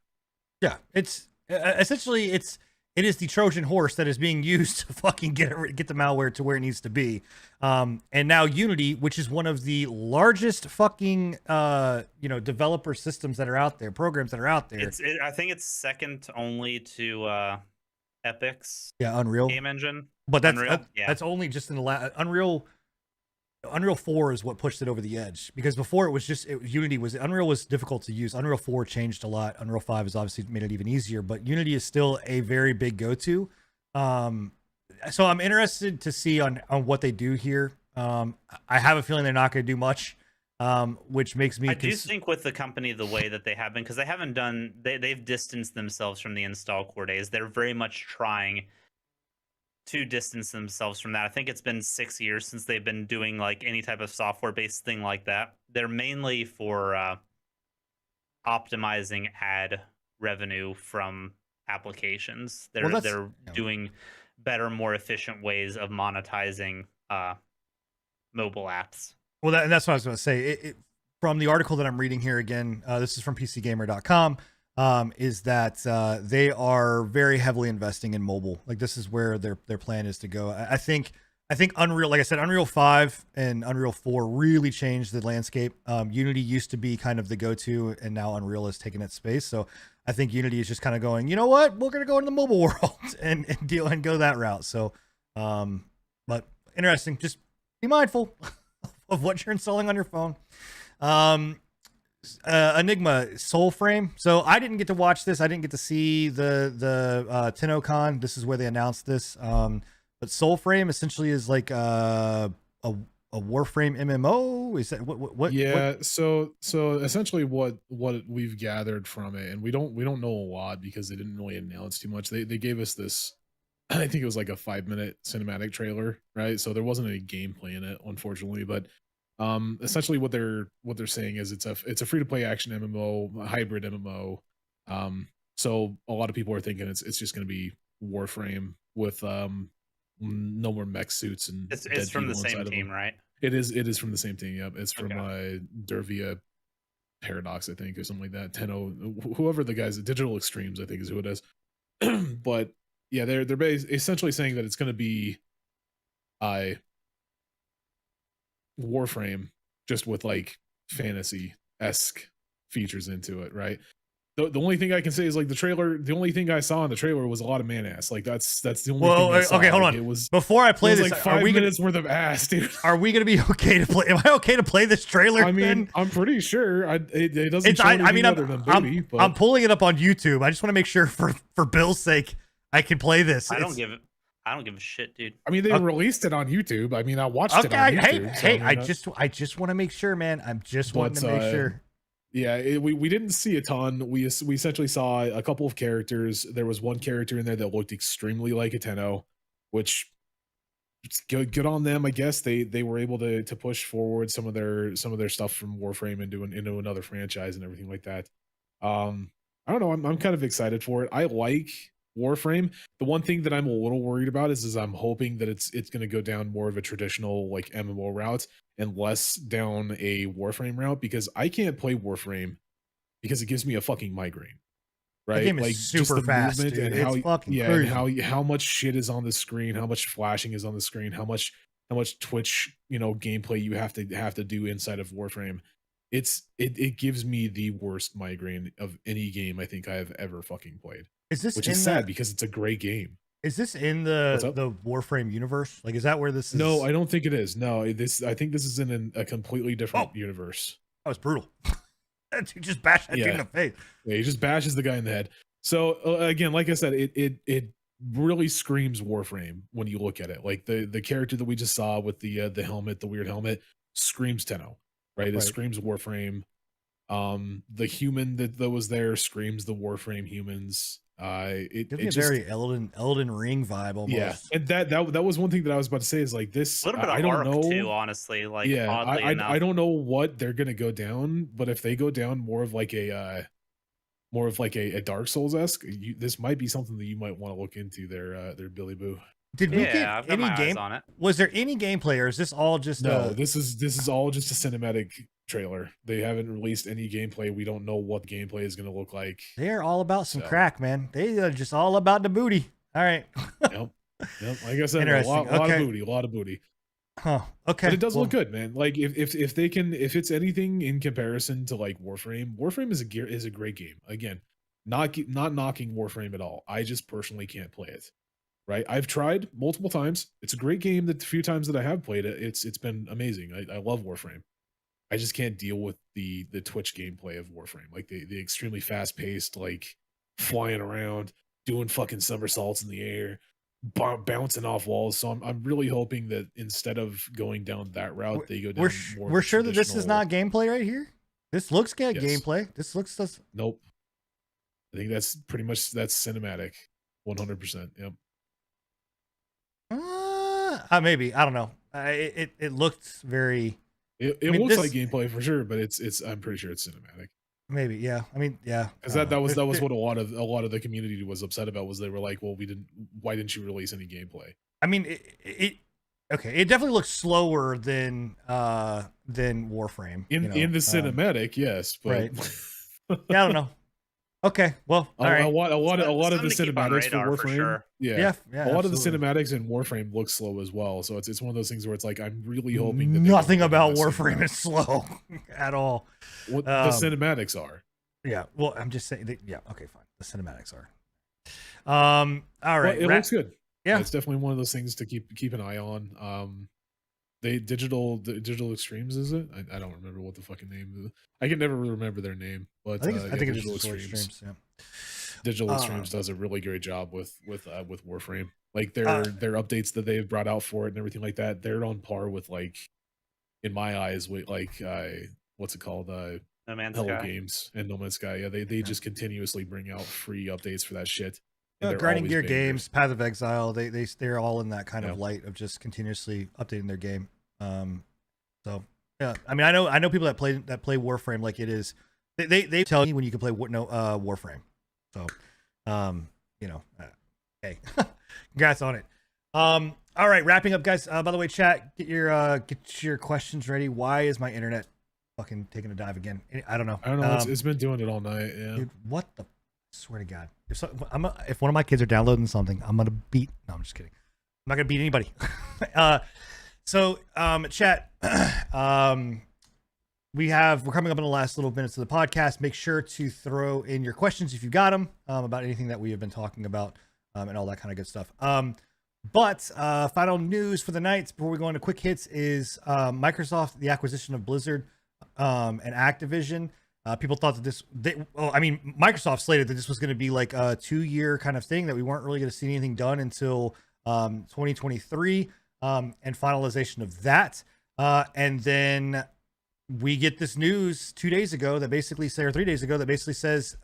Speaker 1: Yeah, it's essentially it is the Trojan horse that is being used to fucking get the malware to where it needs to be. And now Unity, which is one of the largest fucking developer systems that are out there, programs that are out there.
Speaker 3: I think it's second only to Epic's
Speaker 1: Unreal
Speaker 3: game engine.
Speaker 1: But that's
Speaker 3: Unreal?
Speaker 1: that's only just in the Unreal 4 is what pushed it over the edge, because before it was just Unreal was difficult to use. Unreal 4 changed a lot. Unreal 5 has obviously made it even easier, but Unity is still a very big go-to. So I'm interested to see on what they do here. I have a feeling they're not going to do much, which makes me.
Speaker 3: I do think with the company the way that they have been, because they've distanced themselves from the install core days. They're very much trying to distance themselves from that. I think it's been 6 years since they've been doing like any type of software based thing like that. They're mainly for optimizing ad revenue from applications. They're doing better, more efficient ways of monetizing mobile apps.
Speaker 1: Well, and that's what I was going to say. From the article that I'm reading here again, this is from PCGamer.com. Is that they are very heavily investing in mobile. Like, this is where their plan is to go. I think Unreal, like I said, Unreal 5 and Unreal 4 really changed the landscape. Unity used to be kind of the go-to, and now Unreal has taken its space. So I think Unity is just kind of going, you know what, we're going to go into the mobile world and go that route. So, but interesting. Just be mindful of what you're installing on your phone. Enigma Soulframe. So I didn't get to watch this. I didn't get to see the TennoCon. This is where they announced this. But Soulframe essentially is like a Warframe MMO. Is that what?
Speaker 2: Yeah.
Speaker 1: What?
Speaker 2: So essentially, what we've gathered from it, and we don't know a lot because they didn't really announce too much. They gave us this. I think it was like a 5-minute cinematic trailer, right? So there wasn't any gameplay in it, unfortunately. But essentially, what they're saying is it's a free to play action MMO, a hybrid MMO. So a lot of people are thinking it's just going to be Warframe with no more mech suits and
Speaker 3: it's from the same team, right?
Speaker 2: It is from the same team. Yep, it's from Dervia Paradox, I think, or something like that. Tenno, whoever the guys at Digital Extremes, I think, is who it is. But yeah, they're essentially saying that it's going to be Warframe, just with like fantasy-esque features into it, right? The only thing I can say is like the trailer. The only thing I saw in the trailer was a lot of man ass. Like that's the only thing I saw.
Speaker 1: Okay, hold on.
Speaker 2: It was
Speaker 1: before I play this.
Speaker 2: Like 5 minutes worth of ass, dude.
Speaker 1: Are we gonna be okay to play? Am I okay to play this trailer?
Speaker 2: I mean,
Speaker 1: then?
Speaker 2: I'm pretty sure it doesn't. I'm
Speaker 1: pulling it up on YouTube. I just want to make sure for Bill's sake, I can play this.
Speaker 3: I don't give a shit, dude.
Speaker 2: I mean, they released it on YouTube. I mean, I watched it on YouTube.
Speaker 1: Hey, I just want to make sure, man. I'm just wanting to make sure.
Speaker 2: Yeah, we didn't see a ton. We essentially saw a couple of characters. There was one character in there that looked extremely like a Tenno, which good on them, I guess. They were able to push forward some of their stuff from Warframe into another franchise and everything like that. I don't know. I'm kind of excited for it. I like Warframe. The one thing that I'm a little worried about is I'm hoping that it's going to go down more of a traditional like MMO route and less down a Warframe route, because I can't play Warframe because it gives me a fucking migraine. Right?
Speaker 1: The game is super fast, dude.
Speaker 2: And
Speaker 1: it's
Speaker 2: how much shit is on the screen, how much flashing is on the screen, how much Twitch, gameplay you have to do inside of Warframe. It gives me the worst migraine of any game I think I have ever fucking played. Which is sad because it's a great game.
Speaker 1: Is this in the Warframe universe? Like, is that where this is?
Speaker 2: No, I don't think it is. No, I think this is in a completely different universe.
Speaker 1: That was brutal. You just bashed that dude in the face.
Speaker 2: Yeah, he just bashes the guy in the head. So again, like I said, it really screams Warframe when you look at it. Like the character that we just saw with the helmet, the weird helmet, screams Tenno, right? It screams Warframe. The human that was there screams the Warframe humans. It
Speaker 1: gives me a very Elden Ring vibe almost.
Speaker 2: Yeah, and that was one thing that I was about to say is like this.
Speaker 3: A little bit of Ark too, honestly. Like,
Speaker 2: I don't know what they're gonna go down, but if they go down more of like a more of like a Dark Souls esque. This might be something that you might want to look into. Their Billy Boo.
Speaker 1: Did we
Speaker 3: Yeah,
Speaker 1: get
Speaker 3: I've got
Speaker 1: any
Speaker 3: my eyes
Speaker 1: game?
Speaker 3: on it.
Speaker 1: Was there any gameplay, or is this all just
Speaker 2: No, this is all just a cinematic trailer. They haven't released any gameplay. We don't know what the gameplay is going to look like.
Speaker 1: They're all about some
Speaker 2: So.
Speaker 1: crack, man. They are just all about the booty. All right.
Speaker 2: Yep. Like I said, a
Speaker 1: Interesting.
Speaker 2: lot
Speaker 1: Okay.
Speaker 2: of booty.
Speaker 1: Huh. Okay.
Speaker 2: But it does
Speaker 1: well,
Speaker 2: look good, man. Like if they can, if it's anything in comparison to like Warframe is a great game. Again, not knocking Warframe at all. I just personally can't play it. Right? I've tried multiple times. It's a great game. That the few times that I have played it, it's been amazing. I love Warframe. I just can't deal with the Twitch gameplay of Warframe. Like the extremely fast paced, like flying around, doing fucking somersaults in the air, bouncing off walls. So I'm really hoping that instead of going down that route, they go down more.
Speaker 1: We're sure that this is
Speaker 2: traditional-
Speaker 1: not gameplay right here. This looks good.
Speaker 2: Yes.
Speaker 1: Gameplay. This looks.
Speaker 2: Nope. I think that's pretty much cinematic. 100%. Yep.
Speaker 1: Maybe I don't know. It looked very.
Speaker 2: It
Speaker 1: I mean,
Speaker 2: looks
Speaker 1: this-
Speaker 2: like gameplay for sure, but it's I'm pretty sure it's cinematic.
Speaker 1: Maybe yeah. I mean yeah.
Speaker 2: Because that was what a lot of the community was upset about. Was they were like, well, why didn't you release any gameplay?
Speaker 1: I mean okay. It definitely looks slower than Warframe
Speaker 2: In the cinematic, yes, but
Speaker 1: right. Yeah, I don't know. Okay, well, all right.
Speaker 2: a lot of the
Speaker 3: Something to keep on
Speaker 2: cinematics for
Speaker 3: radar for
Speaker 2: Warframe,
Speaker 3: sure.
Speaker 1: Yeah,
Speaker 2: a lot of the
Speaker 1: absolutely.
Speaker 2: cinematics in Warframe look slow as well. So it's one of those things where it's like I'm really hoping that
Speaker 1: Nothing
Speaker 2: they
Speaker 1: about
Speaker 2: don't do
Speaker 1: Warframe
Speaker 2: that
Speaker 1: is slow at all.
Speaker 2: what
Speaker 1: um,
Speaker 2: the cinematics are.
Speaker 1: Yeah, well, I'm just saying. Yeah, okay, fine. The cinematics are. All right.
Speaker 2: But it looks good.
Speaker 1: Yeah.
Speaker 2: It's definitely one of those things to keep an eye on. The digital extremes, is it? I don't remember what the fucking name is. I can never remember their name, but
Speaker 1: I think it's
Speaker 2: Digital
Speaker 1: just Extremes. Yeah.
Speaker 2: Digital Extremes does a really great job with Warframe. Like their updates that they've brought out for it and everything like that, they're on par with, like, in my eyes, with like what's it called?
Speaker 3: No Man's
Speaker 2: Hello
Speaker 3: Sky.
Speaker 2: Games and No Man's Sky. Yeah, they just continuously bring out free updates for that shit. and they're
Speaker 1: Grinding
Speaker 2: always
Speaker 1: Gear
Speaker 2: bangers.
Speaker 1: Games, Path of Exile, they're all in that kind of
Speaker 2: Yeah.
Speaker 1: light of just continuously updating their game. So yeah, I mean, I know people that play Warframe like it is. They tell you when you can play Warframe. So, hey, congrats on it. All right, wrapping up, guys. By the way, chat, get your questions ready. Why is my internet fucking taking a dive again? I don't know.
Speaker 2: I don't know. It's been doing it all night. Yeah.
Speaker 1: Dude, what the? I swear to God, if one of my kids are downloading something, I'm gonna beat. No, I'm just kidding. I'm not gonna beat anybody. Chat. We're coming up in the last little minutes of the podcast. Make sure to throw in your questions if you got them about anything that we have been talking about and all that kind of good stuff. But final news for the night before we go into quick hits is Microsoft, the acquisition of Blizzard and Activision. People thought that Microsoft slated that this was going to be like a 2-year kind of thing, that we weren't really going to see anything done until 2023 and finalization of that. And then we get this news 2 days ago that basically or 3 days ago that basically says,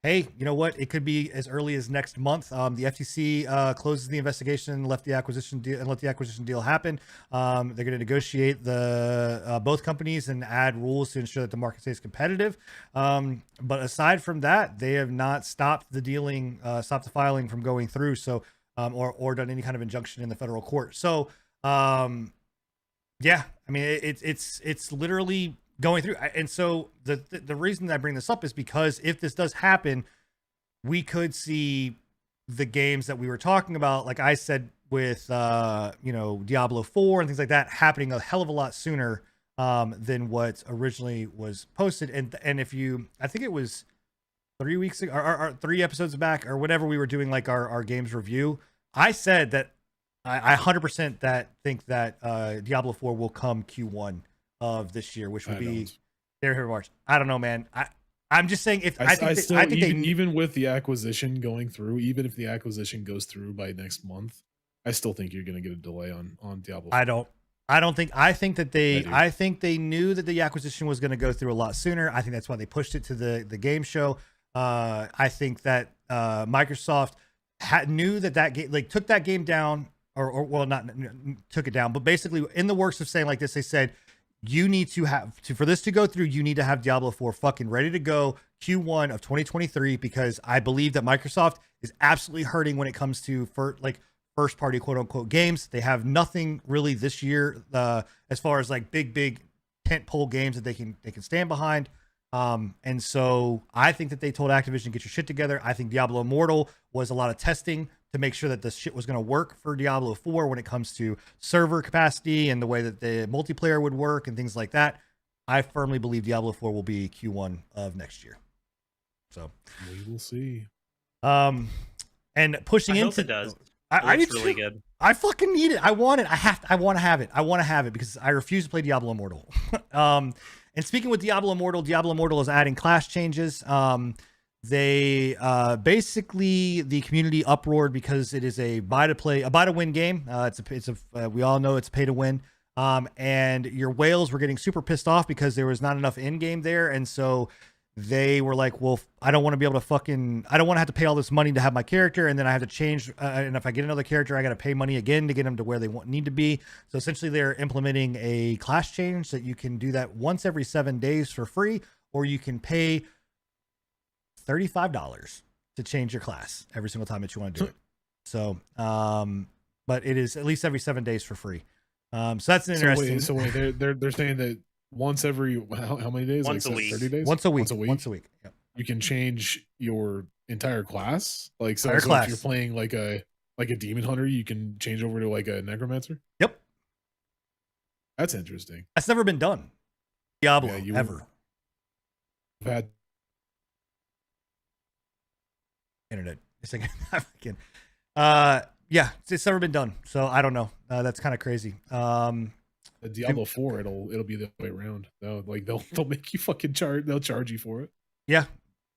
Speaker 1: hey, you know what? It could be as early as next month. The FTC closes the investigation and let the acquisition deal happen. They're going to negotiate both companies and add rules to ensure that the market stays competitive. But aside from that, they have not stopped the filing from going through. So, or done any kind of injunction in the federal court. So, yeah, I mean, it's literally going through. And so the reason that I bring this up is because if this does happen, we could see the games that we were talking about, like I said, with Diablo 4 and things like that, happening a hell of a lot sooner than what originally was posted. And if I think it was 3 weeks ago or 3 episodes back or whatever, we were doing like our games review. I said that I 100% think that Diablo 4 will come Q1 of this year, which would be February, March. I don't know, man. I'm just saying
Speaker 2: even with the acquisition going through, even if the acquisition goes through by next month, I still think you're going to get a delay on Diablo 4.
Speaker 1: I think they knew that the acquisition was going to go through a lot sooner. I think that's why they pushed it to the game show. I think that Microsoft knew that game, like, took that game down, or not took it down, but basically in the works of saying like this, they said, you need to have for this to go through, you need to have Diablo 4 fucking ready to go Q1 of 2023, because I believe that Microsoft is absolutely hurting when it comes to first party quote unquote games. They have nothing really this year as far as like big tent pole games that they can stand behind. And so I think that they told Activision, get your shit together. I think Diablo Immortal was a lot of testing to make sure that this shit was going to work for Diablo 4 when it comes to server capacity and the way that the multiplayer would work and things like that. I firmly believe Diablo 4 will be Q1 of next year. So
Speaker 2: we will see.
Speaker 1: And pushing
Speaker 3: I
Speaker 1: into
Speaker 3: hope it does.
Speaker 1: I need
Speaker 3: really
Speaker 1: to,
Speaker 3: good.
Speaker 1: I fucking need it. I want it. I want to have it. I want to have it because I refuse to play Diablo Immortal. And speaking with Diablo Immortal is adding class changes. They basically, the community uproared because it is a buy to win game. We all know it's pay to win. And your whales were getting super pissed off because there was not enough in game there, and so they were like, well, I don't want to be able to I don't want to have to pay all this money to have my character, and then I have to change, and if I get another character, I got to pay money again to get them to where they need to be. So essentially they're implementing a class change that you can do that once every 7 days for free, or you can pay $35 to change your class every single time that you want to do it. So, but it is at least every 7 days for free. So that's an interesting.
Speaker 2: So wait, they're saying that once every how many days?
Speaker 3: Once
Speaker 2: like
Speaker 3: a week.
Speaker 2: 30 days?
Speaker 1: Once a week.
Speaker 2: Once a week.
Speaker 1: Yep.
Speaker 2: You can change your entire class. Like so
Speaker 1: Entire class.
Speaker 2: If you're playing like a demon hunter, you can change over to like a necromancer.
Speaker 1: Yep.
Speaker 2: That's interesting.
Speaker 1: That's never been done. Diablo
Speaker 2: Yeah,
Speaker 1: ever.
Speaker 2: I've had
Speaker 1: Internet. It's like fucking. Yeah, it's never been done. So I don't know. That's kind of crazy.
Speaker 2: a Diablo 4, it'll be the other way around. They'll make you fucking charge. They'll charge you for it.
Speaker 1: Yeah.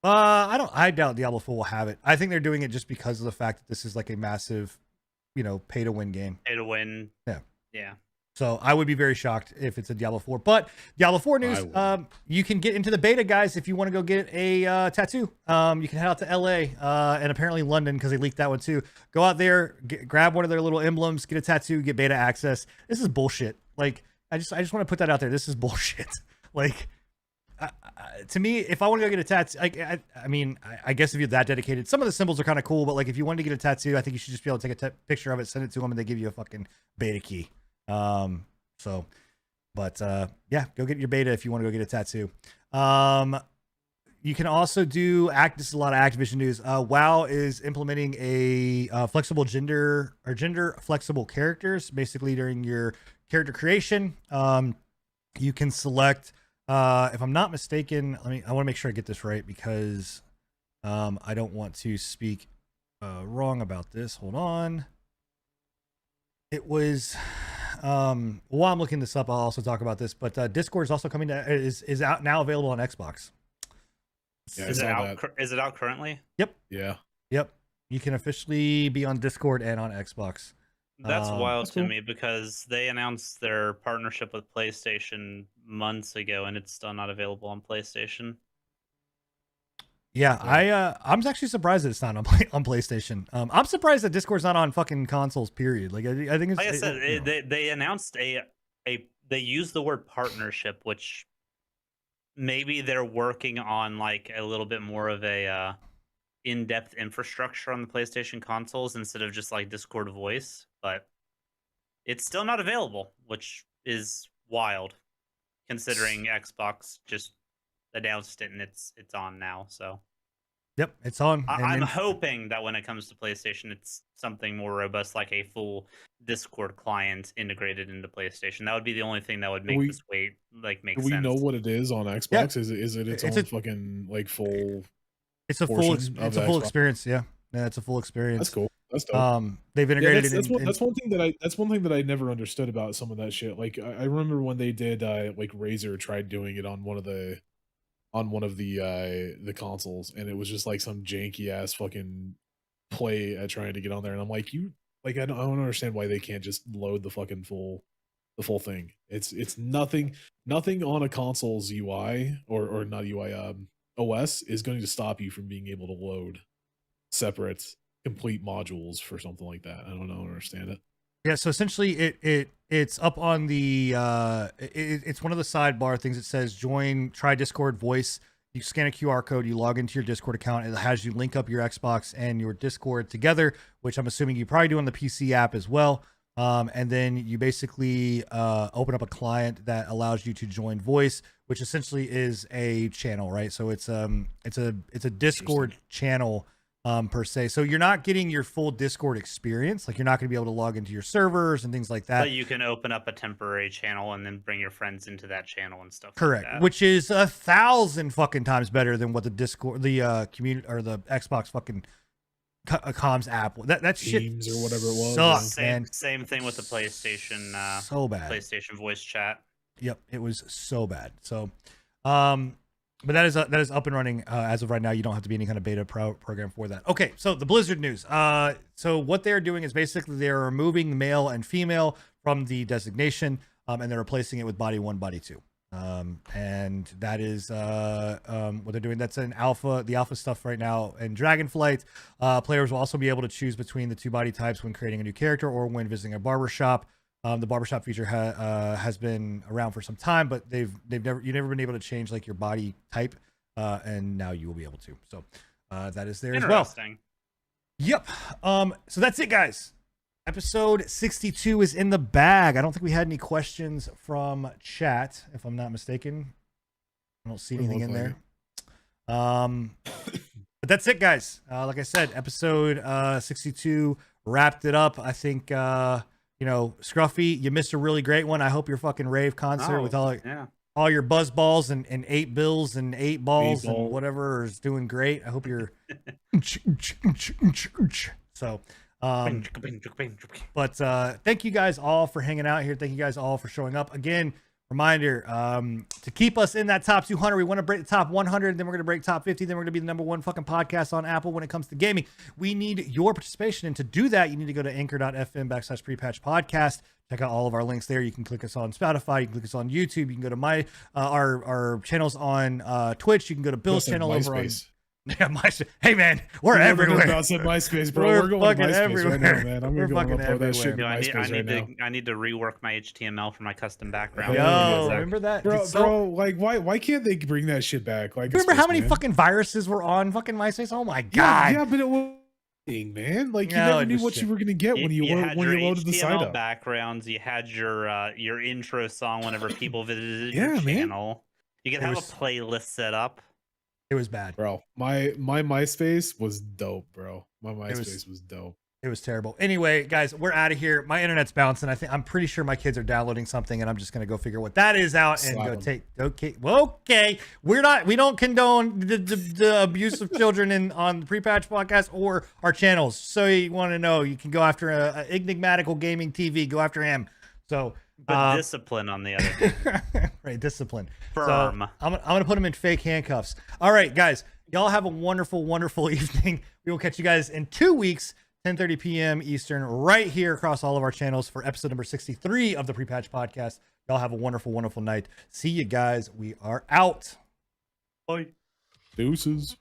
Speaker 1: I doubt Diablo 4 will have it. I think they're doing it just because of the fact that this is like a massive, pay to win game.
Speaker 3: Pay to win.
Speaker 1: Yeah.
Speaker 3: Yeah.
Speaker 1: So I would be very shocked if it's a Diablo 4. But Diablo 4 news, you can get into the beta, guys, if you want to go get a tattoo. You can head out to LA and apparently London, because they leaked that one too. Go out there, grab one of their little emblems, get a tattoo, get beta access. This is bullshit. Like, I just want to put that out there. This is bullshit. Like, to me, if I want to go get a tattoo, I guess if you're that dedicated, some of the symbols are kind of cool, but like if you wanted to get a tattoo, I think you should just be able to take a picture of it, send it to them, and they give you a fucking beta key. Yeah, go get your beta if you want to go get a tattoo. You can also do this is a lot of Activision news. WoW is implementing a flexible gender flexible characters. Basically, during your character creation, you can select, if I'm not mistaken, I want to make sure I get this right, because I don't want to speak wrong about this. Hold on. It was while I'm looking this up, I'll also talk about this, but Discord is also coming to is out now, available on Xbox.
Speaker 2: Yeah,
Speaker 3: Is it out currently?
Speaker 1: Yep.
Speaker 2: Yeah.
Speaker 1: Yep. You can officially be on Discord and on Xbox.
Speaker 3: That's wild
Speaker 2: That's
Speaker 3: to
Speaker 2: cool.
Speaker 3: me, because they announced their partnership with PlayStation months ago, and it's still not available on PlayStation.
Speaker 1: Yeah, I'm actually surprised that it's not on PlayStation. I'm surprised that Discord's not on fucking consoles. Period. Like I think it's
Speaker 3: Like I said, they announced they used the word partnership, which maybe they're working on like a little bit more of a in-depth infrastructure on the PlayStation consoles instead of just like Discord voice, but it's still not available, which is wild considering Xbox just announced it and it's on now. So
Speaker 1: yep, it's on.
Speaker 3: I'm hoping that when it comes to PlayStation, it's something more robust, like a full Discord client integrated into PlayStation. That would be the only thing that would make this make sense.
Speaker 2: Do we know what it is on Xbox? Yeah. Is it its own fucking like full?
Speaker 1: It's a full experience. Yeah, it's a full experience.
Speaker 2: That's cool. That's dope.
Speaker 1: They've integrated
Speaker 2: that's one thing that I never understood about some of that shit. Like I remember when they did like Razer tried doing it on one of the consoles, and it was just like some janky ass fucking play at trying to get on there, and I'm like, I don't understand why they can't just load the fucking full thing. It's nothing on a console's UI or not UI OS is going to stop you from being able to load separate complete modules for something like that. I don't understand it.
Speaker 1: Yeah, so essentially it's up on the it's one of the sidebar things. It says try Discord voice. You scan a QR code, you log into your Discord account, it has you link up your Xbox and your Discord together, which I'm assuming you probably do on the PC app as well. And then you basically open up a client that allows you to join voice, which essentially is a channel, right? So it's a Discord channel per se. So you're not getting your full Discord experience. Like, you're not going to be able to log into your servers and things like that.
Speaker 4: But you can open up a temporary channel and then bring your friends into that channel and stuff.
Speaker 1: Correct,
Speaker 4: like that.
Speaker 1: which is 1,000 fucking times better than what the Discord, the community or the Xbox fucking comms app. That shit
Speaker 2: Teams or whatever it was.
Speaker 1: sucks, man.
Speaker 4: Same thing with the PlayStation.
Speaker 1: So bad.
Speaker 4: PlayStation voice chat.
Speaker 1: Yep, it was so bad. So, but that is up and running as of right now. You don't have to be any kind of beta program for that. Okay, so the Blizzard news. So what they're doing is basically they're removing male and female from the designation, and they're replacing it with body 1, body 2. And that is what they're doing. That's an alpha, the alpha stuff right now in Dragonflight. Players will also be able to choose between the 2 body types when creating a new character or when visiting a barbershop. The barbershop feature has been around for some time, but you've never been able to change like your body type, and now you will be able to. So that is there as well.
Speaker 4: Interesting.
Speaker 1: Yep. So that's it, guys. Episode 62 is in the bag. I don't think we had any questions from chat, if I'm not mistaken. I don't see anything in there. But that's it, guys. Like I said, episode 62 wrapped it up. I think Scruffy, you missed a really great one. I hope your fucking rave concert with all your buzz balls and 8 bills and 8 balls and whatever is doing great. I hope you're so but thank you guys all for hanging out here. Thank you guys all for showing up. Again, reminder, to keep us in that top 200, we want to break the top 100, then we're going to break top 50, then we're going to be the #1 fucking podcast on Apple when it comes to gaming. We need your participation, and to do that, you need to go to anchor.fm/prepatch podcast. Check out all of our links there. You can click us on Spotify, you can click us on YouTube, you can go to my our channels on Twitch, you can go to Bill's channel over on hey man, we're everywhere.
Speaker 2: MySpace, bro.
Speaker 1: We're
Speaker 2: going
Speaker 1: fucking
Speaker 2: to MySpace
Speaker 1: everywhere.
Speaker 2: right now, man. I'm
Speaker 1: We're
Speaker 2: gonna
Speaker 1: fucking
Speaker 2: upload that shit to
Speaker 1: everywhere.
Speaker 2: MySpace
Speaker 4: I need to rework my HTML for my custom background.
Speaker 1: Yo, remember that?
Speaker 2: Bro, like why can't they bring that shit back? Like,
Speaker 1: remember how many fucking viruses were on fucking MySpace? Oh my god.
Speaker 2: Yeah, but it was man. Like, you
Speaker 1: No,
Speaker 2: never knew what you were gonna get when you
Speaker 4: had
Speaker 2: loaded
Speaker 4: your
Speaker 2: the site
Speaker 4: HTML
Speaker 2: up.
Speaker 4: backgrounds. You had your intro song whenever people visited
Speaker 2: Yeah,
Speaker 4: your
Speaker 2: man.
Speaker 4: channel. You could have a playlist set up.
Speaker 1: It was bad.
Speaker 2: Bro, my MySpace was dope, bro. My MySpace was dope.
Speaker 1: It was terrible. Anyway, guys, we're out of here. My internet's bouncing. I'm pretty sure my kids are downloading something, and I'm just gonna go figure what that is out and go take. Okay, we don't condone the abuse of children on the Pre-Patch podcast or our channels. So you want to know, you can go after a Enigmatical Gaming TV. Go after him. So.
Speaker 4: But discipline on the other hand.
Speaker 1: Right, discipline.
Speaker 4: Firm.
Speaker 1: So I'm gonna put him in fake handcuffs. All right, guys, y'all have a wonderful, wonderful evening. We will catch you guys in 2 weeks, 10:30 p.m. Eastern, right here across all of our channels for episode number 63 of the Pre-Patch podcast. Y'all have a wonderful, wonderful night. See you guys. We are out.
Speaker 4: Bye.
Speaker 2: Deuces.